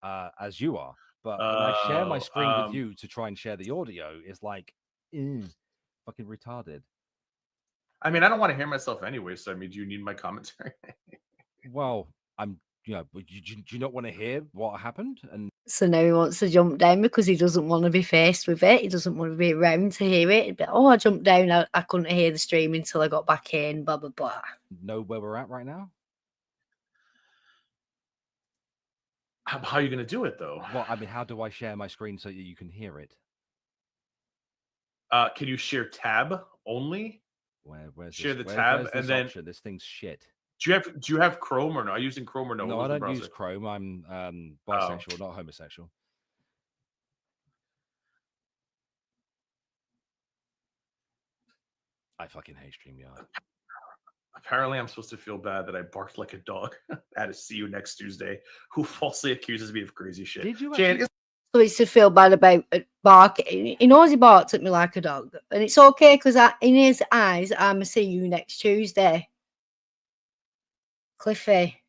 as you are. But when I share my screen with you to try and share the audio, it's like fucking retarded. I mean, I don't want to hear myself anyway. So I mean, do you need my commentary? Well, but do you not want to hear what happened? And so now he wants to jump down because he doesn't want to be faced with it. He doesn't want to be around to hear it. But I jumped down. I couldn't hear the stream until I got back in. Blah blah blah. Know where we're at right now? How are you going to do it though? Well, I mean, how do I share my screen so that you can hear it? Can you share tab only? Where's share this, the tab where's and this then option? This thing's shit. Do you have Chrome or no? Are you using Chrome or no? No, I don't use Chrome. I'm bisexual, not homosexual. I fucking hate StreamYard. Apparently, I'm supposed to feel bad that I barked like a dog at a See You Next Tuesday who falsely accuses me of crazy shit. Did you? Jan, so he's to feel bad about barking. He knows he barked at me like a dog, and it's okay because in his eyes, I'm a See You Next Tuesday. Cliffy,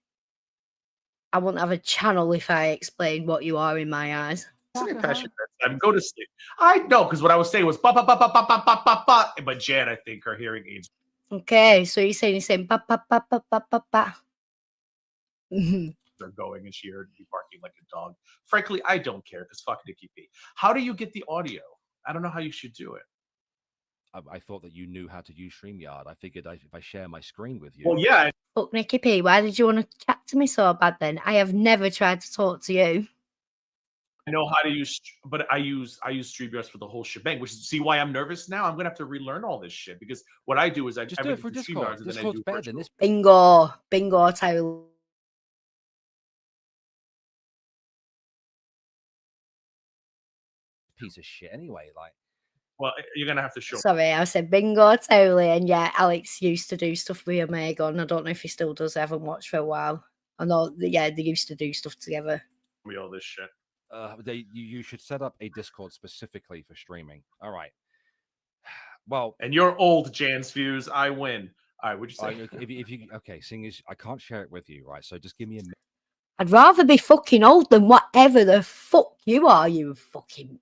I wouldn't have a channel if I explained what you are in my eyes. I'm go to sleep. I know, because what I was saying was ba ba ba ba ba ba ba ba ba. But Jan, I think her hearing aids. Okay, so he's saying ba ba ba ba ba ba ba. They're going, and she heard me barking like a dog. Frankly, I don't care because fuck Nikki P. How do you get the audio? I don't know how you should do it. I thought that you knew how to use StreamYard. I figured if I share my screen with you. Well, yeah. Fuck Nikki P, why did you want to chat to me so bad then? I have never tried to talk to you. I know how to use, but I use StreamYard for the whole shebang. Which is, see why I'm nervous now. I'm gonna have to relearn all this shit because what I do is I just do it for Discord. StreamYard, and then I do better than this. Bingo, Tyler. Piece of shit anyway. Like, well, you're gonna have to show. Sorry, I said bingo totally, and yeah, Alex used to do stuff with Omega, and I don't know if he still does. I haven't watched for a while. I know, yeah, they used to do stuff together. Me all this shit. You should set up a Discord specifically for streaming. All right. Well, and you're old, Jan's views. I win. All right, what'd you say? If you okay, seeing as I can't share it with you, right? So just give me a minute. I'd rather be fucking old than whatever the fuck you are, you fucking.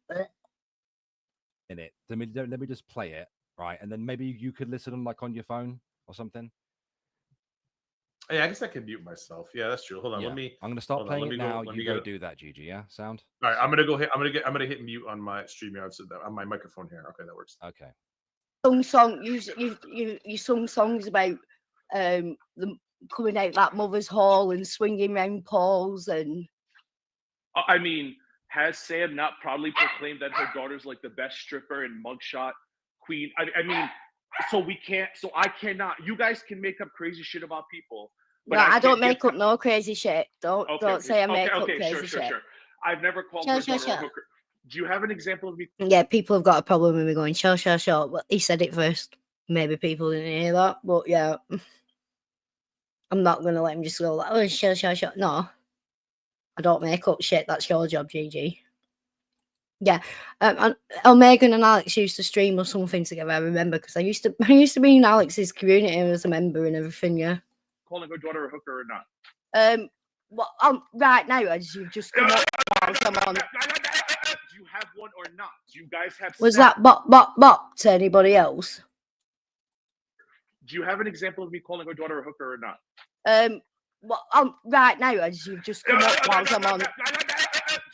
Minute. Let me just play it, right? And then maybe you could listen on your phone or something. Yeah, I guess I can mute myself. Yeah, that's true. Hold on, yeah. I'm gonna stop playing it now. You go do that, Gigi. Yeah, sound. All right, I'm gonna hit mute on my StreamYard so that on my microphone here. Okay, that works. Okay. You sung songs about them coming out that mother's hall and swinging round poles and. I mean, has Sam not proudly proclaimed that her daughter's like the best stripper and mugshot queen? I mean, so we can't. So I cannot. You guys can make up crazy shit about people. But no, I don't make up no crazy shit. Don't say I make up crazy shit. Sure. I've never called my daughter a hooker. Do you have an example of me? Yeah, people have got a problem with me going, sure. Well, he said it first. Maybe people didn't hear that, but yeah. I'm not going to let him just go like, oh, sure. No. I don't make up shit. That's your job, Gigi. Yeah. Omega and Alex used to stream or something together, I remember, because I used to be in Alex's community as a member and everything, yeah. Calling her daughter a hooker or not? Well, right now, as you've just come up while someone... Do you have one or not? Do you guys have... Was that bop to anybody else? Do you have an example of me calling her daughter a hooker or not? Well, right now, as you've just come up while someone... Do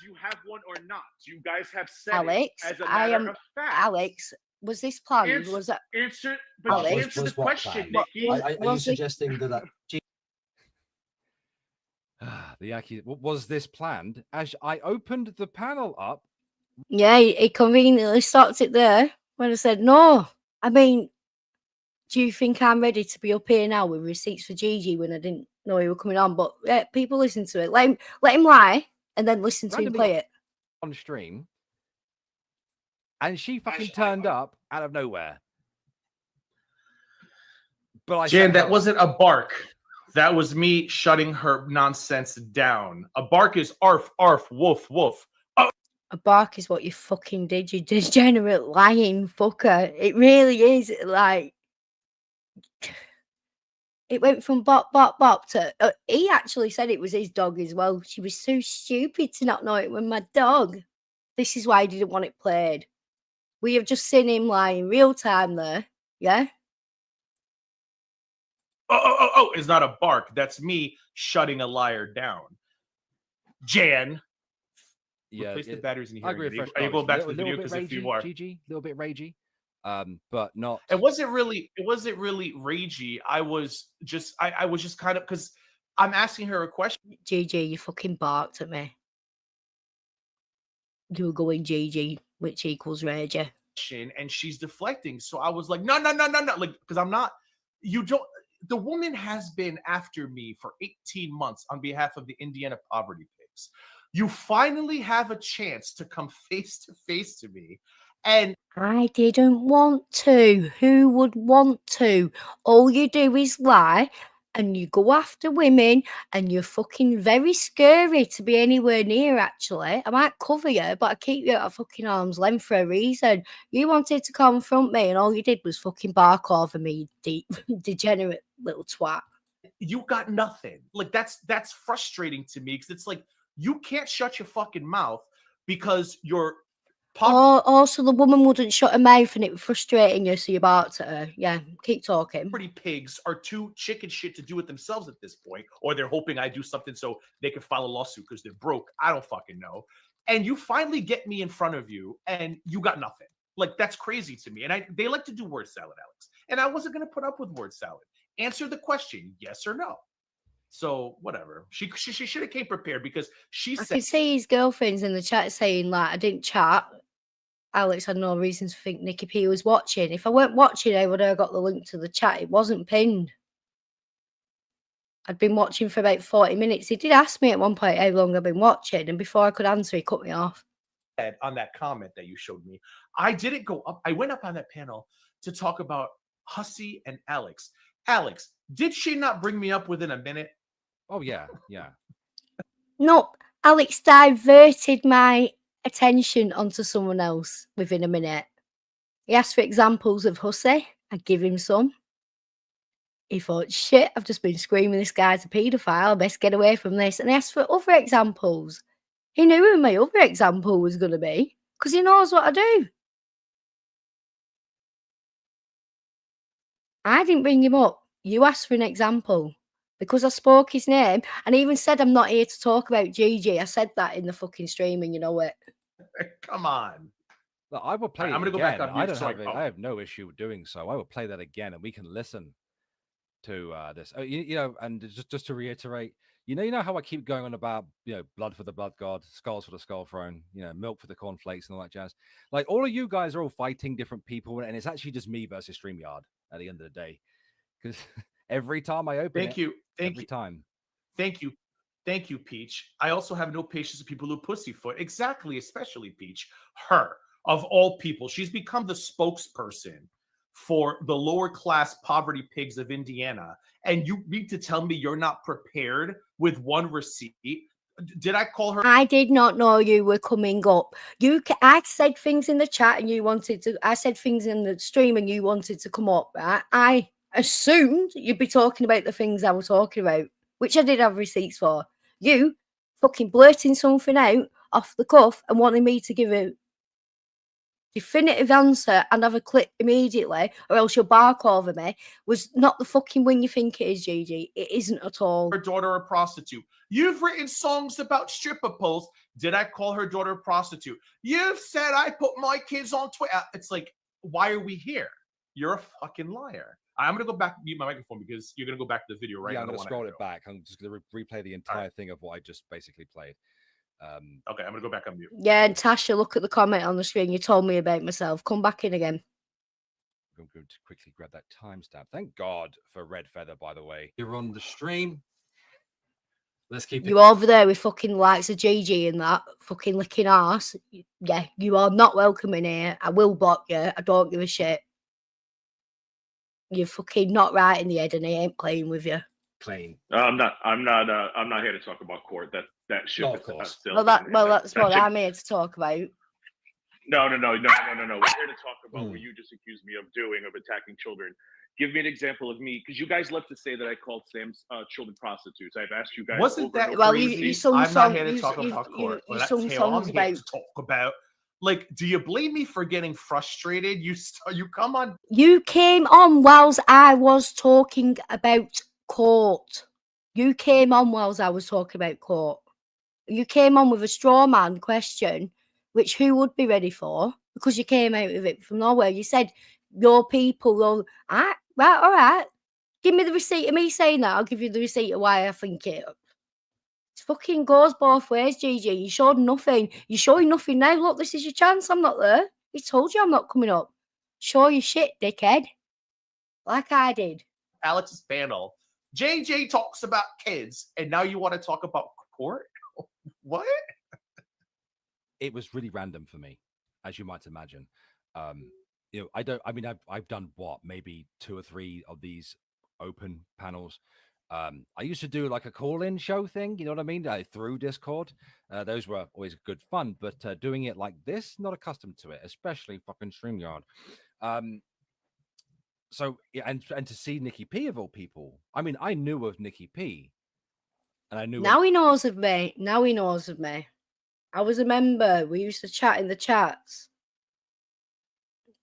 you have one or not? Do you guys have said Alex, as a matter of fact? Alex, was this planned? Was that... Answer the question, Nikki. Are you suggesting that... Was this planned? As I opened the panel up. Yeah, he conveniently stopped it there when I said no. I mean, do you think I'm ready to be up here now with receipts for Gigi when I didn't know he was coming on? But people listen to it. Let him lie and then listen to him play it on stream. And she fucking turned up out of nowhere. But Jan, that wasn't a bark. That was me shutting her nonsense down. A bark is arf, arf, woof, woof. Oh. A bark is what you fucking did, you degenerate lying fucker. It really is. Like, it went from bop, bop, bop to... he actually said it was his dog as well. She was so stupid to not know it was my dog. This is why I didn't want it played. We have just seen him lie in real time there. Yeah? Oh, it's not a bark. That's me shutting a liar down. Jan. Yeah. Replace the batteries in here. I agree. Are you going back to the video because if you are. GG, a little bit ragey. But not. It wasn't really ragey. I was just kind of, because I'm asking her a question. GG, you fucking barked at me. You were going GG, which equals ragey. And she's deflecting. So I was like, no. Like, because I'm not, the woman has been after me for 18 months on behalf of the Indiana Poverty Pigs. You finally have a chance to come face to face to me. And I didn't want to. Who would want to? All you do is lie and you go after women and you're fucking very scary to be anywhere near, actually. I might cover you, but I keep you at a fucking arm's length for a reason. You wanted to confront me and all you did was fucking bark over me, deep, degenerate little twat. You got nothing. Like, that's frustrating to me because it's like, you can't shut your fucking mouth because you're... Also, the woman wouldn't shut her mouth and it was frustrating you, so you barked at her. Yeah, keep talking. Pretty pigs are too chicken shit to do it themselves at this point, or they're hoping I do something so they can file a lawsuit because they're broke. I don't fucking know. And you finally get me in front of you, and you got nothing. Like, that's crazy to me. And they like to do word salad, Alex. And I wasn't going to put up with word salad. Answer the question, yes or no. So whatever. She should have came prepared, because she I said, can see his girlfriends in the chat saying, like, I didn't chat. Alex had no reason to think Nikki P was watching. If I weren't watching, I would have got the link to the chat. It wasn't pinned. I'd been watching for about 40 minutes. He did ask me at one point how long I've been watching, and before I could answer, he cut me off. on that comment that you showed me, I didn't go up. I went up on that panel to talk about Hussey and Alex. Alex, did she not bring me up within a minute? Oh yeah, yeah. No, Alex diverted my attention onto someone else within a minute. He asked for examples of Hussey. I give him some. He thought, shit, I've just been screaming this guy's a paedophile. I best get away from this. And he asked for other examples. He knew who my other example was going to be, because he knows what I do. I didn't bring him up. You asked for an example. Because I spoke his name and even said I'm not here to talk about Gigi. I said that in the fucking stream, and you know it. Come on. Look, I will play I'm it going to go again. back on I mute. don't have it. I have no issue doing so. I will play that again, and we can listen to this. You know, and just to reiterate, you know how I keep going on about, you know, blood for the blood god, skulls for the skull throne, you know, milk for the cornflakes and all that jazz. Like, all of you guys are all fighting different people, and it's actually just me versus StreamYard at the end of the day. Because every time I open Thank you. Thank you. Thank you, Peach. I also have no patience with people who pussyfoot. Exactly, especially Peach. Her, of all people, she's become the spokesperson for the lower class poverty pigs of Indiana. And you need to tell me you're not prepared with one receipt. Did I call her? I did not know you were coming up. I said things in the chat and you wanted to. I said things in the stream and you wanted to come up. Right? I assumed you'd be talking about the things I was talking about, which I did have receipts for. You fucking blurting something out off the cuff and wanting me to give a definitive answer and have a clip immediately, or else you'll bark over me, was not the fucking wing you think it is, Gigi. It isn't at all. Her daughter a prostitute. You've written songs about stripper poles. Did I call her daughter a prostitute? You've said I put my kids on Twitter. It's like, why are we here? You're a fucking liar. I'm going to go back and mute my microphone because you're going to go back to the video, right? Yeah, I'm going to scroll it back. I'm just going to replay the entire thing of what I just basically played. Okay, I'm going to go back on mute. Yeah, and Tasha, look at the comment on the screen. You told me about myself. Come back in again. I'm going to quickly grab that timestamp. Thank God for Red Feather, by the way. You're on the stream. Let's keep it. You over there with fucking likes of Gigi and that fucking licking arse. Yeah, you are not welcome in here. I will block you. I don't give a shit. You're fucking not right in the head, and I ain't playing with you. Clean. I'm not here to talk about court. That ship No, is of course. still. Well, that's what I'm here to talk about. No. We're here to talk about what you just accused me of doing, of attacking children. Give me an example of me, because you guys love to say that I called Sam's children prostitutes. I've asked you guys. Wasn't that over well, crazy? you sung I'm song, not here to you, talk you, about court. you That's sung all I'm songs here about. to talk about. Like, do you blame me for getting frustrated? You come on. You came on whilst I was talking about court. You came on whilst I was talking about court. You came on with a straw man question, which who would be ready for? Because you came out of it from nowhere. You said your people. All right. Give me the receipt of me saying that. I'll give you the receipt of why I think it. It fucking goes both ways, Gigi. You showed nothing. You're showing nothing now. Look, this is your chance. I'm not there. He told you I'm not coming up. Show your shit, dickhead. Like I did. Alex's panel. JJ talks about kids, and now you want to talk about court? What? It was really random for me, as you might imagine. You know, I've done what, maybe 2 or 3 of these open panels. I used to do like a call-in show thing, you know what I mean? Through Discord. Those were always good fun, but doing it like this, not accustomed to it, especially fucking StreamYard. So yeah, and to see Nikki P of all people. I mean, I knew of Nikki P, and I knew now he knows of me. Now he knows of me. I was a member. We used to chat in the chats.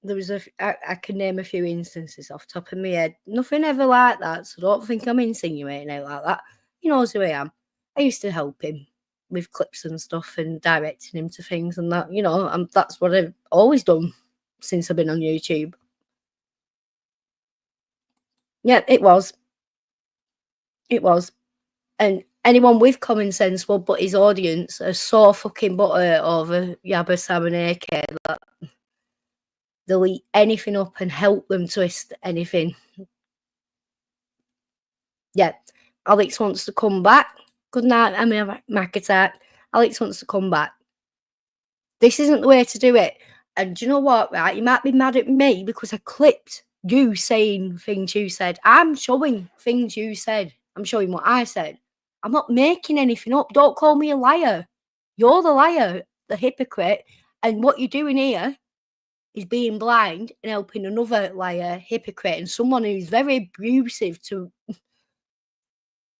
There was I can name a few instances off the top of my head. Nothing ever like that, so don't think I'm insinuating out like that. He knows who I am. I used to help him with clips and stuff and directing him to things and that, you know, that's what I've always done. since I've been on YouTube. Yeah, it was. It was. And anyone with common sense will, but his audience are so fucking butter over Yabba, Sam and AK that they'll eat anything up and help them twist anything. Yeah, Alex wants to come back. Good night, I'm a Mac attack. Alex wants to come back. This isn't the way to do it. And do you know what, right? You might be mad at me because I clipped you saying things you said. I'm showing things you said. I'm showing what I said. I'm not making anything up. Don't call me a liar. You're the liar, the hypocrite. And what you're doing here is being blind and helping another liar, hypocrite, and someone who's very abusive to,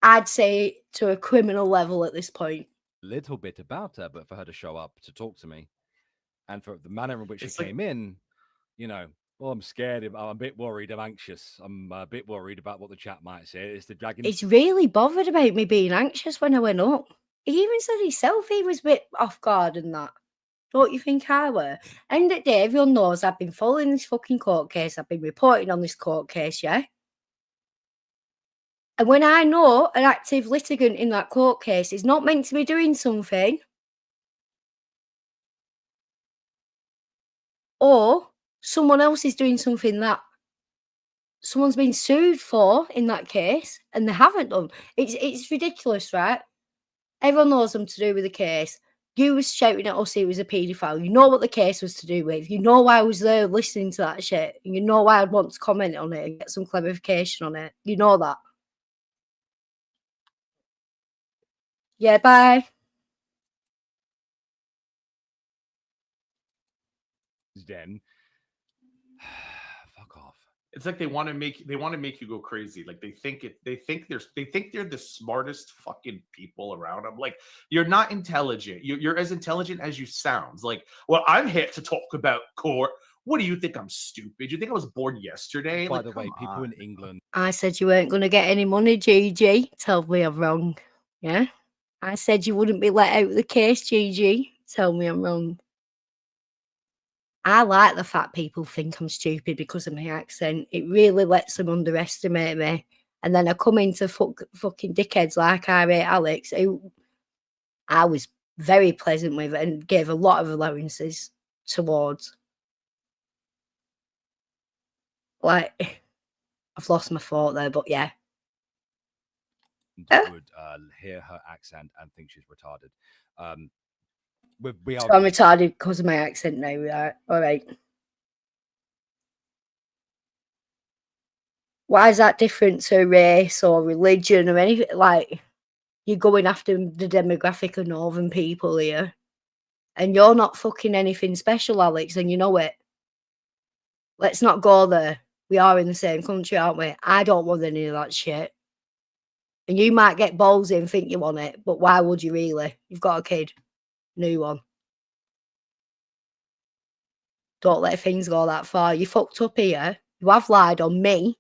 I'd say, to a criminal level at this point. Little bit about her, but for her to show up to talk to me, and for the manner in which she came in, you know, well, I'm scared. I'm a bit worried. I'm anxious. I'm a bit worried about what the chat might say. It's the dragon. He's really bothered about me being anxious when I went up. He even said himself he was a bit off guard and that. Don't you think I were? End of the day, everyone knows I've been following this fucking court case. I've been reporting on this court case, yeah? And when I know an active litigant in that court case is not meant to be doing something, or someone else is doing something that someone's been sued for in that case and they haven't done, it's ridiculous, right? Everyone knows them to do with the case. You was shouting at us he was a paedophile. You know what the case was to do with. You know why I was there listening to that shit. And you know why I'd want to comment on it and get some clarification on it. You know that. Yeah, bye. Den. Fuck off. It's like they want to make you go crazy. Like they think they're the smartest fucking people around. I'm like, you're not intelligent. You're as intelligent as you sound. Like, well, I'm here to talk about court. What do you think? I'm stupid? You think I was born yesterday? By Like, the way, people in England. I said you weren't going to get any money, Gigi. Tell me I'm wrong. Yeah? I said you wouldn't be let out of the case, Gigi. Tell me I'm wrong. I like the fact people think I'm stupid because of my accent. It really lets them underestimate me. And then I come into fucking dickheads like I rate Alex, who I was very pleasant with and gave a lot of allowances towards. Like, I've lost my thought there, but yeah. Would hear her accent and think she's retarded. We are. So I'm retarded because of my accent now, right? All right. Why is that different to race or religion or anything? Like, you're going after the demographic of northern people here. And you're not fucking anything special, Alex, and you know it. Let's not go there. We are in the same country, aren't we? I don't want any of that shit. And you might get ballsy and think you want it, but why would you really? You've got a kid. New one. Don't let things go that far. You fucked up here. You have lied on me.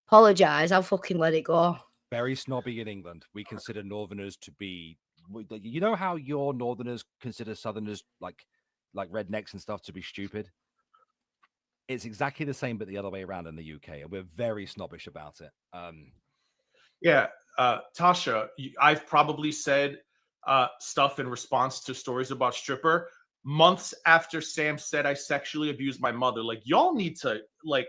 Apologise. I'll fucking let it go. Very snobby in England. We consider northerners to be. You know how your northerners consider southerners like rednecks and stuff to be stupid? It's exactly the same, but the other way around in the UK, and we're very snobbish about it. Yeah, Tasha, I've probably said stuff in response to stories about stripper months after Sam said I sexually abused my mother. Like, y'all need to, like,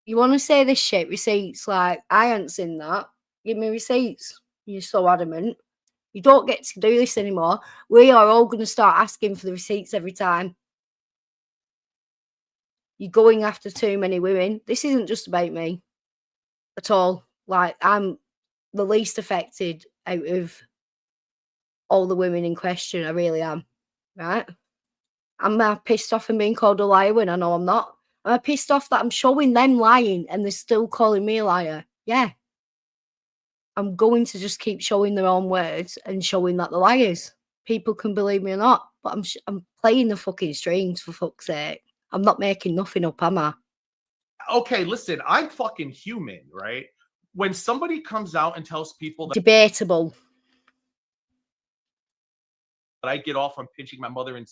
you want to say this shit, receipts, like, I ain't seen that. Give me receipts. You're so adamant. You don't get to do this anymore. We are all going to start asking for the receipts every time. You're going after too many women. This isn't just about me at all. Like, I'm the least affected out of all the women in question. I really am. Right? I'm pissed off and being called a liar when I know I'm not. I'm pissed off that I'm showing them lying and they're still calling me a liar. Yeah. I'm going to just keep showing their own words and showing that they're liars. People can believe me or not, but I'm playing the fucking strings, for fuck's sake. I'm not making nothing up, am I? Okay, listen, I'm fucking human, right? When somebody comes out and tells people that debatable, I get off on pinching my mother in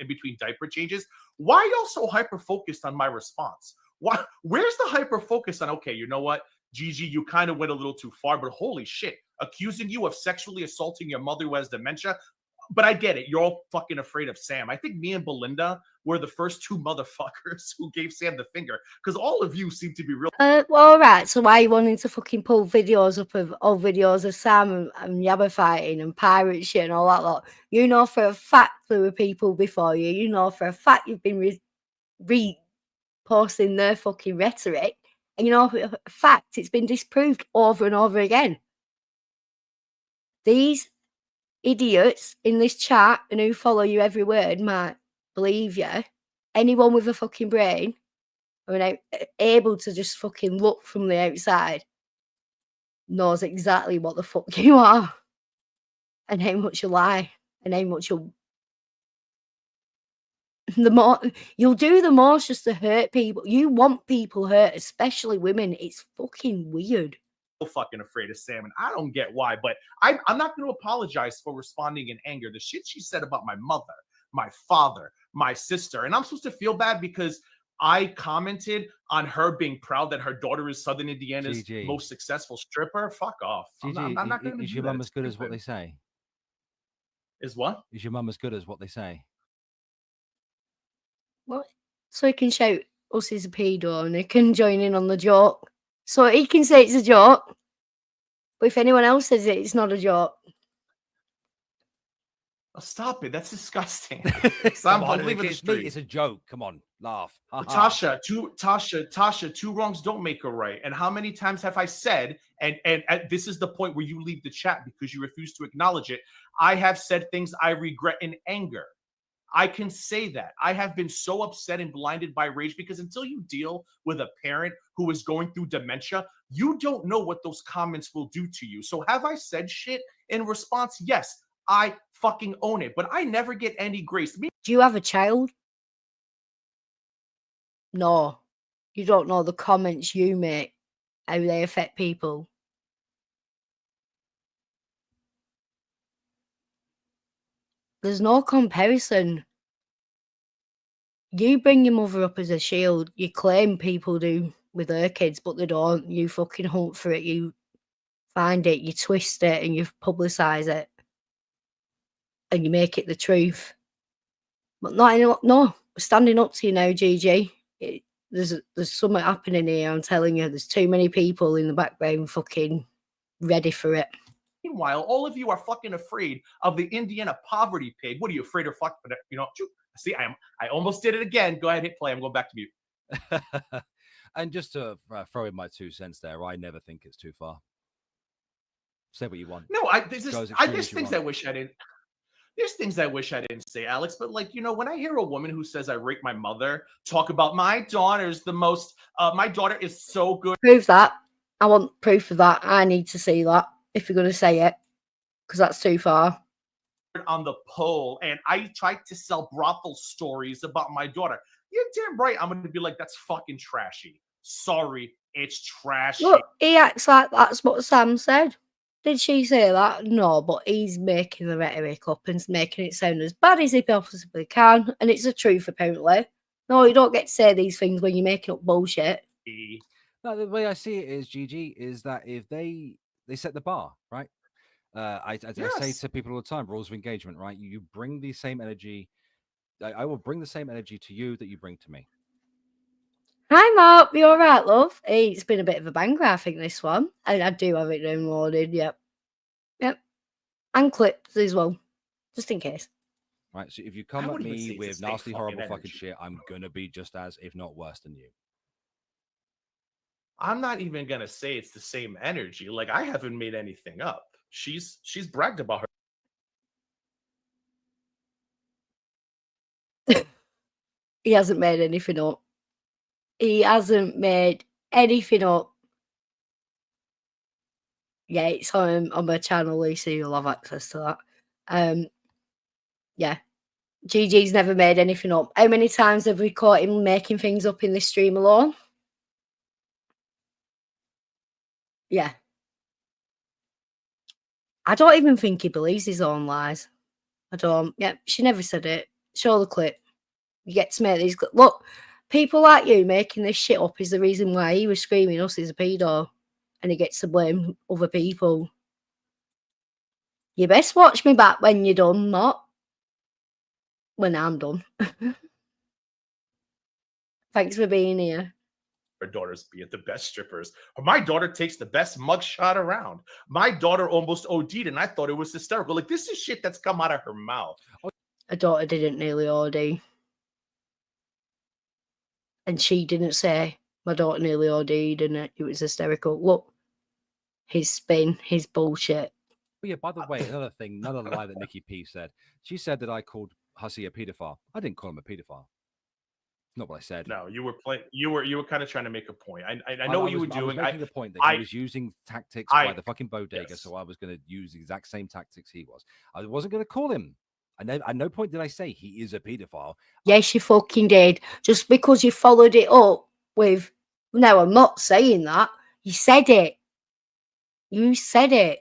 between diaper changes. Why are y'all so hyper focused on my response? Why? Where's the hyper focus on? Okay, you know what, Gigi, you kind of went a little too far, but holy shit, accusing you of sexually assaulting your mother who has dementia. But I get it. You're all fucking afraid of Sam. I think me and Belinda were the first two motherfuckers who gave Sam the finger, because all of you seem to be real. Well, all right. So why are you wanting to fucking pull videos up of old videos of Sam and Yabba fighting and pirate shit and all that lot? You know for a fact there were people before you. You know for a fact you've been reposting their fucking rhetoric, and you know for a fact it's been disproved over and over again. These idiots in this chat and who follow you every word might believe you. Anyone with a fucking brain, I mean, able to just fucking look from the outside, knows exactly what the fuck you are and how much you lie and how much you'll do the most just to hurt people. You want people hurt, especially women. It's fucking weird. Fucking afraid of Sam, and I don't get why, but I'm not going to apologize for responding in anger. The shit she said about my mother, my father, my sister, and I'm supposed to feel bad because I commented on her being proud that her daughter is Southern Indiana's most successful stripper. Fuck off. Gigi, I'm not going to. Is your mum as good as what they say? Is what? Is your mum as good as what they say? What? So he can shout us is a pedo and he can join in on the joke. So he can say it's a joke, but if anyone else says it, it's not a joke. Oh, stop it. That's disgusting. It's a joke. Come on, laugh. Tasha, two wrongs don't make a right. And how many times have I said, and this is the point where you leave the chat because you refuse to acknowledge it, I have said things I regret in anger. I can say that. I have been so upset and blinded by rage because until you deal with a parent who is going through dementia, you don't know what those comments will do to you. So have I said shit in response? Yes, I fucking own it, but I never get any grace. Do you have a child? No. You don't know the comments you make, how they affect people. There's no comparison. You bring your mother up as a shield. You claim people do with their kids, but they don't. You fucking hunt for it. You find it. You twist it and you publicise it. And you make it the truth. But no, standing up to you now, Gigi. There's something happening here. I'm telling you, there's too many people in the background fucking ready for it. Meanwhile, all of you are fucking afraid of the Indiana poverty pig. What are you afraid of? See, I almost did it again. Go ahead, hit play. I'm going back to mute. And just to throw in my 2 cents there, I never think it's too far. Say what you want. No, there's things I wish I didn't. There's things I wish I didn't say, Alex. But when I hear a woman who says I raped my mother talk about my daughter's the most, my daughter is so good. Prove that. I want proof of that. I need to see that if you're going to say it, because that's too far. On the poll, and I tried to sell brothel stories about my daughter. You're damn right. I'm going to be like, that's fucking trashy. Sorry, it's trashy. Look, he acts like that's what Sam said. Did she say that? No, but he's making the rhetoric up and making it sound as bad as he possibly can, and it's the truth, apparently. No, you don't get to say these things when you're making up bullshit. No, the way I see it is, Gigi, is that if they set the bar, right? I say to people all the time, rules of engagement, right? You bring the same energy. I will bring the same energy to you that you bring to me. Hi, Mark. You all right, love? Hey, it's been a bit of a banger, I think, this one. I do have it downloaded, yep. And clips as well, just in case. Right, so if you come at me with nasty, horrible fucking shit, I'm going to be just as, if not worse than you. I'm not even going to say it's the same energy. Like, I haven't made anything up. She's bragged about her. He hasn't made anything up. He hasn't made anything up. Yeah, it's on my channel, Lisa. You'll have access to that. Yeah. Gigi's never made anything up. How many times have we caught him making things up in this stream alone? Yeah. I don't even think he believes his own lies. I don't. Yeah, she never said it. Show the clip. You get to make these. Look, people like you making this shit up is the reason why he was screaming us is a pedo, and he gets to blame other people. You best watch me back when you're done, not when I'm done. Thanks for being here. Our daughters being the best strippers. My daughter takes the best mugshot around. My daughter almost OD'd, and I thought it was hysterical. Like, this is shit that's come out of her mouth. A daughter didn't nearly OD. And she didn't say, my daughter nearly OD'd and it was hysterical. Look, his spin, his bullshit. Oh, yeah, by the way, another thing, another lie that Nikki P said. She said that I called Hussey a pedophile. I didn't call him a pedophile. Not what I said. No, you were playing. You were kind of trying to make a point. I know what you were doing. I was making the point that he was using tactics by the fucking bodega, yes. so I was going to use the exact same tactics he was. I wasn't going to call him. At no point did I say he is a pedophile. Yes, you fucking did. Just because you followed it up with, no, I'm not saying that. You said it. You said it.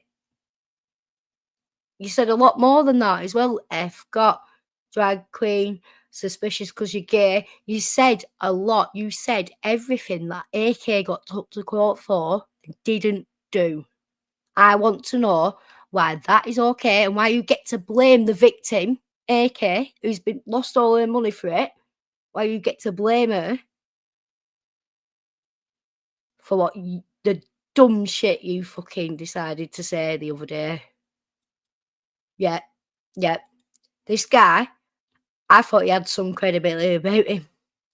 You said a lot more than that as well. F got drag queen, suspicious because you're gay. You said a lot. You said everything that AK got took to court for and didn't do. I want to know why that is okay and why you get to blame the victim, AK, who's been lost all her money for it. Why you get to blame her for what the dumb shit you fucking decided to say the other day. Yeah. This guy, I thought he had some credibility about him.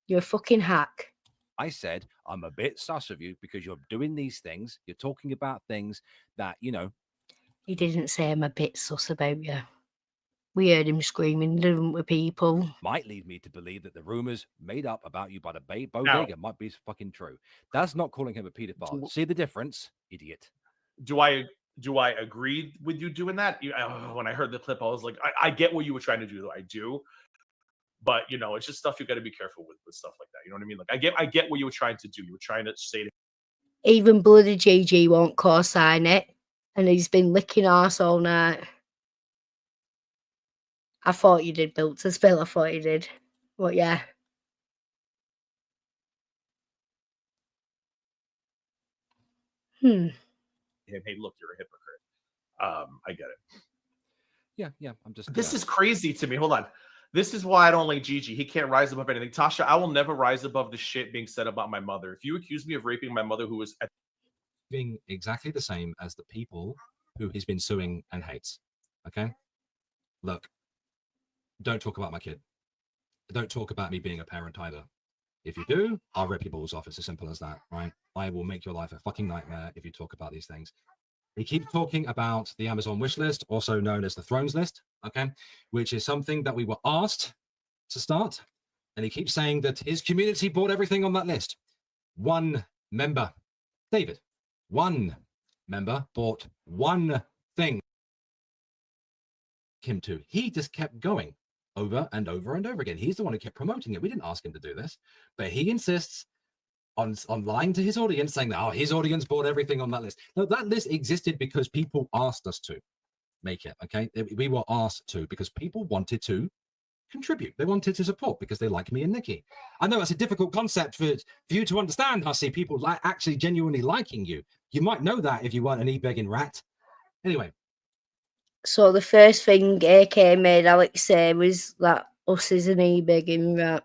You're a fucking hack. I said, I'm a bit sus of you because you're doing these things. You're talking about things that, you know. He didn't say I'm a bit sus about you. We heard him screaming, didn't we, people? Might lead me to believe that the rumors made up about you by the bodega might be fucking true. That's not calling him a pedophile. See the difference, idiot? Do I agree with you doing that? When I heard the clip, I was like, I get what you were trying to do, though. I do. But, you know, it's just stuff you got to be careful with stuff like that. You know what I mean? Like, I get what you were trying to do. You were trying to say even bloody GG won't co-sign it. And he's been licking arse all night. I thought you did, Built to Spill. I thought you did. But yeah. Hey, look, you're a hypocrite. I get it. Yeah. I'm just. This is crazy to me. Hold on. This is why I don't like Gigi. He can't rise above anything. Tasha, I will never rise above the shit being said about my mother. If you accuse me of raping my mother, who was being exactly the same as the people who he's been suing and hates. Okay? Look, don't talk about my kid. Don't talk about me being a parent either. If you do, I'll rip your balls off. It's as simple as that, right? I will make your life a fucking nightmare if you talk about these things. He keeps talking about the Amazon wish list, also known as the Thrones list, okay? Which is something that we were asked to start. And he keeps saying that his community bought everything on that list. One member, David, one member bought one thing. Him to. He just kept going over and over and over again. He's the one who kept promoting it. We didn't ask him to do this, but he insists on lying to his audience, saying that his audience bought everything on that list. No, that list existed because people asked us to make it. Okay, we were asked to because people wanted to contribute. They wanted to support because they like me and Nikki. I know it's a difficult concept for you to understand, Hussey. People like actually genuinely liking you. You might know that if you weren't an e-begging rat. Anyway. So the first thing AK made Alex say was that us is an e-begging rat.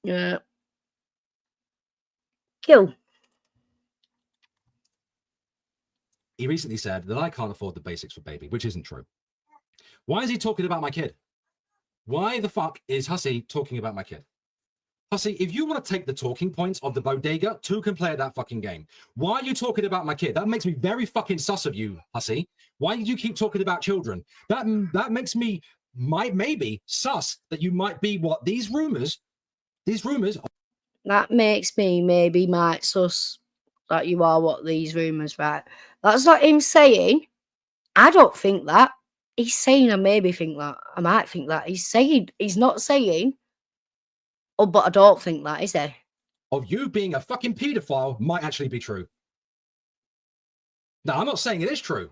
Yeah. Kill. He recently said that I can't afford the basics for baby, which isn't true. Why is he talking about my kid? Why the fuck is Hussey talking about my kid? Hussey, if you want to take the talking points of the bodega, two can play that fucking game. Why are you talking about my kid? That makes me very fucking sus of you, Hussey. Why did you keep talking about children? That makes me maybe sus that you might be what these rumors. That makes me maybe might sus that you are what these rumors, right? That's not him saying, I don't think that. He's saying I maybe think that. I might think that. He's not saying, oh, but I don't think that, is he? Of you being a fucking paedophile might actually be true. Now, I'm not saying it is true.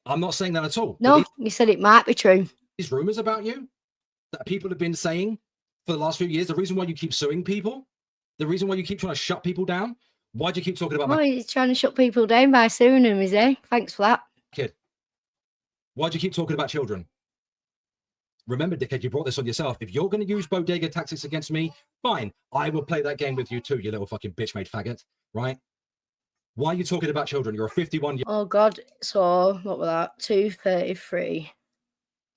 I'm not saying that at all. No, you said it might be true. These rumors about you that people have been saying for the last few years, the reason why you keep suing people, the reason why you keep trying to shut people down, why do you keep talking about my He's trying to shut people down by suing them, is he? Thanks for that. kid? Why do you keep talking about children? Remember, dickhead, you brought this on yourself. If you're going to use bodega tactics against me, fine. I will play that game with you too, you little fucking bitch-made faggot, right? Why are you talking about children? You're a 51-year... Oh, God. So, what was that? 233.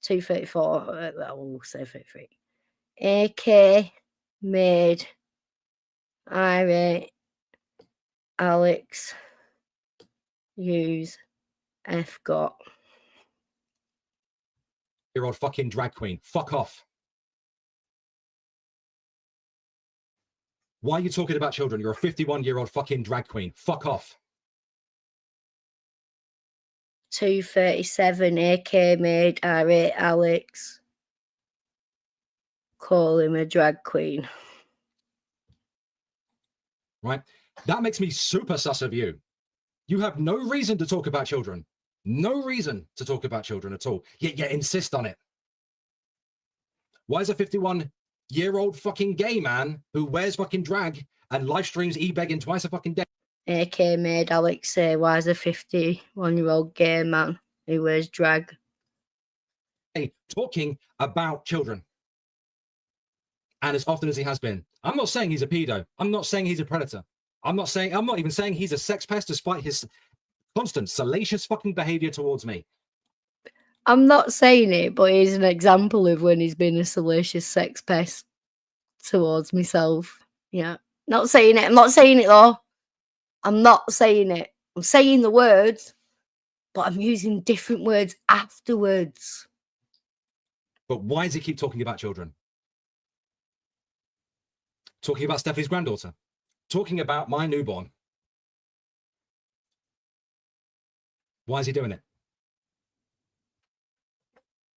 234. I will say 33. AK made irate Alex use F got. You're old fucking drag queen. Fuck off. Why are you talking about children? You're a 51-year-old fucking drag queen. Fuck off. 237 AK made irate Alex call him a drag queen. Right? That makes me super sus of you. You have no reason to talk about children. No reason to talk about children at all. Yet you insist on it. Why is a 51-year-old fucking gay man who wears fucking drag and live streams e-begging twice a fucking day? AK made Alex say, why is a 51-year-old gay man who wears drag Talking about children. And as often as he has been. I'm not saying he's a pedo. I'm not saying he's a predator. I'm not even saying he's a sex pest despite his constant salacious fucking behavior towards me. I'm not saying it, but he's an example of when he's been a salacious sex pest towards myself. Yeah. Not saying it. I'm not saying it though. I'm not saying it. I'm saying the words, but I'm using different words afterwards. But why does he keep talking about children? Talking about Stephanie's granddaughter. Talking about my newborn. Why is he doing it?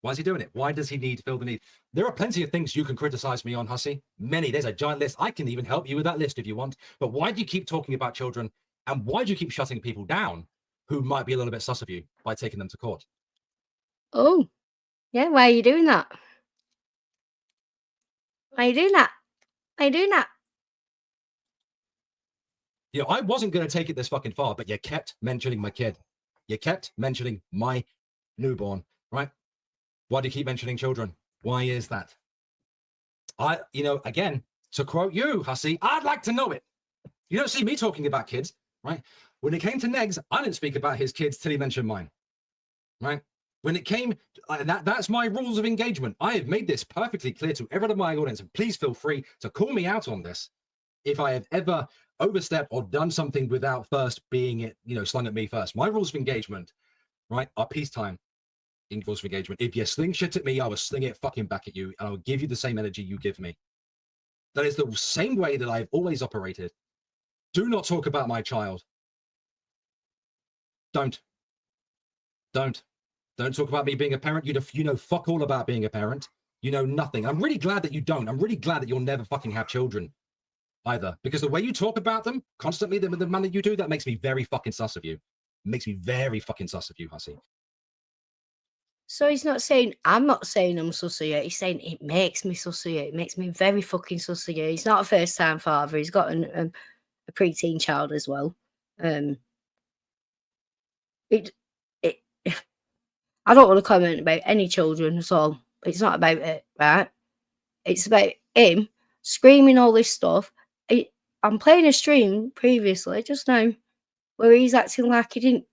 Why is he doing it? Why does he feel the need? There are plenty of things you can criticize me on, hussy. Many. There's a giant list. I can even help you with that list if you want. But why do you keep talking about children? And why do you keep shutting people down who might be a little bit sus of you by taking them to court? Oh, yeah. Why are you doing that? Why are you doing that? Why are you doing that? You know, I wasn't going to take it this fucking far, but you kept mentioning my kid. You kept mentioning my newborn, right? Why do you keep mentioning children? Why is that? Again, to quote you, hussy, I'd like to know it. You don't see me talking about kids, right? When it came to Negs, I didn't speak about his kids till he mentioned mine, right? When it came, that's my rules of engagement. I have made this perfectly clear to everyone in my audience, and please feel free to call me out on this if I have ever overstepped or done something without first being it, slung at me first. My rules of engagement, right, are peacetime rules of engagement. If you sling shit at me, I will sling it fucking back at you, and I will give you the same energy you give me. That is the same way that I've always operated. Do not talk about my child. Don't talk about me being a parent. You know fuck all about being a parent. You know nothing. I'm really glad that you don't. I'm really glad that you'll never fucking have children either, because the way you talk about them constantly, the manner you do, that makes me very fucking sus of you. It makes me very fucking sus of you, hussy. So he's not saying, I'm not saying I'm sus of you. He's saying it makes me sus of you. It makes me very fucking sus of you. He's not a first-time father. He's got a preteen child as well. I don't want to comment about any children at all. It's not about it, right? It's about him screaming all this stuff. I'm playing a stream previously, just now, where he's acting like he didn't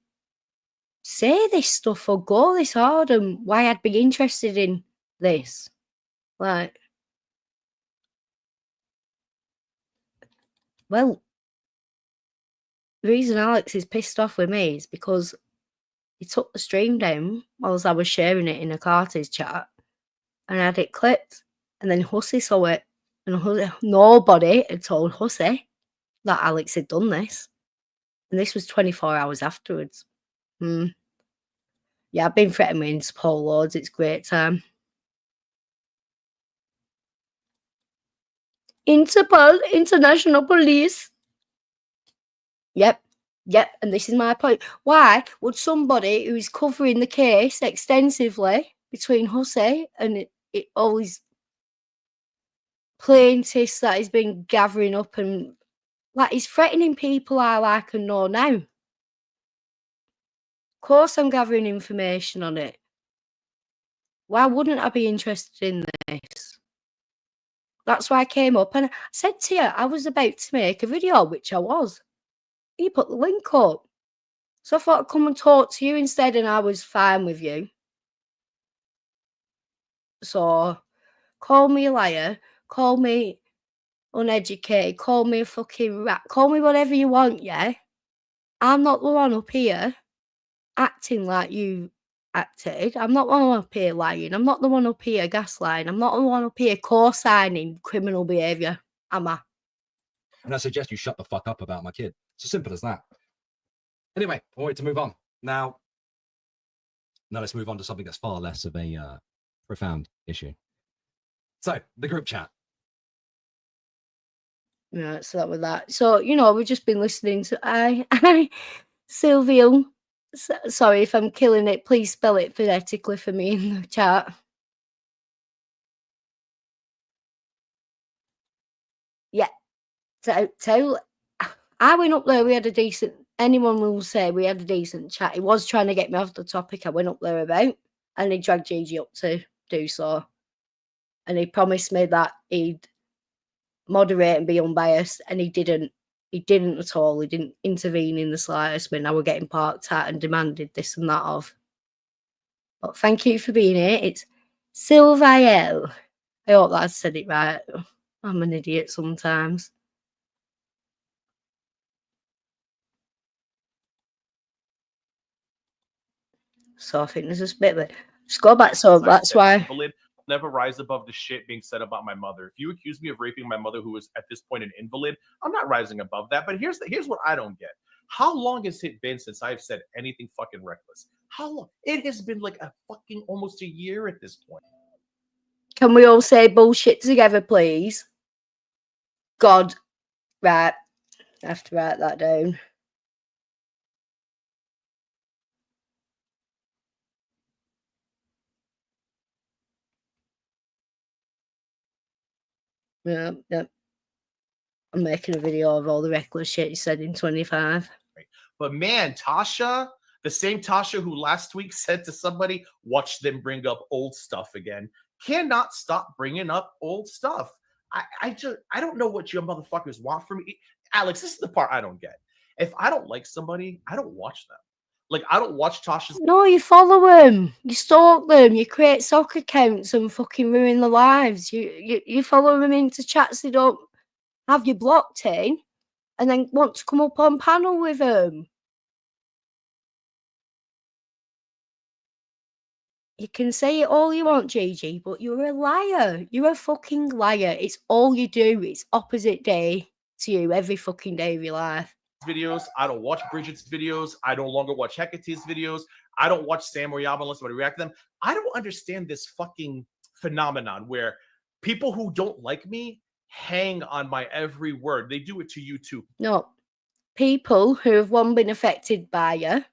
say this stuff or go this hard and why I'd be interested in this. Like, well, the reason Alex is pissed off with me is because he took the stream down whilst I was sharing it in a Carter's chat and I had it clipped, and then Hussy saw it, and nobody had told Hussy that Alex had done this, and this was 24 hours afterwards. Yeah, I've been threatened with Interpol loads. It's great time. Interpol, International Police. Yep, Yep, and this is my point. Why would somebody who is covering the case extensively between Hussey and all these plaintiffs that he's been gathering up, and like he's threatening people I like and know now. Of course I'm gathering information on it. Why wouldn't I be interested in this? That's why I came up and I said to you, I was about to make a video, which I was. You put the link up. So I thought I'd come and talk to you instead, and I was fine with you. So call me a liar, call me uneducated, call me a fucking rat, call me whatever you want, yeah? I'm not the one up here acting like you acted. I'm not the one up here lying. I'm not the one up here gaslighting. I'm not the one up here co-signing criminal behaviour, am I? And I suggest you shut the fuck up about my kid. It's as simple as that. Anyway, I wanted to move on. Now let's move on to something that's far less of a profound issue. So, the group chat. Yeah, so that was that. So, we've just been listening to Sylvia. Sorry if I'm killing it. Please spell it phonetically for me in the chat. Yeah. So I went up there. We had a decent. Anyone will say we had a decent chat. He was trying to get me off the topic I went up there about, and he dragged Gigi up to do so. And he promised me that he'd moderate and be unbiased, and he didn't. He didn't at all. He didn't intervene in the slightest when I were getting parked at and demanded this and that of. But thank you for being here. It's Sylviel. I hope that I said it right. I'm an idiot sometimes. So I think there's this bit of it. Just go back. So that's why. Never rise above the shit being said about my mother. If you accuse me of raping my mother, who is at this point an invalid, I'm not rising above that. But here's what I don't get. How long has it been since I've said anything fucking reckless? How long? It has been like a fucking almost a year at this point. Can we all say bullshit together, please? God. Right. I have to write that down. Yeah. I'm making a video of all the reckless shit you said in 25. But man, Tasha, the same Tasha who last week said to somebody, watch them bring up old stuff again, cannot stop bringing up old stuff. I don't know what you motherfuckers want from me. Alex, this is the part I don't get. If I don't like somebody, I don't watch them. Like, I don't watch Tasha's. No, you follow them. You stalk them. You create soccer accounts and fucking ruin their lives. You follow them into chats they don't have you blocked in, and then want to come up on panel with them. You can say it all you want, Gigi, but you're a liar. You're a fucking liar. It's all you do. It's opposite day to you every fucking day of your life. Videos. I don't watch Bridget's videos. I no longer watch Hecate's videos. I don't watch Sam or Yaba unless somebody react to them. I don't understand this fucking phenomenon where people who don't like me hang on my every word. They do it to you too. No. People who have been affected by you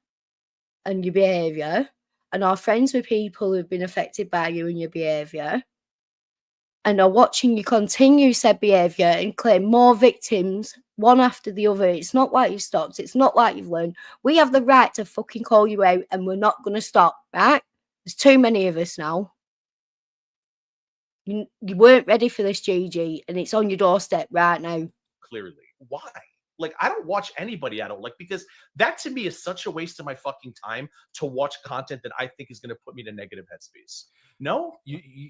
and your behaviour and are friends with people who've been affected by you and your behaviour and are watching you continue said behaviour and claim more victims one after the other. It's not like you've stopped. It's not like you've learned. We have the right to fucking call you out, and we're not going to stop, right? There's too many of us now. You weren't ready for this, Gigi, and it's on your doorstep right now. Clearly. Why? Like, I don't watch anybody I don't like, because that to me is such a waste of my fucking time to watch content that I think is going to put me in a negative headspace. No?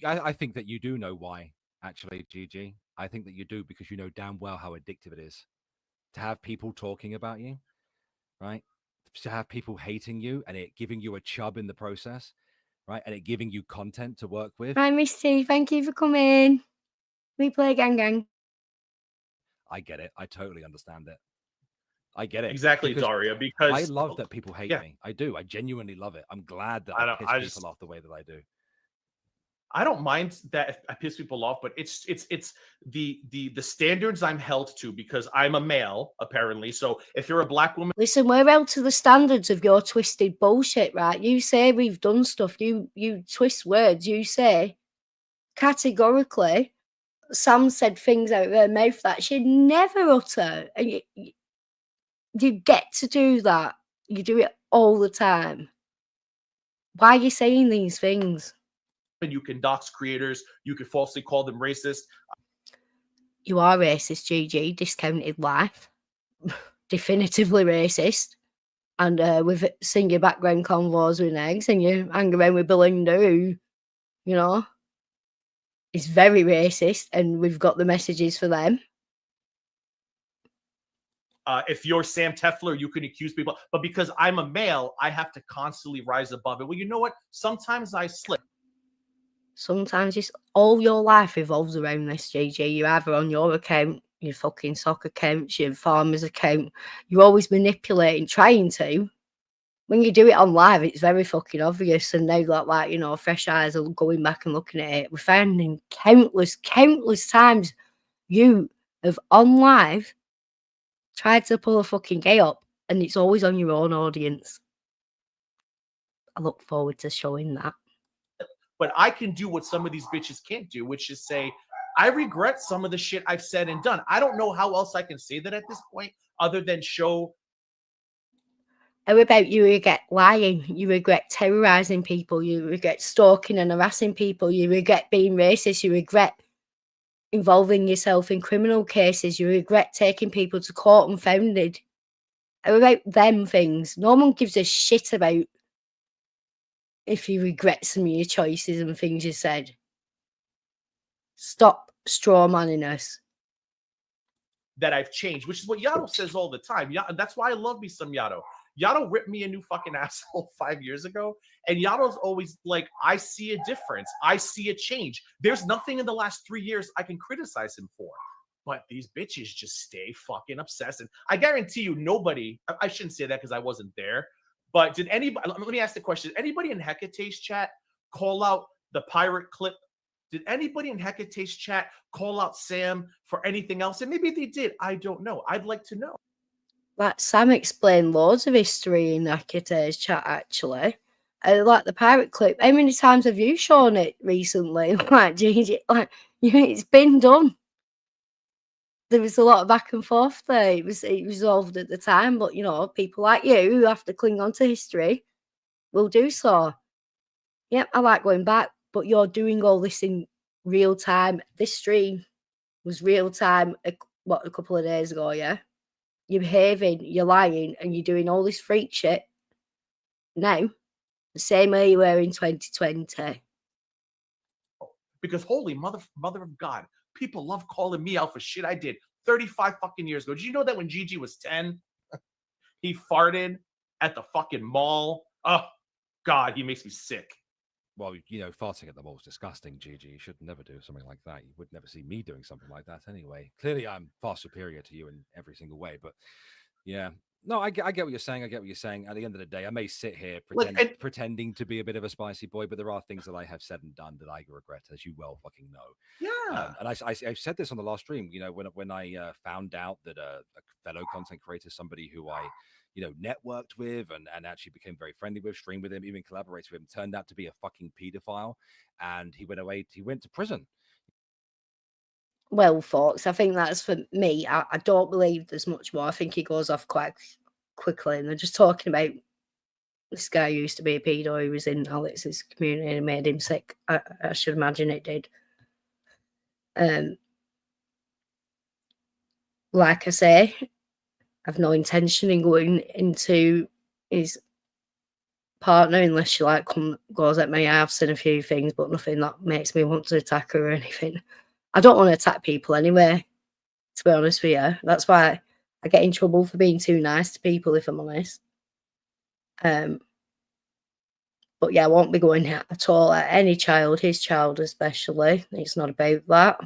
I think that you do know why, actually, Gigi. I think that you do, because you know damn well how addictive it is to have people talking about you, right? To have people hating you and it giving you a chub in the process, right? And it giving you content to work with. Hi, Misty. Thank you for coming. We play gang. I get it. I totally understand it. I get it. Exactly, Daria, because I love that people hate me. I do. I genuinely love it. I'm glad that I piss people off the way that I do. I don't mind that I piss people off, but it's the standards I'm held to because I'm a male, apparently. So if you're a black woman, listen, we're held to the standards of your twisted bullshit, right? You say we've done stuff, you twist words, you say categorically Sam said things out of her mouth that she'd never utter. And you get to do that. You do it all the time. Why are you saying these things? you can dox creators, you can falsely call them racist. You are racist, GG. Discounted life. Definitively racist. And we've seen your background convos with eggs and you hang around with Belinda, who, you know, is very racist, and we've got the messages for them. If you're Sam Tefler, you can accuse people, but because I'm a male, I have to constantly rise above it. Well, you know what? Sometimes I slip. Sometimes it's all your life revolves around this, JJ. You're either on your account, your fucking sock account, your farmer's account. You're always manipulating, trying to. When you do it on live, it's very fucking obvious. And now that, like, you know, fresh eyes are going back and looking at it. We're finding countless times you have on live tried to pull a fucking gay up, and it's always on your own audience. I look forward to showing that. But I can do what some of these bitches can't do, which is say, I regret some of the shit I've said and done. I don't know how else I can say that at this point other than show. How about you regret lying? You regret terrorizing people. You regret stalking and harassing people. You regret being racist. You regret involving yourself in criminal cases. You regret taking people to court unfounded. How about them things? No one gives a shit about if you regret some of your choices and things you said. Stop strawmanning us. That I've changed, which is what Yato says all the time. That's why I love me some Yato. Yato ripped me a new fucking asshole 5 years ago, and Yato's always like, I see a difference. I see a change. There's nothing in the last 3 years I can criticize him for. But these bitches just stay fucking obsessed. And I guarantee you nobody, I shouldn't say that because I wasn't there, but did anybody, let me ask the question, did anybody in Hecate's chat call out the pirate clip? Did anybody in Hecate's chat call out Sam for anything else? And maybe they did. I don't know. I'd like to know. Like, Sam explained loads of history in Hecate's chat, actually. Like the pirate clip. How many times have you shown it recently? Like, Gigi, like, it's been done. There was a lot of back and forth there. It resolved at the time, but, you know, people like you who have to cling on to history will do so. Yep, I like going back, but you're doing all this in real time. This stream was real time, a couple of days ago, yeah? You're behaving, you're lying, and you're doing all this freak shit now, the same way you were in 2020. Because holy mother of God, people love calling me out for shit I did 35 fucking years ago. Did you know that when Gigi was 10, he farted at the fucking mall? Oh, God, he makes me sick. Well, you know, farting at the mall is disgusting, Gigi. You should never do something like that. You would never see me doing something like that anyway. Clearly, I'm far superior to you in every single way, but yeah. No, I get what you're saying. I get what you're saying. At the end of the day, I may sit here pretending to be a bit of a spicy boy, but there are things that I have said and done that I regret, as you well fucking know. Yeah. And I've said this on the last stream, you know, when I found out that a fellow content creator, somebody who I, you know, networked with and actually became very friendly with, streamed with him, even collaborated with him, turned out to be a fucking pedophile, and he went to prison. Well, folks, I think that's for me. I don't believe there's much more. I think he goes off quite quickly, and they're just talking about this guy who used to be a pedo who was in Alex's community and made him sick. I should imagine it did. Like I say, I've no intention in going into his partner unless she like goes at me. I've seen a few things, but nothing that makes me want to attack her or anything. I don't want to attack people anyway, to be honest with you. That's why I get in trouble for being too nice to people, if I'm honest. But yeah, I won't be going at all at any child, his child especially. It's not about that.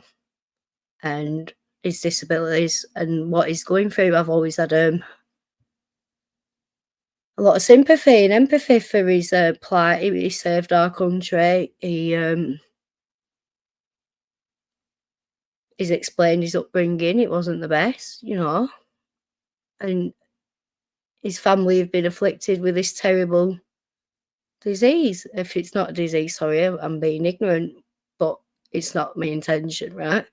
And his disabilities and what he's going through. I've always had a lot of sympathy and empathy for his plight. He served our country. He he's explained his upbringing. It wasn't the best, you know. And his family have been afflicted with this terrible disease. If it's not a disease, sorry, I'm being ignorant, but it's not my intention, right?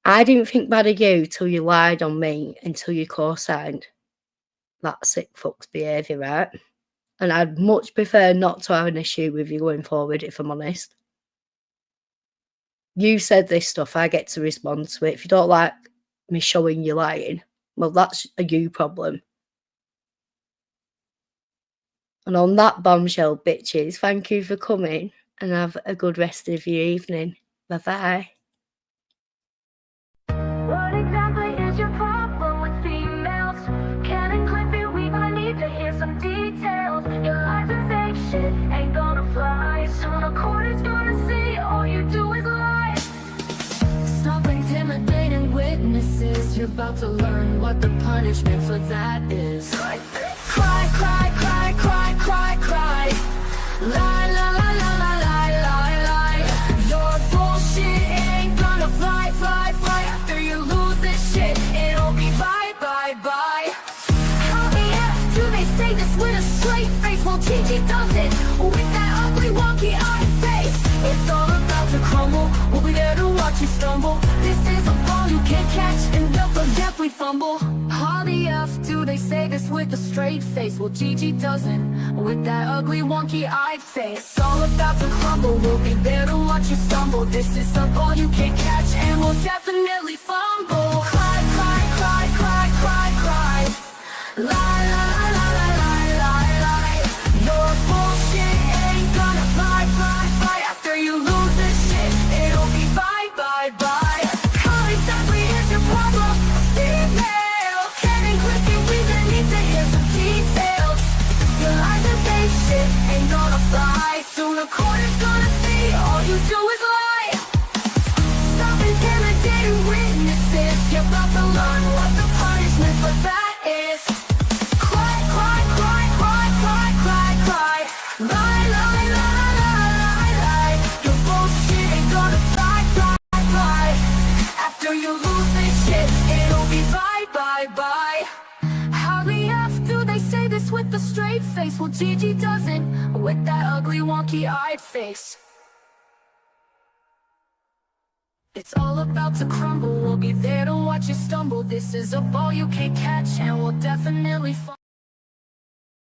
I didn't think bad of you till you lied on me, until you co-signed that sick fuck's behaviour, right? And I'd much prefer not to have an issue with you going forward, if I'm honest. You said this stuff, I get to respond to it. If you don't like me showing you lying, well, that's a you problem. And on that bombshell, bitches, thank you for coming and have a good rest of your evening. Bye-bye. What exactly is your problem with females? Can it clip it? We might need to hear some details. Your lies and fake shit ain't gonna fly. Soon a court is gonna see all you do is lie. Stop intimidating witnesses. You're about to learn what the punishment for that is. Cry, cry, cry, cry, cry, cry. Lie, lie, lie, lie, lie, lie, lie. Your bullshit ain't gonna fly, fly, fly. After you lose this shit, it'll be bye, bye, bye. How the F do they say this with a straight face? Well, Gigi does it with that ugly, wonky-eyed face. It's all about to crumble. We'll be there to watch you stumble. This is a ball you can't catch, and they'll definitely fumble. How the F do they say this with a straight face? Well, Gigi doesn't with that ugly, wonky-eyed face. It's all about to crumble. We'll be there to watch you stumble. This is a ball you can't catch, and we'll definitely fumble. Cry, cry, cry, cry, cry, cry. Lie, lie, lie, lie, lie, lie, lie. Your bullshit ain't gonna fly, fly, fly. After you lose this shit, it'll be bye, bye, bye. How exactly is your problem? Female, can't grip you, we gonna need to hear some details. Your lies and fake shit ain't gonna fly. Soon the court is gonna see all you do is lie. Stop intimidating witnesses. You're about to learn what the punishment for that is. Cry, cry, cry, cry, cry, cry, cry. Lie, lie, lie, lie, lie, lie. Your bullshit ain't gonna fly, fly, fly. After you lose this shit, it'll be bye, bye, bye. How the F do they say this with a straight face? Well, Gigi doesn't with that ugly, wonky-eyed face. It's all about to crumble. We'll be there to watch you stumble. This is a ball you can't catch, and we'll definitely fall.